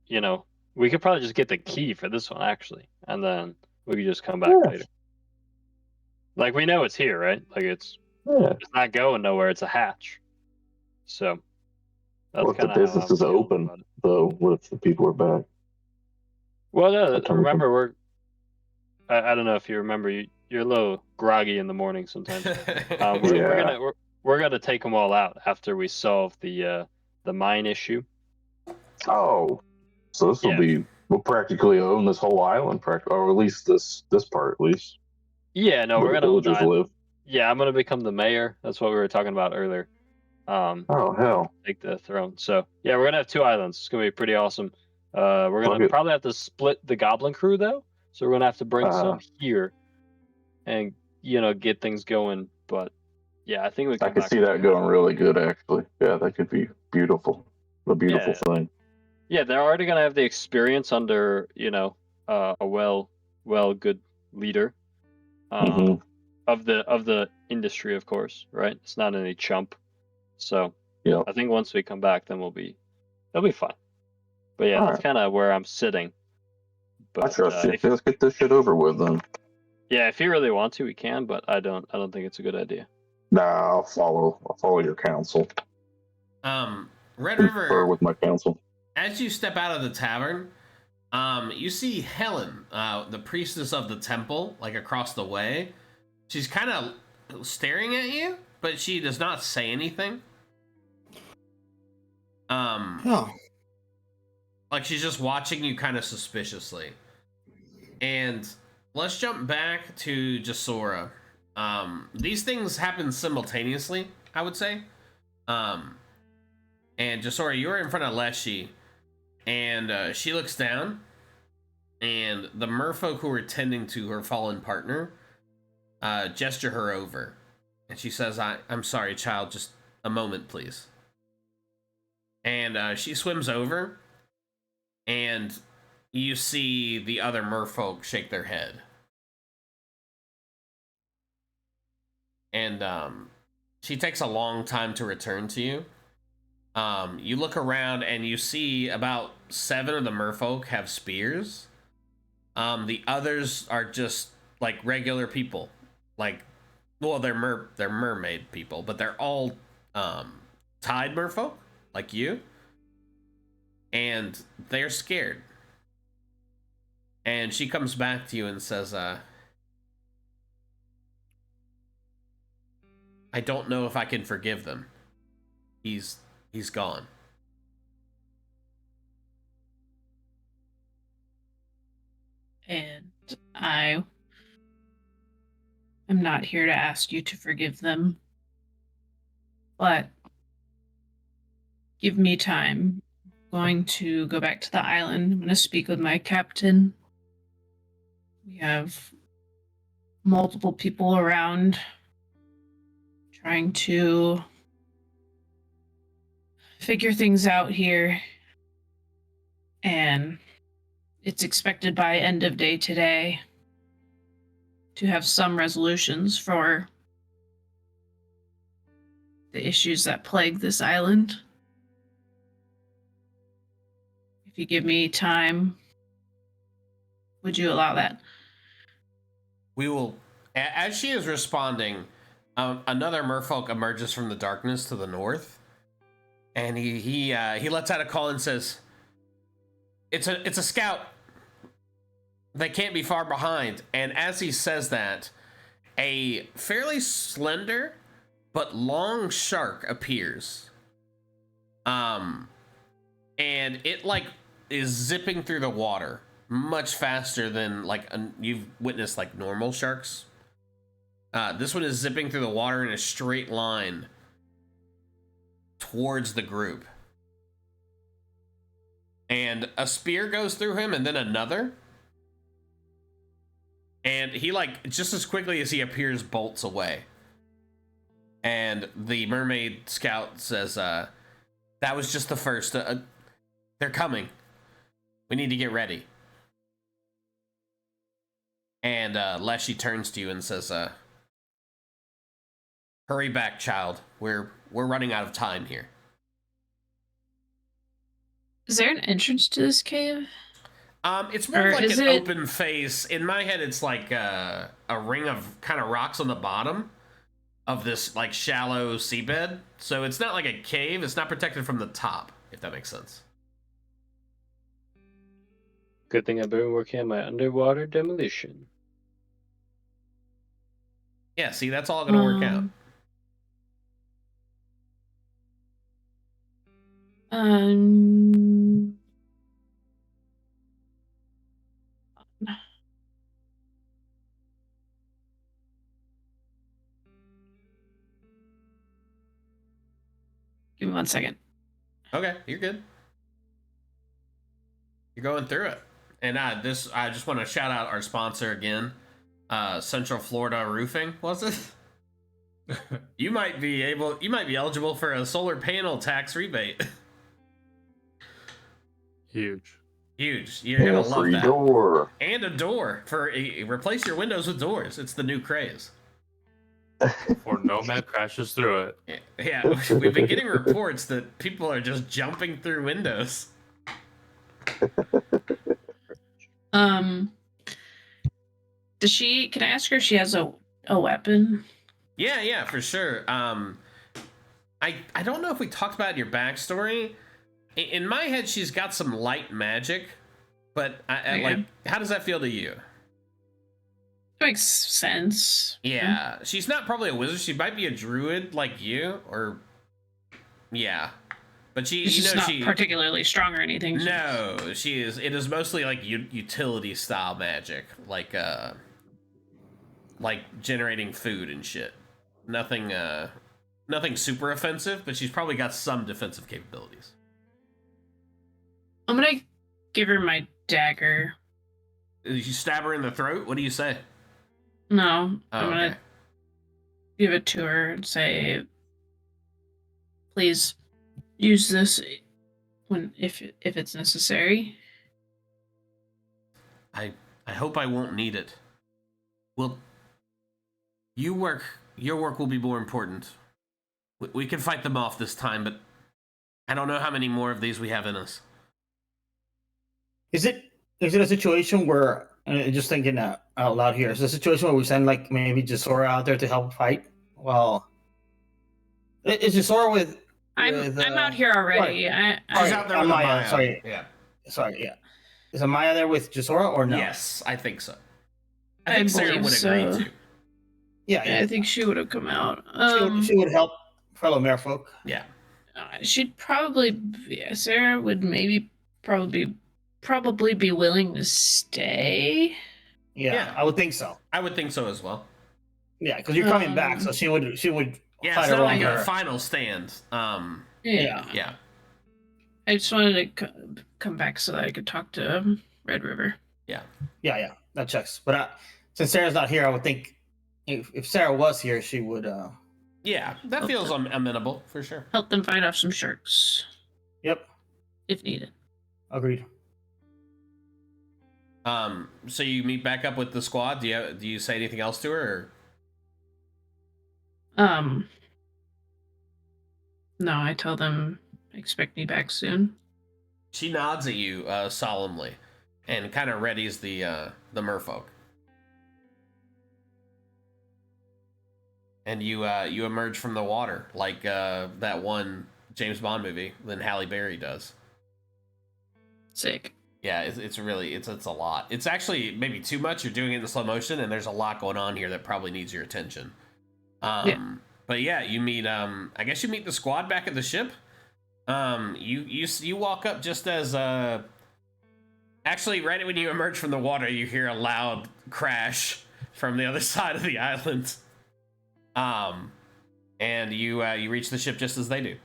you know, we could probably just get the key for this one, actually, and then we could just come back later. Like, we know it's here, right? Like, it's not going nowhere. It's a hatch. So, that's what if the kind of business is open, though? What if the people are back? Well, no, remember, I don't know if you remember, you're a little groggy in the morning sometimes. We're gonna take them all out after we solve the mine issue. Oh, so this will be, we'll practically own this whole island, or at least this part, at least. Yeah, no, we're gonna villagers live. Yeah, I'm gonna become the mayor. That's what we were talking about earlier. Oh hell! Take the throne. So yeah, we're gonna have 2 islands. It's gonna be pretty awesome. We're gonna probably have to split the goblin crew though, so we're gonna have to bring some here, and get things going. But yeah, I think I could see that going really good, actually. Yeah, that could be beautiful. A beautiful thing. Yeah, they're already gonna have the experience under a good leader. Of the industry, of course, right? It's not any chump. So I think once we come back, then it'll be fine. But yeah, that's kind of where I'm sitting. But I trust you. Let's get this shit over with then. Yeah, if you really want to, we can, but I don't think it's a good idea. Nah, I'll follow your counsel. Red River with my counsel. As you step out of the tavern, you see Helen, the priestess of the temple, like across the way. She's kind of staring at you, but she does not say anything. Like she's just watching you kind of suspiciously. And let's jump back to Gisora. These things happen simultaneously, I would say. And Gisora, you're in front of Leshy, and she looks down, and the merfolk who are tending to her fallen partner gesture her over, and she says, I'm sorry, child, just a moment, please. And she swims over, and you see the other merfolk shake their head. And she takes a long time to return to you. You look around, and you see about 7 of the merfolk have spears. The others are just like regular people. Like, well, they're mermaid people, but they're all tide merfolk, like you. And they're scared. And she comes back to you and says, I don't know if I can forgive them. He's gone. And I am not here to ask you to forgive them, but give me time. I'm going to go back to the island. I'm going to speak with my captain. We have multiple people around trying to figure things out here, and it's expected by end of day today to have some resolutions for the issues that plague this island. If you give me time, would you allow that? We will. As she is responding, another merfolk emerges from the darkness to the north, And he lets out a call and says, it's a scout. They can't be far behind. And as he says that, a fairly slender but long shark appears. And it like is zipping through the water much faster than like you've witnessed like normal sharks. This one is zipping through the water in a straight line towards the group. And a spear goes through him and then another. And he like just as quickly as he appears bolts away. And the mermaid scout says, that was just the first. They're coming. We need to get ready. And Leshy turns to you and says, hurry back, child. We're running out of time here. Is there an entrance to this cave? It's more like an open face. In my head, it's like a ring of kind of rocks on the bottom of this like shallow seabed. So it's not like a cave. It's not protected from the top, if that makes sense. Good thing I've been working on my underwater demolition. Yeah, see, that's all going to work out. Give me 1 second. Okay, you're good. You're going through it. And I just want to shout out our sponsor again, Central Florida Roofing, was it? You might be eligible for a solar panel tax rebate. Huge. You're gonna love free that. Door. And a door for replace your windows with doors. It's the new craze. Or Nomad crashes through it. Yeah, we've been getting reports that people are just jumping through windows. Does she? Can I ask her if she has a weapon? Yeah, for sure. I don't know if we talked about your backstory. In my head, she's got some light magic, but like, how does that feel to you? Makes sense. Yeah, she's not probably a wizard. She might be a druid like you, or yeah, but she's not particularly strong or anything. No, she is. It is mostly like utility style magic, like generating food and shit. Nothing super offensive, but she's probably got some defensive capabilities. I'm gonna give her my dagger. You stab her in the throat? What do you say? No, I'm gonna give it to her and say, please use this if it's necessary. I hope I won't need it. Well, your work will be more important. We can fight them off this time, but I don't know how many more of these we have in us. Is it a situation where, just thinking out loud here, is it a situation where we send like maybe Gisora out there to help fight? Well, is Gisora with? I'm out here already. She's out there with Maya. Sorry. Yeah. Is Amaya there with Gisora or no? Yes, I think so. I think Sarah would agree too. Yeah, I think she would have come out. She would help fellow merfolk. Yeah. She'd probably. Sarah would probably be willing to stay. Yeah, I would think so. I would think so as well. Yeah, because you're coming back, so she would. Yeah, fight it's not like her. A final stand. Yeah. I just wanted to come back so that I could talk to Red River. Yeah. That checks. But since Sarah's not here, I would think if Sarah was here, she would. Yeah, that feels amenable for sure. Help them fight off some sharks. Yep. If needed. Agreed. So you meet back up with the squad. Do you say anything else to her? Or? No, I tell them expect me back soon. She nods at you solemnly, and kind of readies the merfolk. And you emerge from the water like that one James Bond movie than Halle Berry does. Sick. Yeah, it's really it's a lot. It's actually maybe too much. You're doing it in slow motion, and there's a lot going on here that probably needs your attention. But yeah, you meet I guess you meet the squad back at the ship. You walk up just as actually right when you emerge from the water, you hear a loud crash from the other side of the island. And you reach the ship just as they do.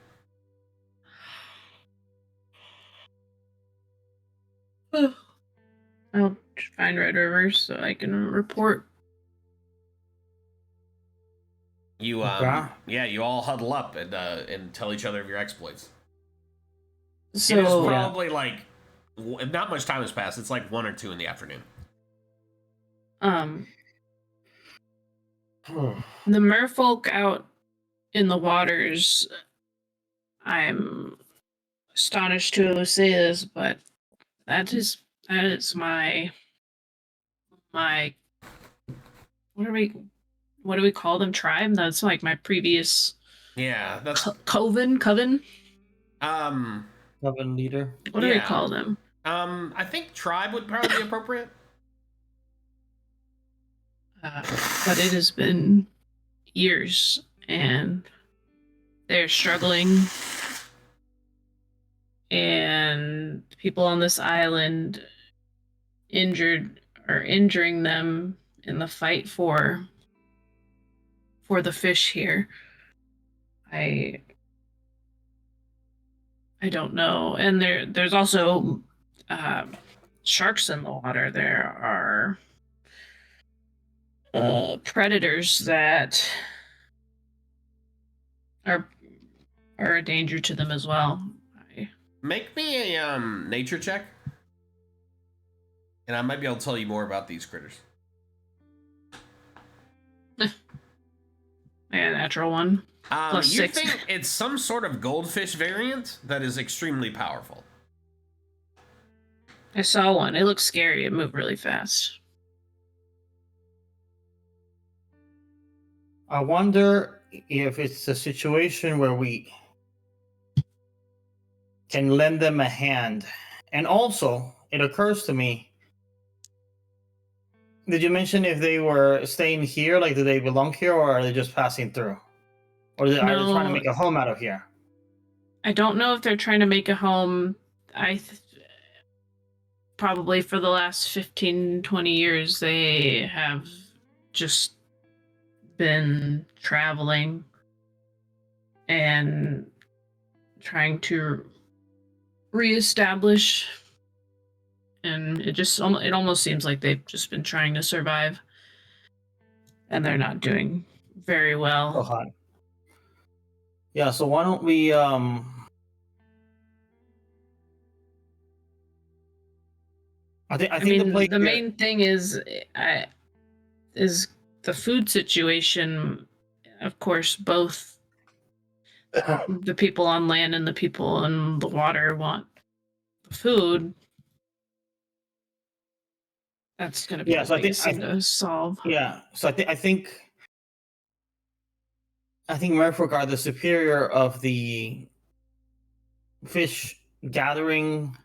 I'll find Red River so I can report. You you all huddle up and tell each other of your exploits. So it is probably like not much time has passed. It's like 1 or 2 in the afternoon. The merfolk out in the waters, I'm astonished to say this, but that is my what do we call them? Tribe? That's like my previous that's coven. Coven leader. What do we call them? I think tribe would probably be appropriate. But it has been years, and they're struggling, and people on this island injuring them in the fight for the fish here. I don't know. And there's also sharks in the water. There are predators that are a danger to them as well. Make me a nature check, and I might be able to tell you more about these critters. Yeah, natural one. Plus you 6. think it's some sort of goldfish variant that is extremely powerful. I saw one. It looked scary. It moved really fast. I wonder if it's a situation where we can lend them a hand. And also, it occurs to me, did you mention if they were staying here, like do they belong here, or are they just passing through? Or are they trying to make a home out of here? I don't know if they're trying to make a home. Probably for the last 15, 20 years, they have just been traveling and trying to reestablish, and it almost seems like they've just been trying to survive, and they're not doing very well. Oh, hi. Yeah, so why don't we I think the main thing is the food situation. Of course, both the people on land and the people in the water want the food. That's going to be the biggest thing to solve. Yeah, so I think Merfolk are the superior of the fish gathering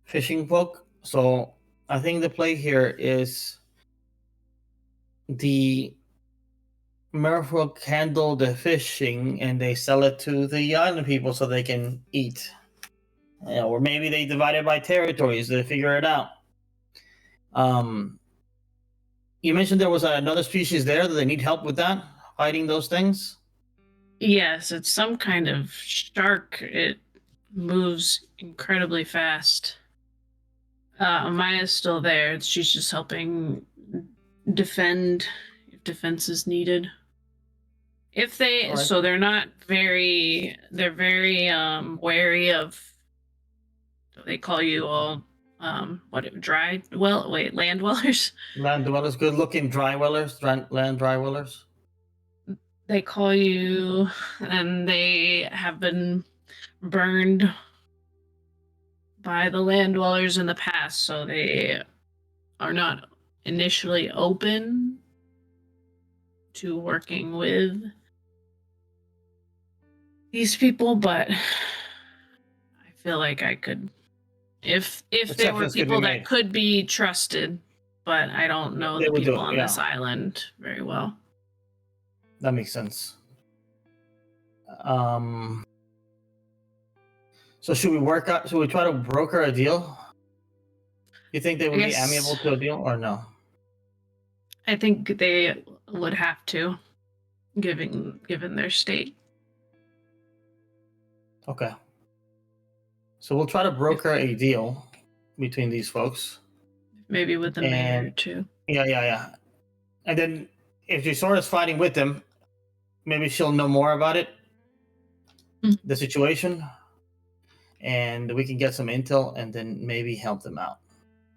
fishing folk. So I think the play here is the merfolk handle the fishing and they sell it to the island people so they can eat. Or maybe they divide it by territories to figure it out. You mentioned there was another species there. Do they need help with that? Fighting those things? Yes, it's some kind of shark. It moves incredibly fast. Maya's still there. She's just helping defend if defense is needed. So they're not very. They're very wary of. They call you all land dwellers. Land dwellers, good looking dry dwellers, land dry dwellers. They call you, and they have been burned by the land dwellers in the past, so they are not initially open to working with these people, but I feel like I could, if there were Exceptions could be people that made. could be trusted, but I don't know They the would do people it, on yeah. this island very well. That makes sense. So should we work out? Should we try to broker a deal? You think they would be amiable to a deal or no? I think they would have to, given their state. Okay. So we'll try to broker a deal between these folks. Maybe with the mayor too. Yeah. And then if Gisora's fighting with them, maybe she'll know more about it, the situation, and we can get some intel and then maybe help them out.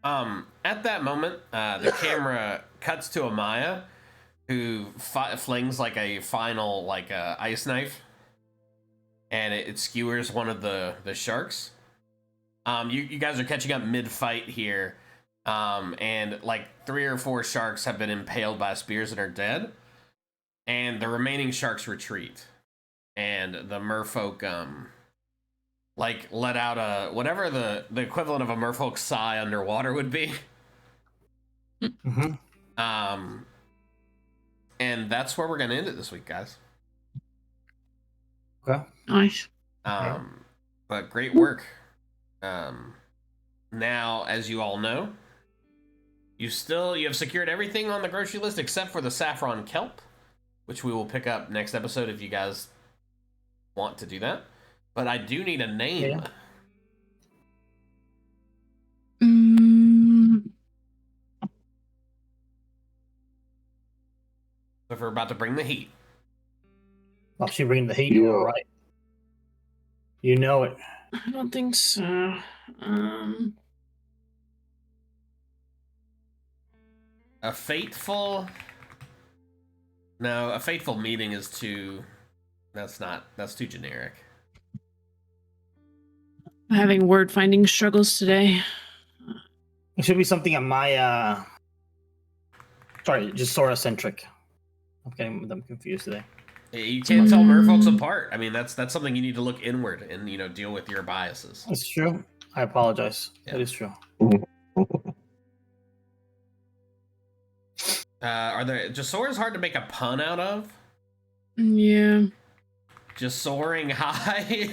At that moment, the camera cuts to Amaya, who flings like a final ice knife, and it skewers one of the sharks. You guys are catching up mid-fight here, and like 3 or 4 sharks have been impaled by spears and are dead, and the remaining sharks retreat, and the merfolk let out a whatever the equivalent of a merfolk sigh underwater would be. Mm-hmm. And that's where we're gonna end it this week, guys. Okay. Nice. But great work. Now, as you all know, you have secured everything on the grocery list except for the saffron kelp, which we will pick up next episode if you guys want to do that. But I do need a name. Yeah. If we're about to bring the heat. Well, she bringing the heat, you're right. You know it. I don't think so. A fateful. No, a fateful meeting is too. That's too generic. I'm having word finding struggles today. It should be something on my just Sora centric. I'm getting them confused today. You can't tell merfolks apart. I mean, that's something you need to look inward and deal with your biases. It's true. I apologize. Yeah. It is true. Gisora's hard to make a pun out of? Yeah. Just soaring high.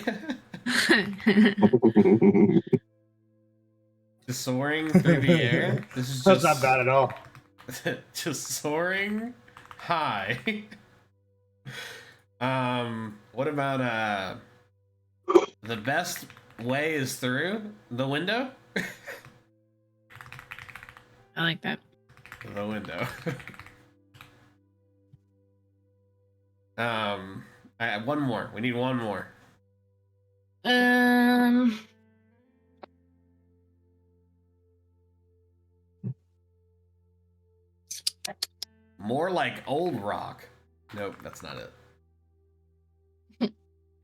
Just soaring through the air. This is That's not bad at all. Just soaring high. What about the best way is through the window? I like that. The window. I have one more. We need one more. More like old rock. Nope, that's not it.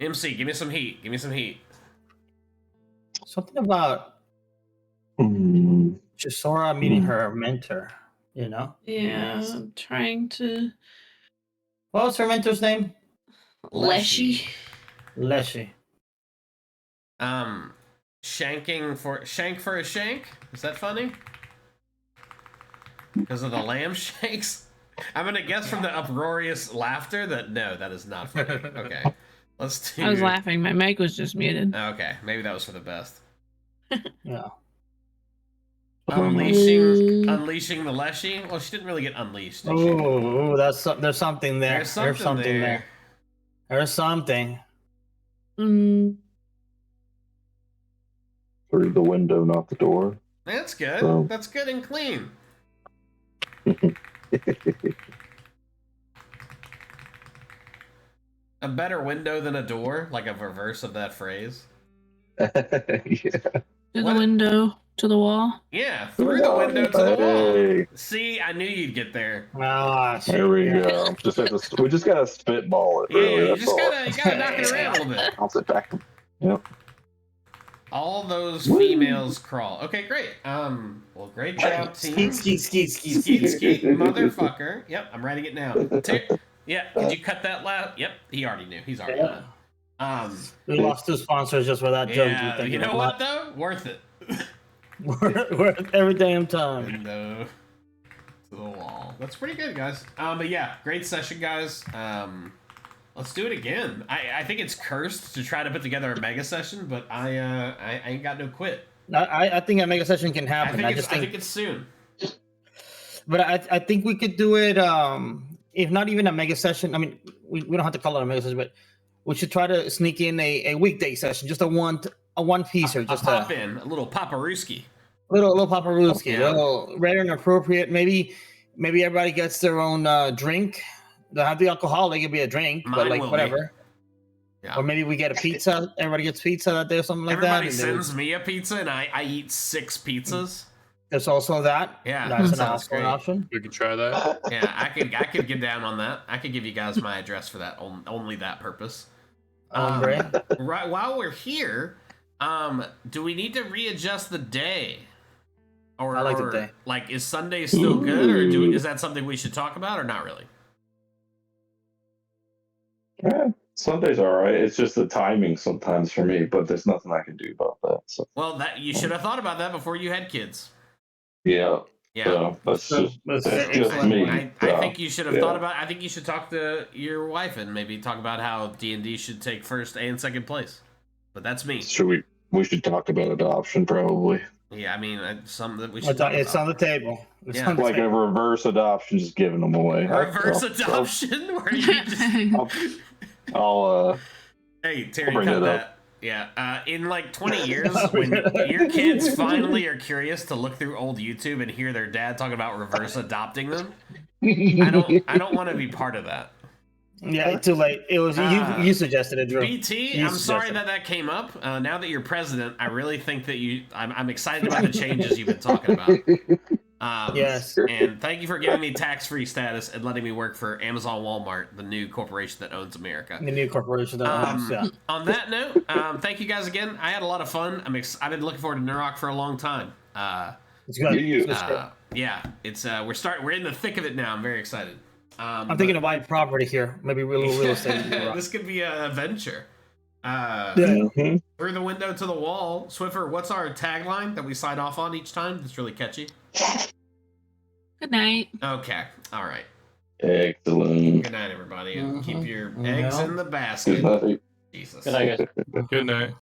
MC, give me some heat. Give me some heat. Something about Gisora meeting her mentor, Yeah, I'm trying to. What was her mentor's name? Leshy. Leshy. Shank for a shank? Is that funny? Because of the lamb shanks? I'm gonna guess from the uproarious laughter that no, that is not funny. Okay. Let's do. I was laughing. My mic was just muted. Okay, maybe that was for the best. Yeah. Unleashing the Leshy. Well, she didn't really get unleashed. Oh, there's something there. There's something there. There's something. Through the window, not the door. That's good. So. That's good and clean. A better window than a door, like a reverse of that phrase. Yeah. To the window, to the wall. Yeah, through the window to the wall. See, I knew you'd get there. There we go. We just gotta spitball it. Really. Yeah, you gotta knock it around a little bit. Bounce it back. Yep. All those females crawl. Okay, great. Well, great job, team. Skeet, motherfucker. Yep, I'm writing it now. Yeah, did you cut that loud? Yep, he already knew. He's already done. We lost 2 sponsors just for that joke. Yeah, you know what though? Worth it. Worth every damn time. Window to the wall. That's pretty good, guys. But yeah, great session, guys. Let's do it again. I think it's cursed to try to put together a mega session, but I ain't got no quit. I think a mega session can happen. I think it's soon. But I think we could do it. If not even a mega session, I mean, we don't have to call it a mega session, but we should try to sneak in a weekday session, just a one piece or just a pop in, a little paparuski. Little paparuski, a little rare and appropriate. Maybe everybody gets their own drink. They'll have the alcohol. It could be a drink, but like whatever. Yeah. Or maybe we get a pizza. Everybody gets pizza that day or something like that. Everybody sends me a pizza, and I eat 6 pizzas. There's also that. Yeah, that's an option. We could try that. Yeah, I could get down on that. I could give you guys my address for that, only that purpose. Right while we're here, do we need to readjust the day? I like the day. Like, is Sunday still good, or is that something we should talk about, or not really? Yeah, Sunday's all right. It's just the timing sometimes for me, but there's nothing I can do about that. So. Well, that you should have thought about that before you had kids. Yeah. Yeah. So that's just me. I think you should have thought about. I think you should talk to your wife and maybe talk about how D&D should take first and second place. But that's me. We should talk about adoption probably. Yeah, I mean, something that we should. It's on the table. It's on the like table. A reverse adoption, just giving them away. Reverse adoption, where you just. I'll Hey, Terry, cut that. Yeah, in like 20 years, when your kids finally are curious to look through old YouTube and hear their dad talking about reverse adopting them, I don't want to be part of that. Yeah, too late. It was you suggested it, Drew. BT, I'm sorry that came up. Now that you're president, I really think that I'm excited about the changes you've been talking about. Yes. And thank you for giving me tax-free status and letting me work for Amazon Walmart, the new corporation that owns America. The new corporation that owns, yeah. On that note, thank you guys again. I had a lot of fun. I've been looking forward to Nurrock for a long time. It's good. Yeah, it's we're in the thick of it now. I'm very excited. I'm thinking of buying property here. Maybe real estate. This could be an adventure. Through the window to the wall. Swiffer, what's our tagline that we sign off on each time? That's really catchy. Good night. Okay. All right. Excellent. Good night, everybody, and keep your eggs in the basket. Good night. Jesus. Good night, guys. Good night.